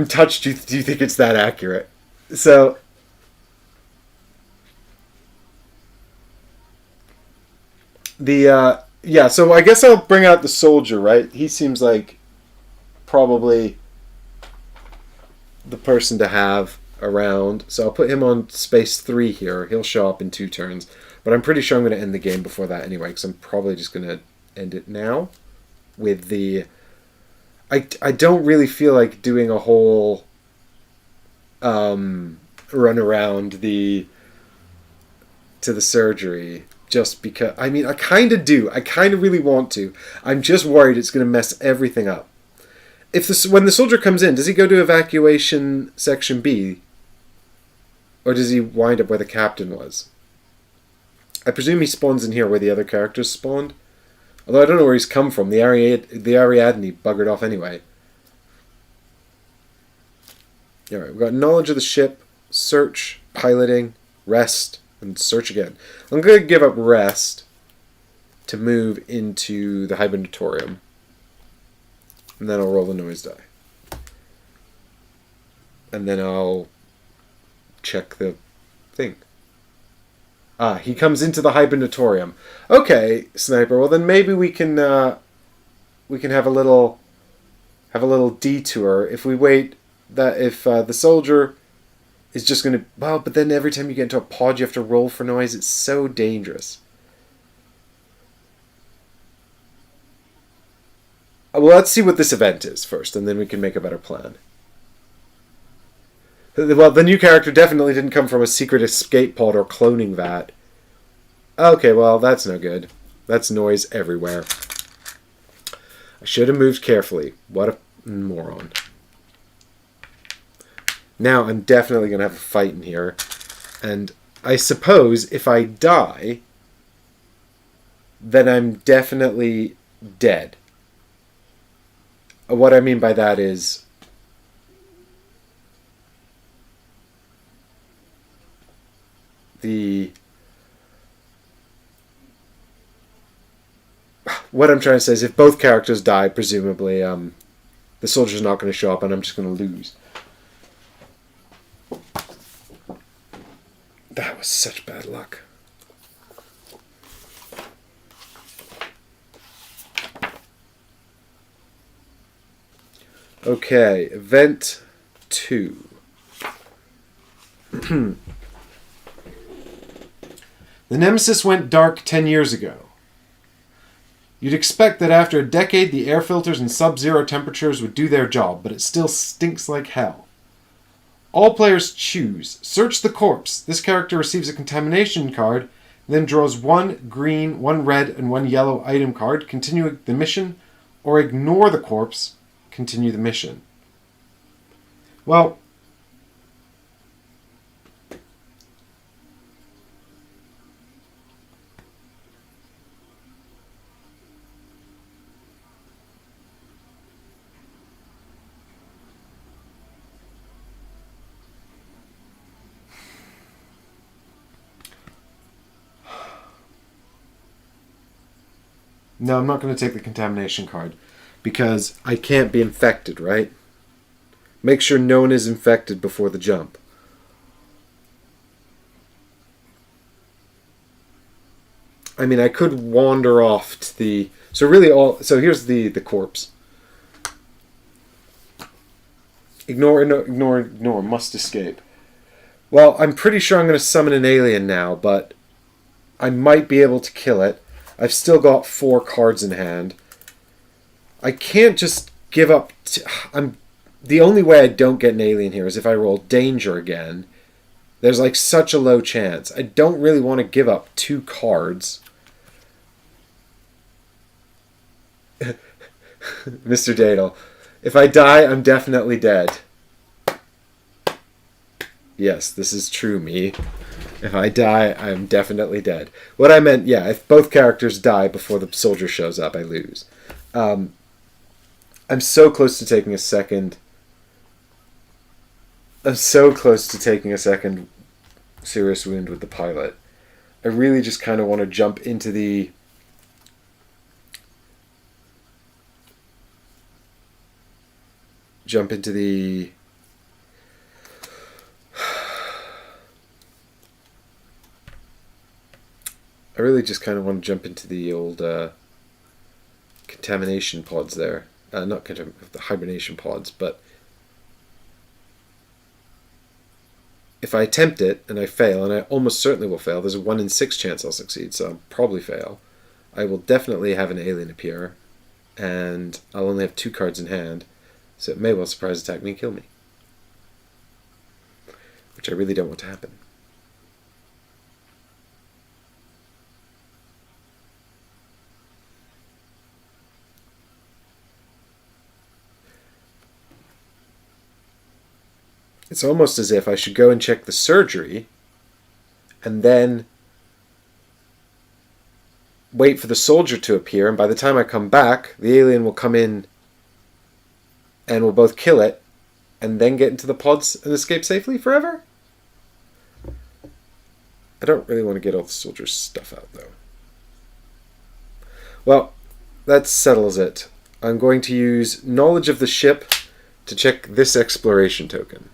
touched. Do you think it's that accurate? So... yeah, so I guess I'll bring out the soldier, right? He seems like probably the person to have around. So I'll put him on space 3 here. He'll show up in 2 turns. But I'm pretty sure I'm going to end the game before that anyway, because I'm probably just going to end it now with the... I don't really feel like doing a whole run around to the surgery. Just because, I mean, I kind of do. I kind of really want to. I'm just worried it's going to mess everything up. When the soldier comes in, does he go to evacuation section B? Or does he wind up where the captain was? I presume he spawns in here where the other characters spawned. Although I don't know where he's come from. The Ariadne buggered off anyway. Alright, we've got knowledge of the ship, search, piloting, rest, and search again. I'm going to give up rest to move into the hibernatorium. And then I'll roll the noise die. And then I'll check the thing. Ah, he comes into the hibernatorium. Okay, Sniper. Well, then maybe we can have a little detour if we wait. That if the soldier is just going to... Well, but then every time you get into a pod, you have to roll for noise. It's so dangerous. Well, let's see what this event is first, and then we can make a better plan. Well, the new character definitely didn't come from a secret escape pod or cloning vat. Okay, well, that's no good. That's noise everywhere. I should have moved carefully. What a moron. Now I'm definitely going to have a fight in here. And I suppose if I die, then I'm definitely dead. What I mean by that is... What I'm trying to say is if both characters die, presumably the soldier's not going to show up and I'm just going to lose. That was such bad luck. Okay, event 2. The Nemesis went dark 10 years ago. You'd expect that after a decade the air filters and sub-zero temperatures would do their job, but it still stinks like hell. All players choose. Search the corpse. This character receives a contamination card, then draws 1 green, 1 red, and 1 yellow item card. Continue the mission, or ignore the corpse. Continue the mission. Well... No, I'm not going to take the contamination card because I can't be infected, right? Make sure no one is infected before the jump. I mean, I could wander off to the... So here's the corpse. Ignore, must escape. Well, I'm pretty sure I'm going to summon an alien now, but I might be able to kill it. I've still got 4 cards in hand. I can't just give up... The only way I don't get an alien here is if I roll danger again. There's like such a low chance. I don't really want to give up 2 cards. Mr. Dadle. If I die, I'm definitely dead. Yes, this is true, me. If I die, I'm definitely dead. What I meant, yeah, if both characters die before the soldier shows up, I lose. I'm so close to taking a second... I'm so close to taking a second serious wound with the pilot. I really just kind of want to jump into the... I really just kind of want to jump into the old contamination pods there. Not the hibernation pods, but if I attempt it and I fail, and I almost certainly will fail, there's a 1 in 6 chance I'll succeed, so I'll probably fail. I will definitely have an alien appear, and I'll only have 2 cards in hand, so it may well surprise attack me and kill me. Which I really don't want to happen. It's almost as if I should go and check the surgery and then wait for the soldier to appear, and by the time I come back, the alien will come in and we'll both kill it and then get into the pods and escape safely forever? I don't really want to get all the soldiers' stuff out, though. Well, that settles it. I'm going to use knowledge of the ship to check this exploration token.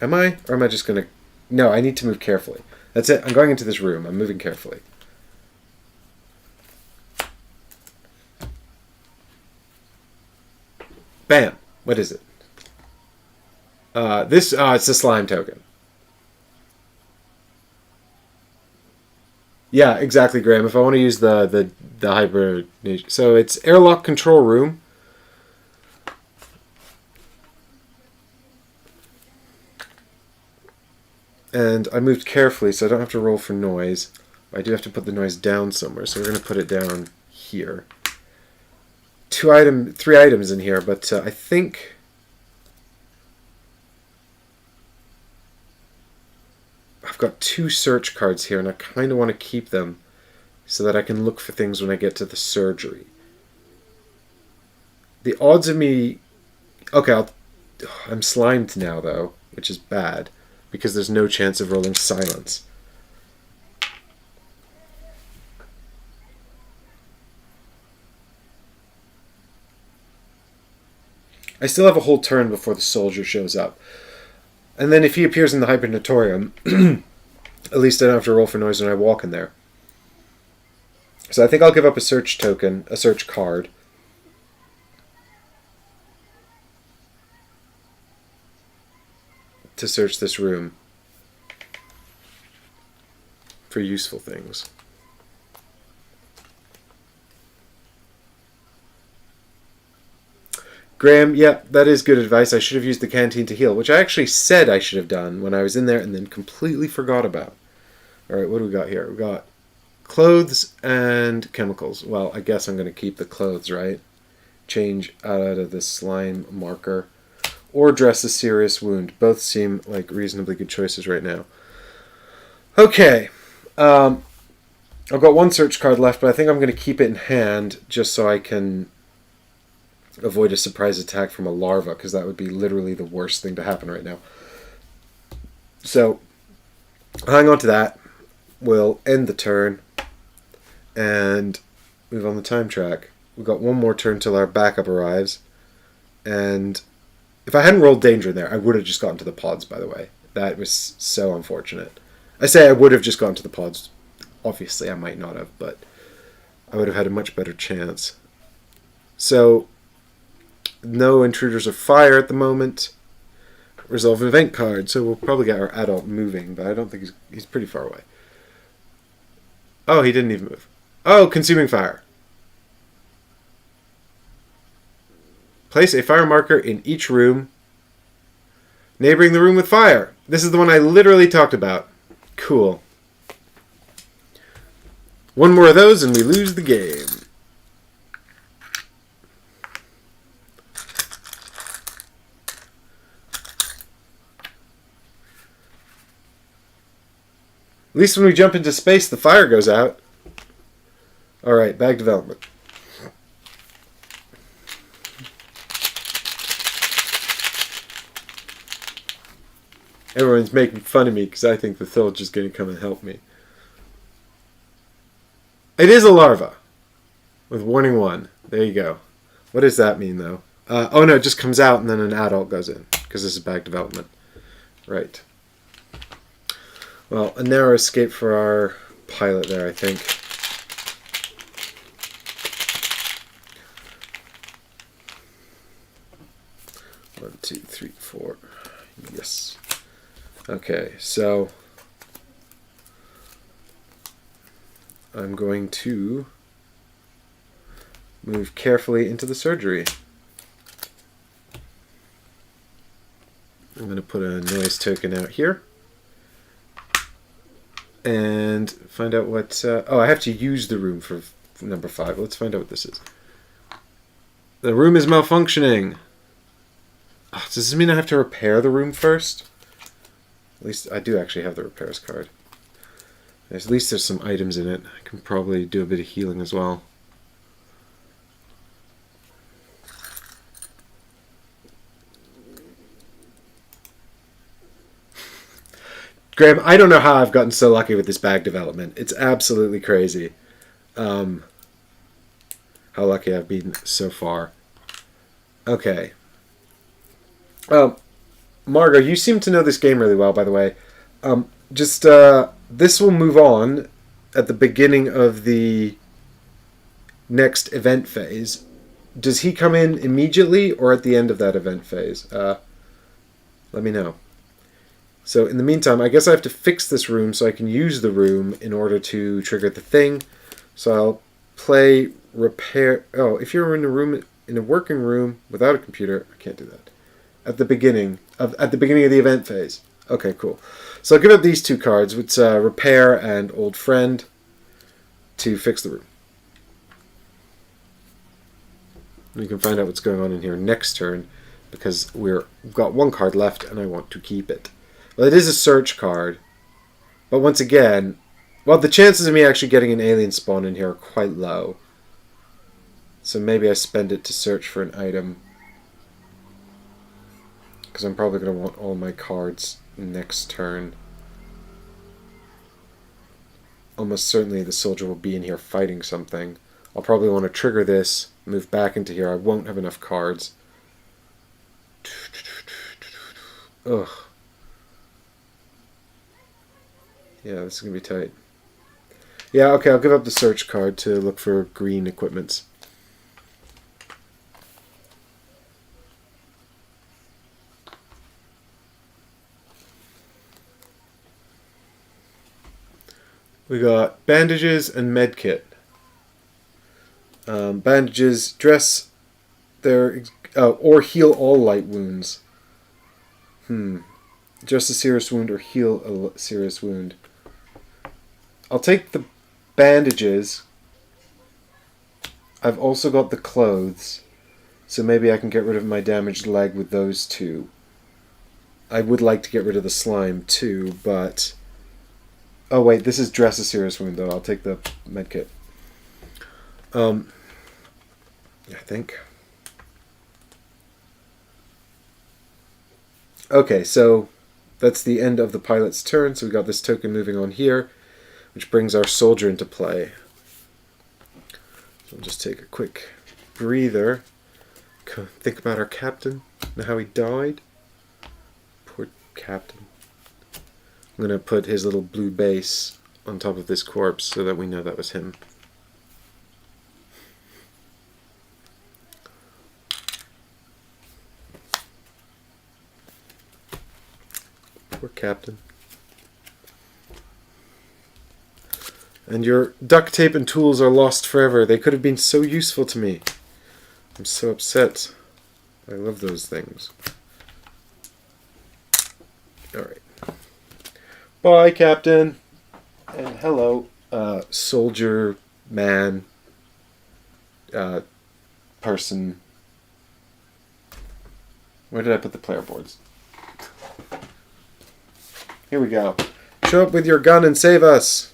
Am I? Or am I just going to... No, I need to move carefully. That's it. I'm going into this room. I'm moving carefully. Bam. What is it? It's a slime token. Yeah, exactly, Graham. If I want to use the hibernation... So it's airlock control room. And I moved carefully, so I don't have to roll for noise. I do have to put the noise down somewhere, so we're going to put it down here. 3 items in here, but I think... I've got 2 search cards here, and I kind of want to keep them so that I can look for things when I get to the surgery. The odds of me... Okay, I'm slimed now, though, which is bad, because there's no chance of rolling silence. I still have a whole turn before the soldier shows up. And then if he appears in the hibernatorium, at least I don't have to roll for noise when I walk in there. So I think I'll give up a search token, a search card. To search this room for useful things. Graham, yeah, that is good advice. I should have used the canteen to heal, which I actually said I should have done when I was in there and then completely forgot about. Alright, what do we got here? We got clothes and chemicals. Well, I guess I'm going to keep the clothes, right? Change out of the slime marker. Or dress a serious wound. Both seem like reasonably good choices right now. Okay. I've got 1 search card left, but I think I'm going to keep it in hand just so I can avoid a surprise attack from a larva, because that would be literally the worst thing to happen right now. So, hang on to that. We'll end the turn and move on the time track. We've got 1 more turn till our backup arrives. And if I hadn't rolled danger in there, I would have just gotten to the pods, by the way. That was so unfortunate. I say I would have just gotten to the pods. Obviously, I might not have, but I would have had a much better chance. So, no intruders or fire at the moment. Resolve an event card, so we'll probably get our adult moving, but I don't think he's pretty far away. Oh, he didn't even move. Oh, consuming fire. Place a fire marker in each room, neighboring the room with fire. This is the one I literally talked about. Cool. 1 more of those and we lose the game. At least when we jump into space, the fire goes out. Alright, bag development. Everyone's making fun of me because I think the Thilge is going to come and help me. It is a larva. With warning 1. There you go. What does that mean, though? Oh no, it just comes out and then an adult goes in. Because this is bag development. Right. Well, a narrow escape for our pilot there, I think. One, 2, 3, 4. Yes. Okay, so I'm going to move carefully into the surgery. I'm going to put a noise token out here. And find out what... oh, I have to use the room for number 5. Let's find out what this is. The room is malfunctioning. Oh, does this mean I have to repair the room first? At least I do actually have the repairs card. At least there's some items in it. I can probably do a bit of healing as well. Graham, I don't know how I've gotten so lucky with this bag development. It's absolutely crazy. How lucky I've been so far. Okay. Margot, you seem to know this game really well, by the way. This will move on at the beginning of the next event phase. Does he come in immediately or at the end of that event phase? Let me know. So in the meantime, I guess I have to fix this room so I can use the room in order to trigger the thing. So I'll play repair. Oh, if you're in a working room without a computer, I can't do that. At the beginning of the event phase. Okay, cool. So I'll give up these two cards, which repair and old friend, to fix the room. We can find out what's going on in here next turn, because we've got one card left and I want to keep it. Well, it is a search card, but once again, well, the chances of me actually getting an alien spawn in here are quite low. So maybe I spend it to search for an item, because I'm probably going to want all my cards next turn. Almost certainly the soldier will be in here fighting something. I'll probably want to trigger this, move back into here. I won't have enough cards. Ugh. Yeah, this is going to be tight. Yeah, okay, I'll give up the search card to look for green equipments. We got bandages and medkit. Bandages dress their or heal all light wounds. Just a serious wound or heal a serious wound. I'll take the bandages. I've also got the clothes, so maybe I can get rid of my damaged leg with those two. I would like to get rid of the slime too, but... Oh wait, this is dress a serious wound though. I'll take the medkit. I think. Okay, so that's the end of the pilot's turn. So we got this token moving on here, which brings our soldier into play. So I'll just take a quick breather. Think about our captain and how he died. Poor captain. I'm going to put his little blue base on top of this corpse so that we know that was him. Poor captain. And your duct tape and tools are lost forever. They could have been so useful to me. I'm so upset. I love those things. Alright. Bye, Captain. And hello, soldier, man, person. Where did I put the player boards? Here we go. Show up with your gun and save us.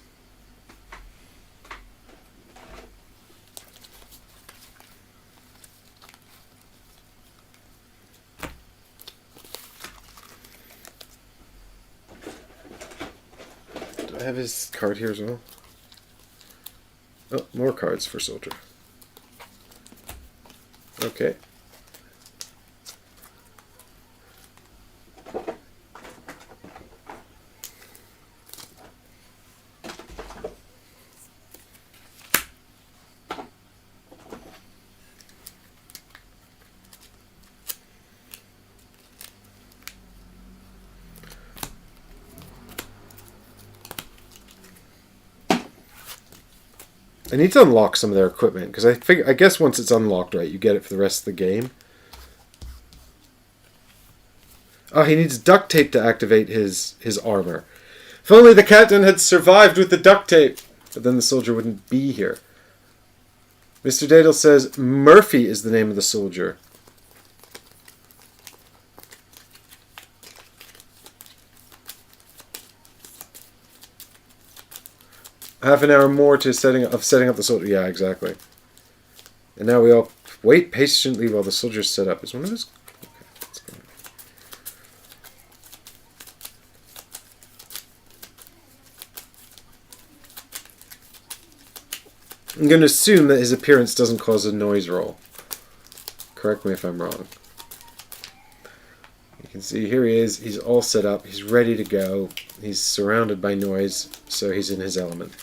I have his card here as well. Oh, more cards for soldier. Okay. I need to unlock some of their equipment, because I guess once it's unlocked, right, you get it for the rest of the game. Oh, he needs duct tape to activate his armor. If only the captain had survived with the duct tape! But then the soldier wouldn't be here. Mr. Dadle says Murphy is the name of the soldier. Half an hour more to setting up the soldier. Yeah, exactly. And now we all wait patiently while the soldiers set up. Is one of those... Okay, let's go. I'm going to assume that his appearance doesn't cause a noise roll. Correct me if I'm wrong. You can see here he is. He's all set up. He's ready to go. He's surrounded by noise, so he's in his element.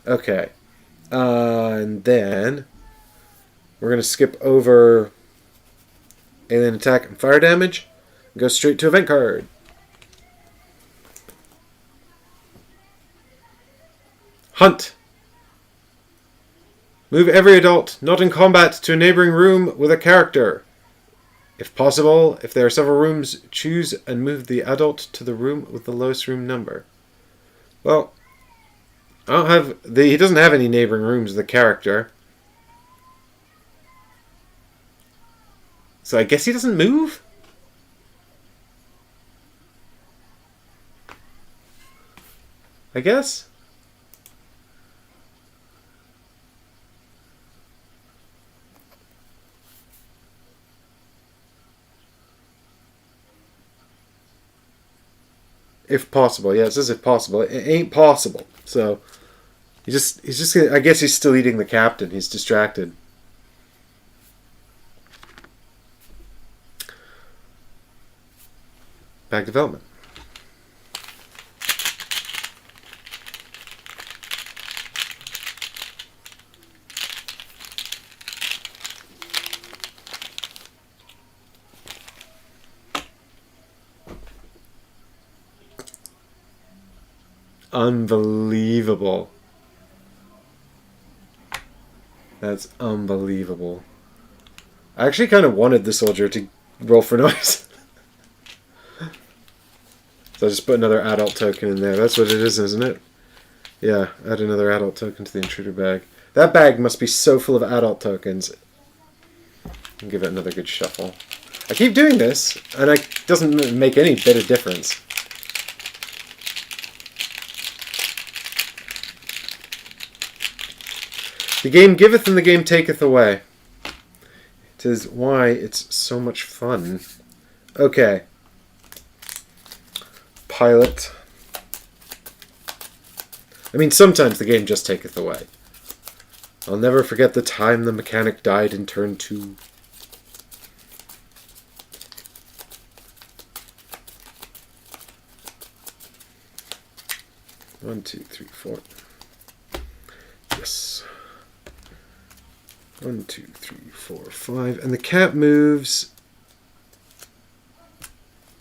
Okay. And then we're going to skip over alien attack and fire damage and go straight to event card. Hunt. Move every adult not in combat to a neighboring room with a character. If possible, if there are several rooms, choose and move the adult to the room with the lowest room number. Well, I don't have he doesn't have any neighboring rooms with a character. So I guess he doesn't move? I guess? If possible. Yeah, it says if possible. It ain't possible. So he's just gonna, I guess he's still eating the captain. He's distracted. Back development. Unbelievable. That's unbelievable. I actually kind of wanted the soldier to roll for noise. So I just put another adult token in there. That's what it is, isn't it? Yeah, add another adult token to the intruder bag. That bag must be so full of adult tokens. I'll give it another good shuffle. I keep doing this, and it doesn't make any bit of difference. The game giveth and the game taketh away. It is why it's so much fun. Okay. Pilot. I mean, sometimes the game just taketh away. I'll never forget the time the mechanic died in turn 2. One, two, three, four. Yes. 1, 2, 3, 4, 5. And the cat moves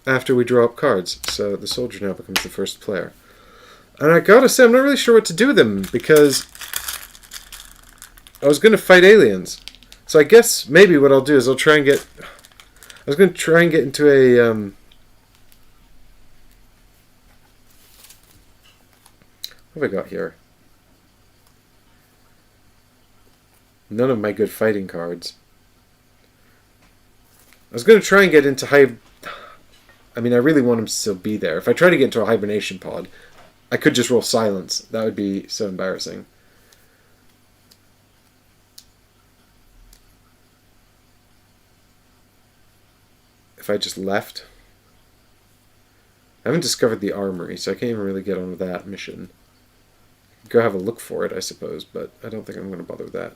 after we draw up cards. So the soldier now becomes the first player. And I gotta say, I'm not really sure what to do with him, because I was going to fight aliens. So I guess maybe what I'll do is I'll try and get... I was going to try and get into a... what have I got here? None of my good fighting cards. I was going to try and get into I mean, I really want him to still be there. If I try to get into a hibernation pod, I could just roll silence. That would be so embarrassing. If I just left. I haven't discovered the armory, so I can't even really get on with that mission. Go have a look for it, I suppose, but I don't think I'm going to bother with that.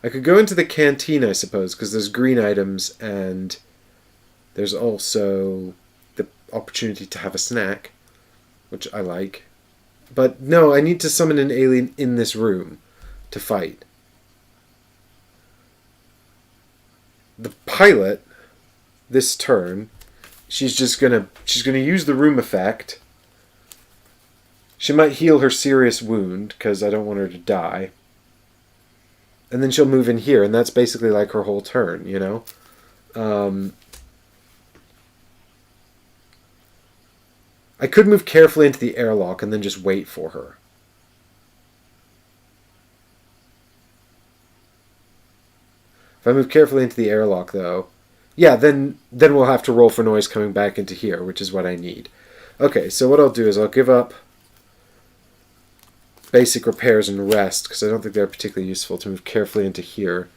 I could go into the canteen, I suppose, because there's green items and there's also the opportunity to have a snack, which I like. But no, I need to summon an alien in this room to fight. The pilot, this turn, she's gonna use the room effect. She might heal her serious wound, because I don't want her to die. And then she'll move in here, and that's basically like her whole turn, you know? I could move carefully into the airlock and then just wait for her. If I move carefully into the airlock, though, yeah, then we'll have to roll for noise coming back into here, which is what I need. Okay, so what I'll do is I'll give up basic repairs and rest, because I don't think they're particularly useful, to move carefully into here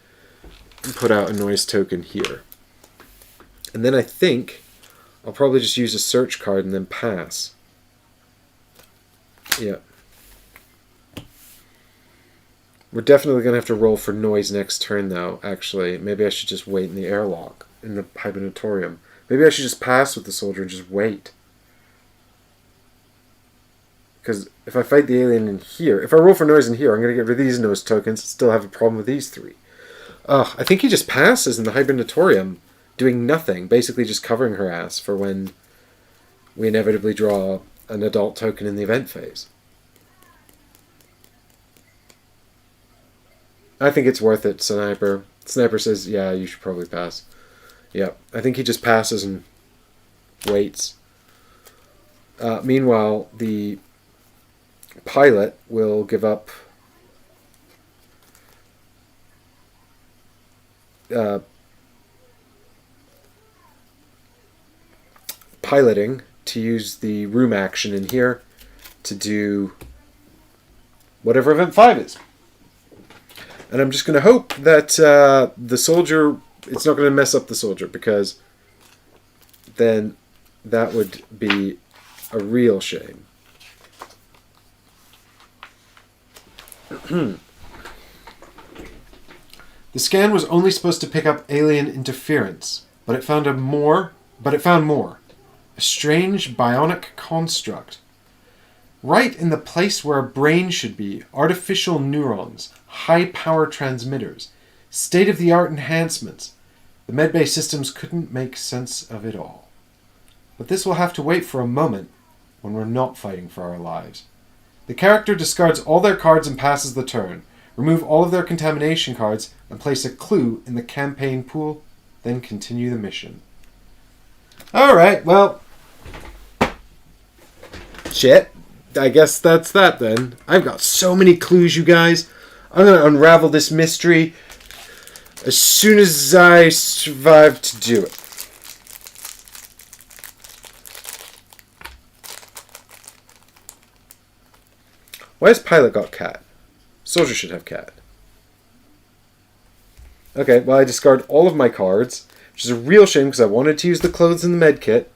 and put out a noise token here. And then I think I'll probably just use a search card and then pass. Yeah. We're definitely going to have to roll for noise next turn, though, actually. Maybe I should just wait in the airlock, in the hibernatorium. Maybe I should just pass with the soldier and just wait. Because if I fight the alien in here, if I roll for noise in here, I'm going to get rid of these noise tokens and still have a problem with these three. I think he just passes in the hibernatorium, doing nothing, basically just covering her ass for when we inevitably draw an adult token in the event phase. I think it's worth it, Sniper. Sniper says, yeah, you should probably pass. Yeah, I think he just passes and waits. Meanwhile, the pilot will give up piloting to use the room action in here to do whatever event 5 is. And I'm just going to hope that the soldier, it's not going to mess up the soldier, because then that would be a real shame. The scan was only supposed to pick up alien interference, but it found more. A strange bionic construct. Right in the place where a brain should be, artificial neurons, high-power transmitters, state-of-the-art enhancements. The medbay systems couldn't make sense of it all. But this will have to wait for a moment when we're not fighting for our lives. The character discards all their cards and passes the turn. Remove all of their contamination cards and place a clue in the campaign pool, then continue the mission. Alright, well, shit. I guess that's that then. I've got so many clues, you guys. I'm going to unravel this mystery as soon as I survive to do it. Why has pilot got cat? Soldier should have cat. Okay, well, I discard all of my cards, which is a real shame because I wanted to use the clothes in the med kit,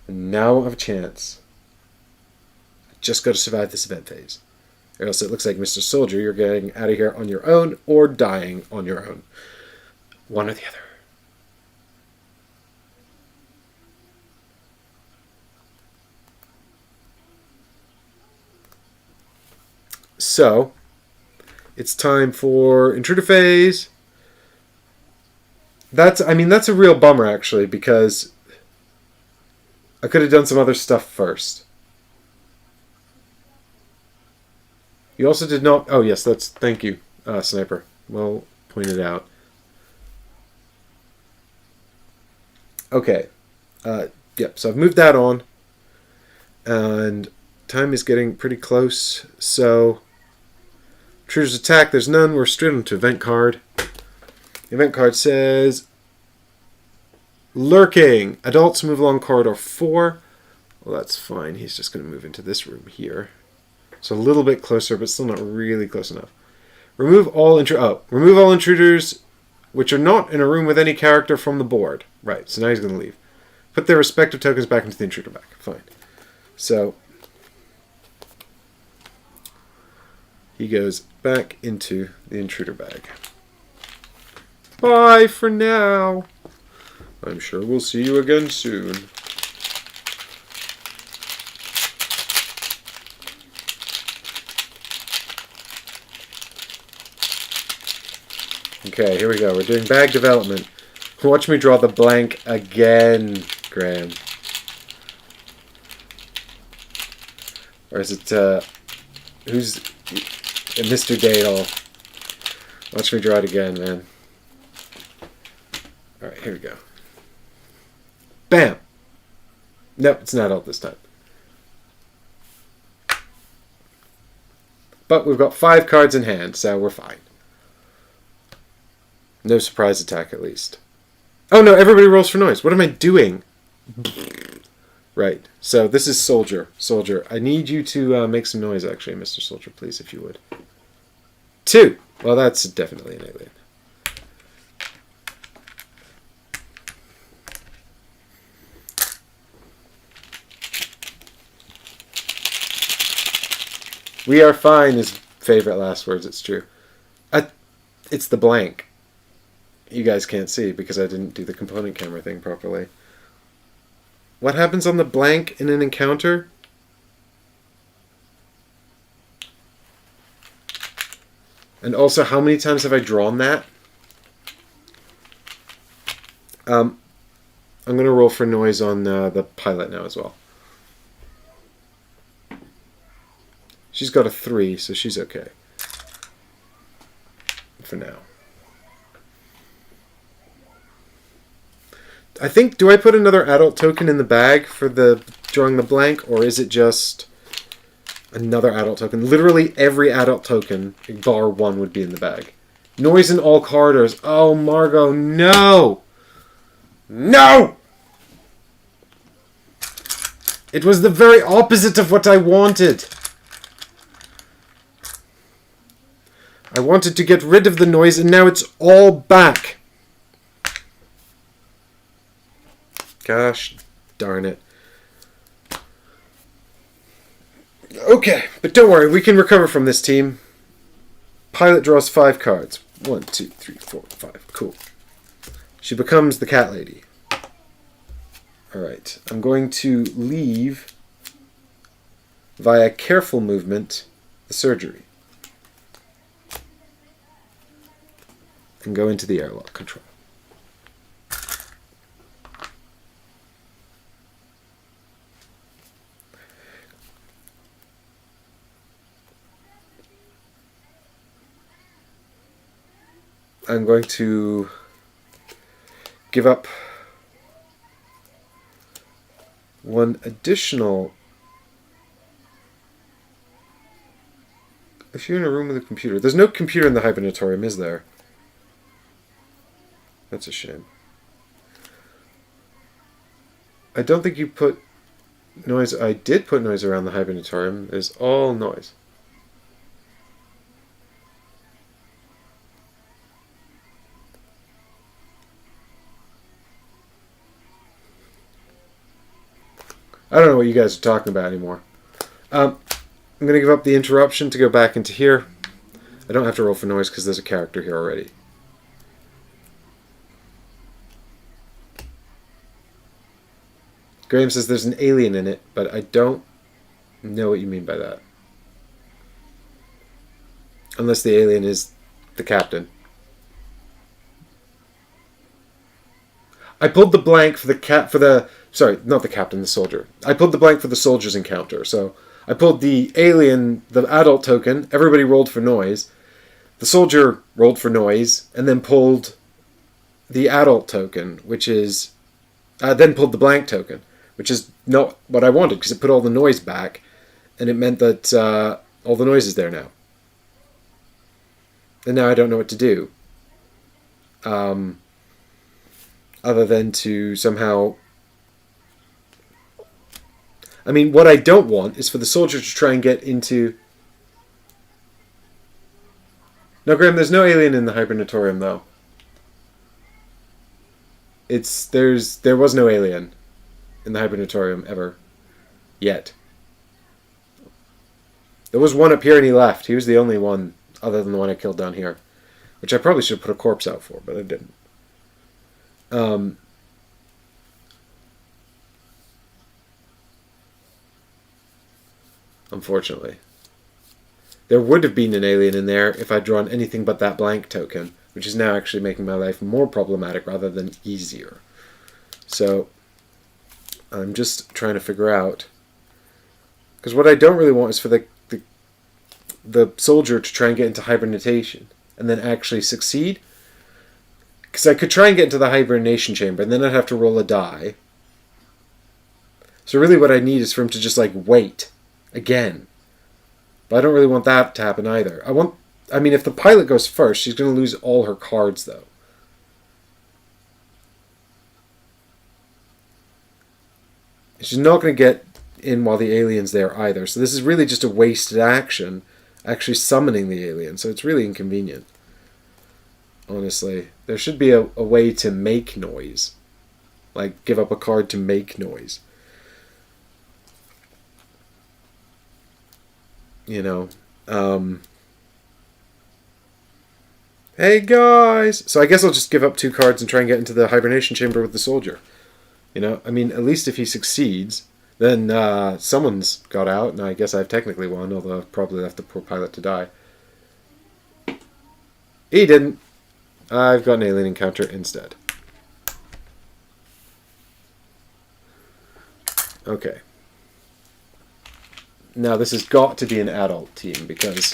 and now I have a chance. I just got to survive this event phase. Or else it looks like, Mr. Soldier, you're getting out of here on your own or dying on your own. One or the other. So, it's time for intruder phase. That's a real bummer, actually, because I could have done some other stuff first. You also did not... Oh, yes, thank you, Sniper. Well pointed out. Okay. Yep, so I've moved that on. And time is getting pretty close, so... Intruders attack, there's none. We're straight onto event card. The event card says... Lurking. Adults move along corridor 4. Well, that's fine. He's just going to move into this room here. So a little bit closer, but still not really close enough. Remove all intruders which are not in a room with any character from the board. Right, so now he's going to leave. Put their respective tokens back into the intruder bag. Fine. So he goes back into the intruder bag. Bye for now. I'm sure we'll see you again soon. Okay, here we go. We're doing bag development. Watch me draw the blank again, Graham. Or is it, who's Mr. Dale? Watch me draw it again, man. Alright, here we go. Bam! Nope, it's not out this time. But we've got 5 cards in hand, so we're fine. No surprise attack, at least. Oh no, everybody rolls for noise. What am I doing? Right. So this is Soldier. Soldier, I need you to make some noise, actually, Mr. Soldier, please, if you would. 2. Well, that's definitely an alien. We are fine is favorite last words, it's true. It's the blank. You guys can't see because I didn't do the component camera thing properly. What happens on the blank in an encounter? And also, how many times have I drawn that? I'm going to roll for noise on the pilot now as well. She's got a 3, so she's okay. For now. I think, do I put another adult token in the bag for the drawing the blank, or is it just another adult token? Literally every adult token, bar 1, would be in the bag. Noise in all corridors. Oh, Margot, no! No! It was the very opposite of what I wanted. I wanted to get rid of the noise, and now it's all back. Gosh darn it. Okay, but don't worry, we can recover from this, team. Pilot draws 5 cards. 1, 2, 3, 4, 5. Cool. She becomes the cat lady. Alright, I'm going to leave, via careful movement, the surgery. And go into the airlock control. I'm going to give up 1 additional. If you're in a room with a computer, there's no computer in the hibernatorium, is there? That's a shame. I don't think you put noise. I did put noise around the hibernatorium. It's all noise. I don't know what you guys are talking about anymore. I'm going to give up the interruption to go back into here. I don't have to roll for noise because there's a character here already. Graham says there's an alien in it, but I don't know what you mean by that. Unless the alien is the captain. I pulled the blank for the sorry, not the captain, the soldier. I pulled the blank for the soldier's encounter. So I pulled the alien, the adult token. Everybody rolled for noise. The soldier rolled for noise, and then pulled the adult token, which is then pulled the blank token, which is not what I wanted because it put all the noise back, and it meant that all the noise is there now. And now I don't know what to do. Other than to somehow... I mean, what I don't want is for the soldier to try and get into... No, Graham, there's no alien in the hibernatorium, though. There was no alien in the hibernatorium ever. Yet. There was one up here and he left. He was the only one other than the one I killed down here. Which I probably should have put a corpse out for, but I didn't. Unfortunately. There would have been an alien in there if I'd drawn anything but that blank token, which is now actually making my life more problematic rather than easier. So, I'm just trying to figure out... Because what I don't really want is for the soldier to try and get into hibernation and then actually succeed. Because I could try and get into the hibernation chamber and then I'd have to roll a die. So really what I need is for him to just like wait again. But I don't really want that to happen either. I mean, if the pilot goes first, she's going to lose all her cards, though. She's not going to get in while the alien's there either. So this is really just a wasted action, actually summoning the alien. So it's really inconvenient. Honestly, there should be a way to make noise. Like, give up a card to make noise. You know. Hey guys! So I guess I'll just give up 2 cards and try and get into the hibernation chamber with the soldier. You know, I mean, at least if he succeeds, then someone's got out, and I guess I've technically won, although I've probably left the poor pilot to die. He didn't. I've got an alien encounter instead. Okay. Now this has got to be an adult team, because...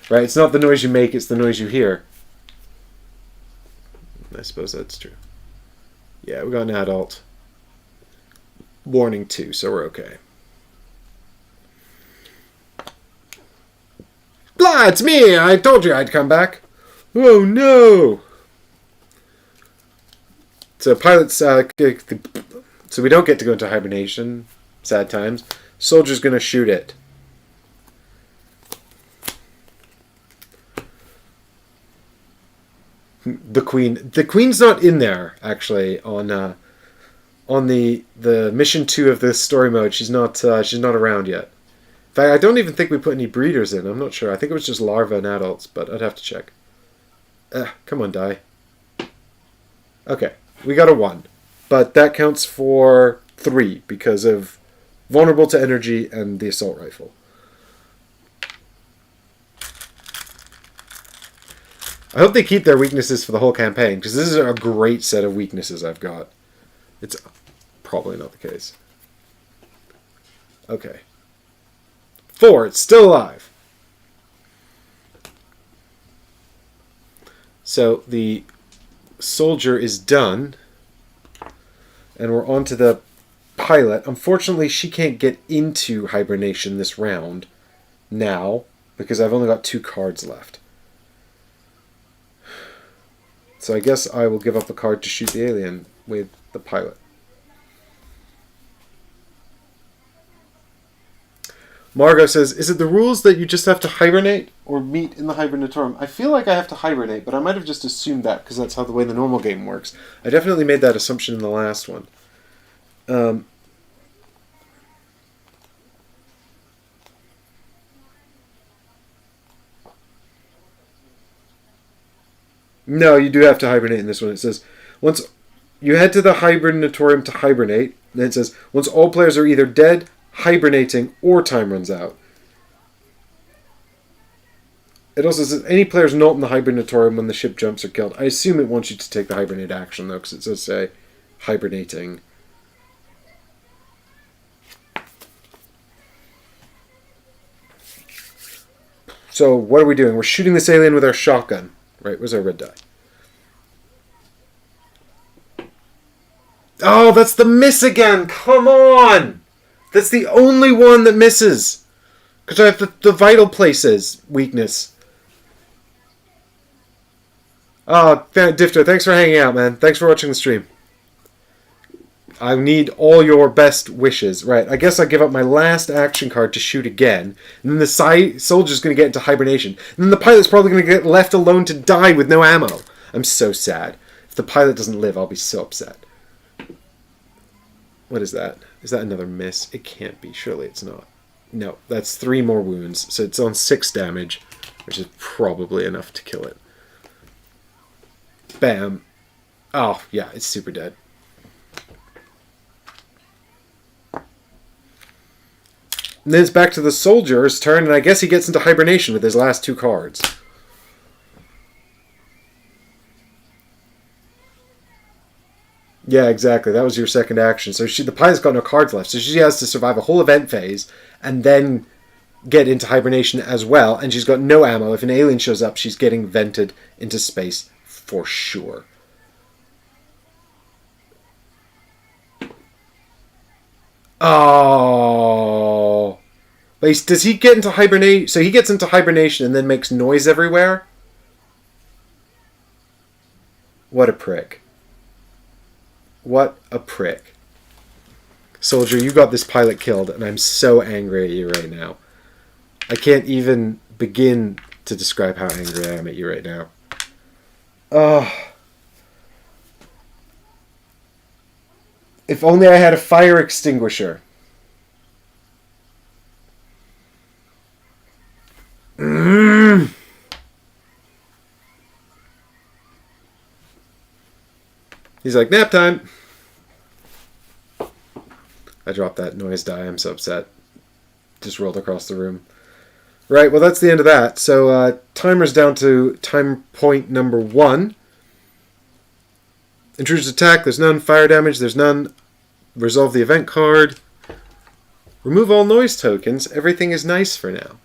Right, it's not the noise you make, it's the noise you hear. I suppose that's true. Yeah, we got an adult. Warning 2, so we're okay. Blah, it's me! I told you I'd come back. Oh no! So pilots, so we don't get to go into hibernation. Sad times. Soldier's gonna shoot it. The queen. The queen's not in there actually on the mission 2 of this story mode. She's not around yet. In fact, I don't even think we put any breeders in. I'm not sure. I think it was just larvae and adults, but I'd have to check. Come on, die. Okay, we got a 1, but that counts for 3 because of vulnerable to energy and the assault rifle. I hope they keep their weaknesses for the whole campaign, because this is a great set of weaknesses I've got. It's probably not the case. Okay. 4, it's still alive. So the soldier is done, and we're on to the pilot. Unfortunately, she can't get into hibernation this round now, because I've only got 2 cards left. So I guess I will give up a card to shoot the alien with the pilot. Margot says, is it the rules that you just have to hibernate or meet in the hibernatorium? I feel like I have to hibernate, but I might have just assumed that because that's how the way the normal game works. I definitely made that assumption in the last one. No, you do have to hibernate in this one. It says, once you head to the hibernatorium to hibernate, then it says, once all players are either dead, hibernating, or time runs out. It also says, any players not in the hibernatorium when the ship jumps are killed. I assume it wants you to take the hibernate action, though, because it does say hibernating. So, what are we doing? We're shooting this alien with our shotgun. Right, where's our red die? Oh, that's the miss again! Come on! That's the only one that misses! Because I have the vital places weakness. Oh, Difter, thanks for hanging out, man. Thanks for watching the stream. I need all your best wishes. Right, I guess I give up my last action card to shoot again. And then the soldier's going to get into hibernation. And then the pilot's probably going to get left alone to die with no ammo. I'm so sad. If the pilot doesn't live, I'll be so upset. What is that? Is that another miss? It can't be. Surely it's not. No, that's 3 more wounds. So it's on 6 damage, which is probably enough to kill it. Bam. Oh, yeah, it's super dead. And then it's back to the soldier's turn, and I guess he gets into hibernation with his last 2 cards. Yeah, exactly. That was your second action. So the pilot's got no cards left, so she has to survive a whole event phase and then get into hibernation as well, and she's got no ammo. If an alien shows up, she's getting vented into space for sure. Oh. But does he get into hibernation? So he gets into hibernation and then makes noise everywhere? What a prick. What a prick. Soldier, you got this pilot killed, and I'm so angry at you right now. I can't even begin to describe how angry I am at you right now. Oh. If only I had a fire extinguisher. He's like, nap time. I dropped that noise die. I'm so upset. Just rolled across the room. Right, well, that's the end of that. So, timer's down to time point number 1. Intruders attack, there's none. Fire damage, there's none. Resolve the event card. Remove all noise tokens. Everything is nice for now.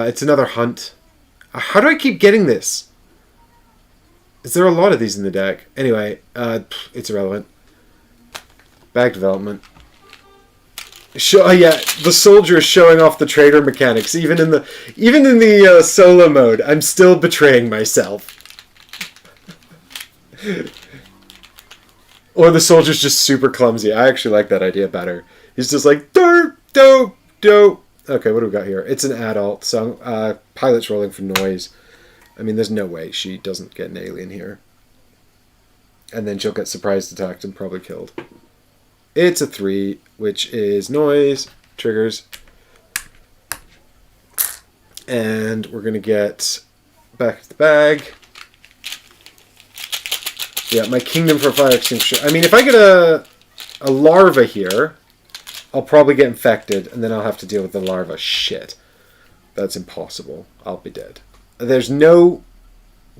It's another hunt. How do I keep getting this? Is there a lot of these in the deck? Anyway, it's irrelevant. Bag development. Yeah, the soldier is showing off the trader mechanics. Even in the solo mode, I'm still betraying myself. Or the soldier's just super clumsy. I actually like that idea better. He's just like, dope, dope, dope. Okay, what do we got here? It's an adult, so pilot's rolling for noise. I mean, there's no way she doesn't get an alien here. And then she'll get surprise attacked and probably killed. It's a 3, which is noise, triggers. And we're going to get back to the bag. Yeah, my kingdom for fire extinguisher. I mean, if I get a larva here, I'll probably get infected, and then I'll have to deal with the larva. Shit. That's impossible. I'll be dead. There's no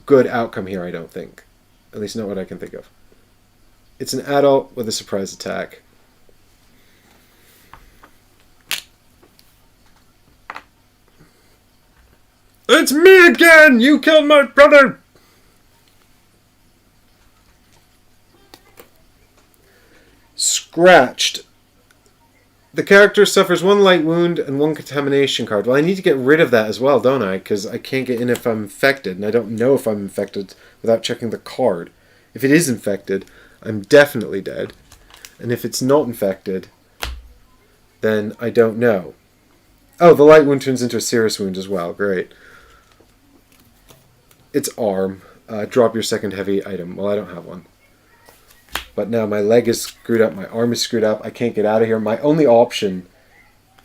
good outcome here, I don't think. At least not what I can think of. It's an adult with a surprise attack. It's me again! You killed my brother! Scratched. The character suffers 1 light wound and 1 contamination card. Well, I need to get rid of that as well, don't I? Because I can't get in if I'm infected, and I don't know if I'm infected without checking the card. If it is infected, I'm definitely dead. And if it's not infected, then I don't know. Oh, the light wound turns into a serious wound as well. Great. It's arm. Drop your second heavy item. Well, I don't have one. But now my leg is screwed up. My arm is screwed up. I can't get out of here. My only option...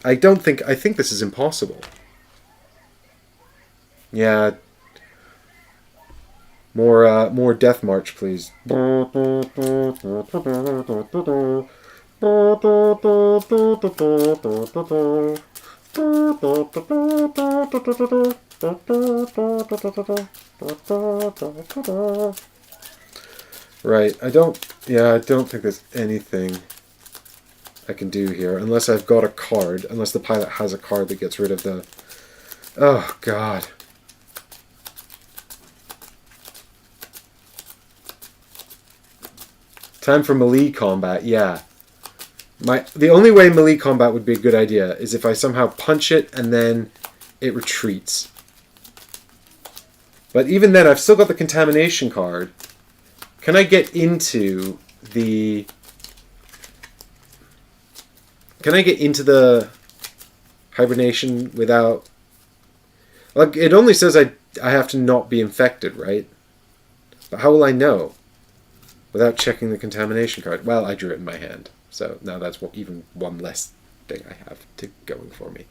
I think this is impossible. Yeah. More Death March, please. Right, I don't think there's anything I can do here, unless I've got a card, unless the pilot has a card that gets rid of the... Oh, God. Time for melee combat, yeah. The only way melee combat would be a good idea is if I somehow punch it and then it retreats. But even then, I've still got the contamination card. Can I get into the... Can I get into the hibernation without... Like, it only says I have to not be infected, right? But how will I know? Without checking the contamination card. Well, I drew it in my hand. So now that's even one less thing I have going for me.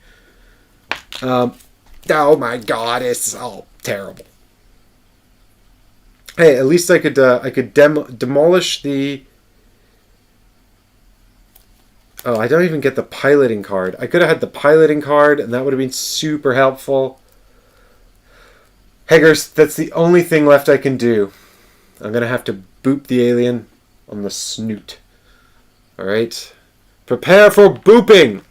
Oh my God, it's all terrible. Hey, at least I could demolish the... Oh, I don't even get the piloting card. I could have had the piloting card, and that would have been super helpful. Haggers, that's the only thing left I can do. I'm going to have to boop the alien on the snoot. Alright? Prepare for booping!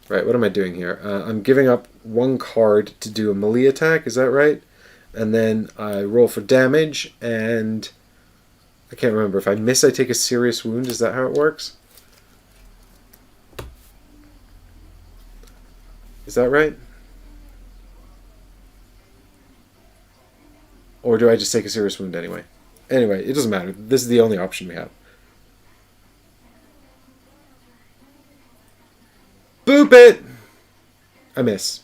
Right, what am I doing here? I'm giving up 1 card to do a melee attack, is that right? And then I roll for damage, and... I can't remember. If I miss, I take a serious wound. Is that how it works? Is that right? Or do I just take a serious wound anyway? Anyway, it doesn't matter. This is the only option we have. Boop it! I miss.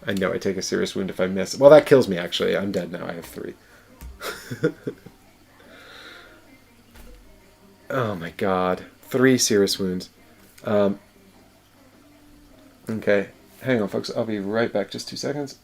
I know I take a serious wound if I miss. Well, that kills me, actually. I'm dead now. I have 3. Oh, my God. 3 serious wounds. Okay. Hang on, folks. I'll be right back. Just 2 seconds.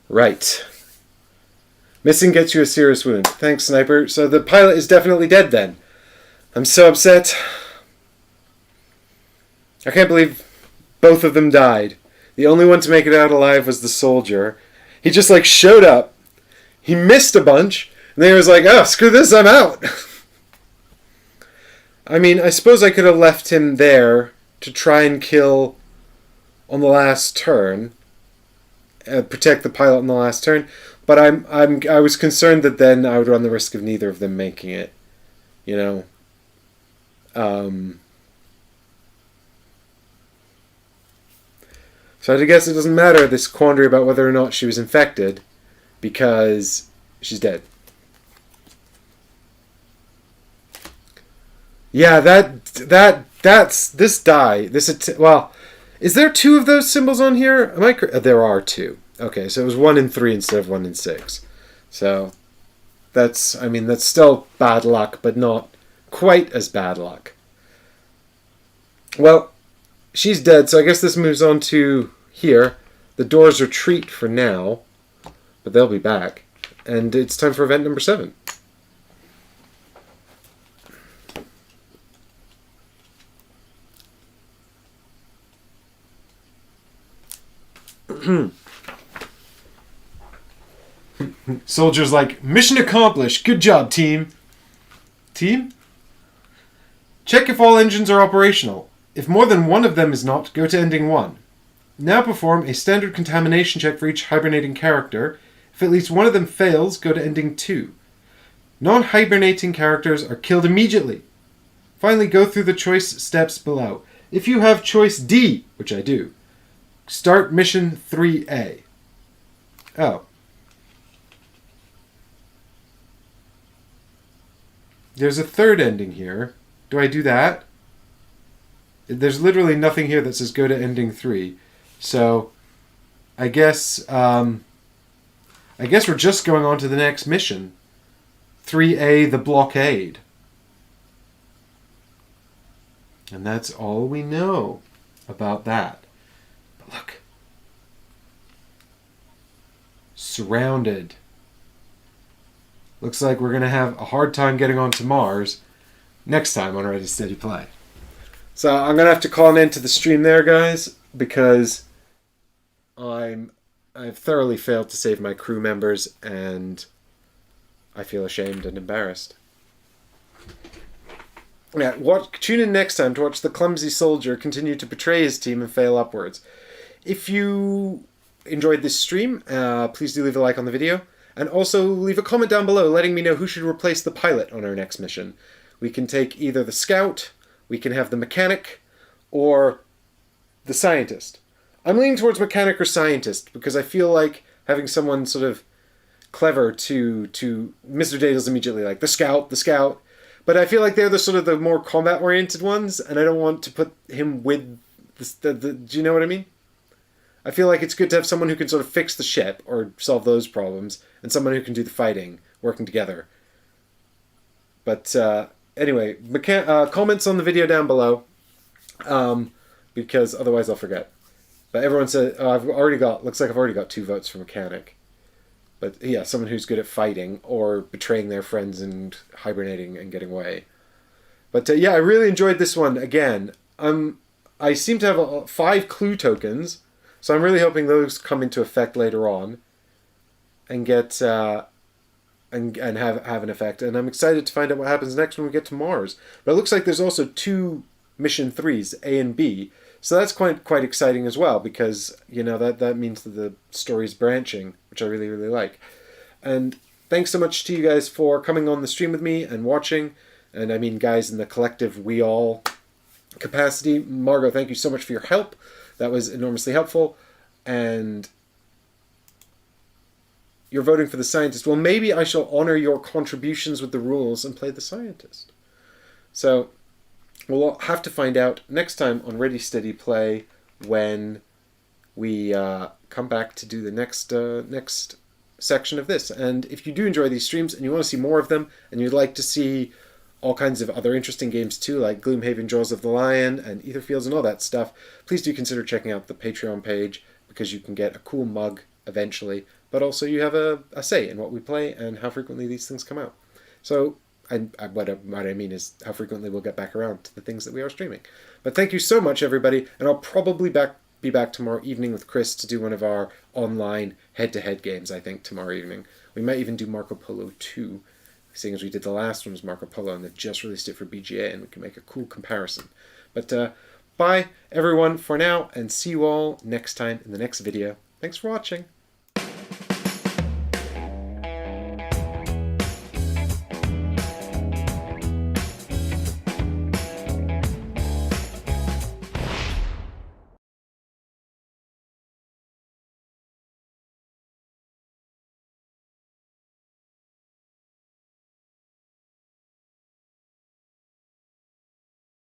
Right. Missing gets you a serious wound. Thanks, Sniper. So the pilot is definitely dead then. I'm so upset. I can't believe both of them died. The only one to make it out alive was the soldier. He just, like, showed up. He missed a bunch. And then he was like, oh, screw this, I'm out. I mean, I suppose I could have left him there to try and kill on the last turn. Protect the pilot on the last turn. But I was concerned that then I would run the risk of neither of them making it. You know? So I guess it doesn't matter, this quandary about whether or not she was infected, because she's dead. Yeah, that's this die. Well, is there 2 of those symbols on here? There are 2. Okay, so it was 1 in 3 instead of 1 in 6. So that's still bad luck, but not quite as bad luck. Well, she's dead, so I guess this moves on to here. The doors retreat for now, but they'll be back. And it's time for event number 7. Soldier's like, mission accomplished. Good job, team. Team? Check if all engines are operational. If more than one of them is not, go to ending 1. Now perform a standard contamination check for each hibernating character. If at least one of them fails, go to ending 2. Non-hibernating characters are killed immediately. Finally, go through the choice steps below. If you have choice D, which I do, start mission 3A. Oh. There's a third ending here. Do I do that? There's literally nothing here that says go to ending 3. So, I guess we're just going on to the next mission. 3A, the blockade. And that's all we know about that. But look. Surrounded. Looks like we're going to have a hard time getting onto Mars next time on Ready Steady Play. So I'm going to have to call an end to the stream there, guys, because I've thoroughly failed to save my crew members, and I feel ashamed and embarrassed. Yeah, tune in next time to watch the clumsy soldier continue to betray his team and fail upwards. If you enjoyed this stream, please do leave a like on the video. And also leave a comment down below letting me know who should replace the pilot on our next mission. We can take either the scout, we can have the mechanic, or the scientist. I'm leaning towards mechanic or scientist because I feel like having someone sort of clever to Mr. Data's immediately like the scout. But I feel like they're the sort of the more combat oriented ones, and I don't want to put him with the do you know what I mean? I feel like it's good to have someone who can sort of fix the ship or solve those problems, and someone who can do the fighting, working together. But anyway, comments on the video down below, because otherwise I'll forget. But everyone said, looks like I've already got 2 votes for mechanic. But yeah, someone who's good at fighting or betraying their friends and hibernating and getting away. But yeah, I really enjoyed this one. Again, I seem to have 5 clue tokens, so I'm really hoping those come into effect later on and get and have an effect. And I'm excited to find out what happens next when we get to Mars. But it looks like there's also 2 mission 3s, A and B. So that's quite exciting as well, because that means that the story's branching, which I really, really like. And thanks so much to you guys for coming on the stream with me and watching. And I mean, guys, in the collective we all capacity. Margot, thank you so much for your help. That was enormously helpful. And you're voting for the scientist. Well, maybe I shall honor your contributions with the rules and play the scientist. So we'll have to find out next time on Ready Steady Play when we come back to do the next section of this. And if you do enjoy these streams and you want to see more of them, and you'd like to see all kinds of other interesting games too, like Gloomhaven, Jaws of the Lion, and Etherfields and all that stuff, please do consider checking out the Patreon page, because you can get a cool mug eventually, but also you have a say in what we play and how frequently these things come out. So what I mean is how frequently we'll get back around to the things that we are streaming. But thank you so much, everybody, and I'll probably be back tomorrow evening with Chris to do one of our online head-to-head games, I think, tomorrow evening. We might even do Marco Polo 2, seeing as we did the last one was Marco Polo, and they've just released it for BGA, and we can make a cool comparison. But bye, everyone, for now, and see you all next time in the next video. Thanks for watching.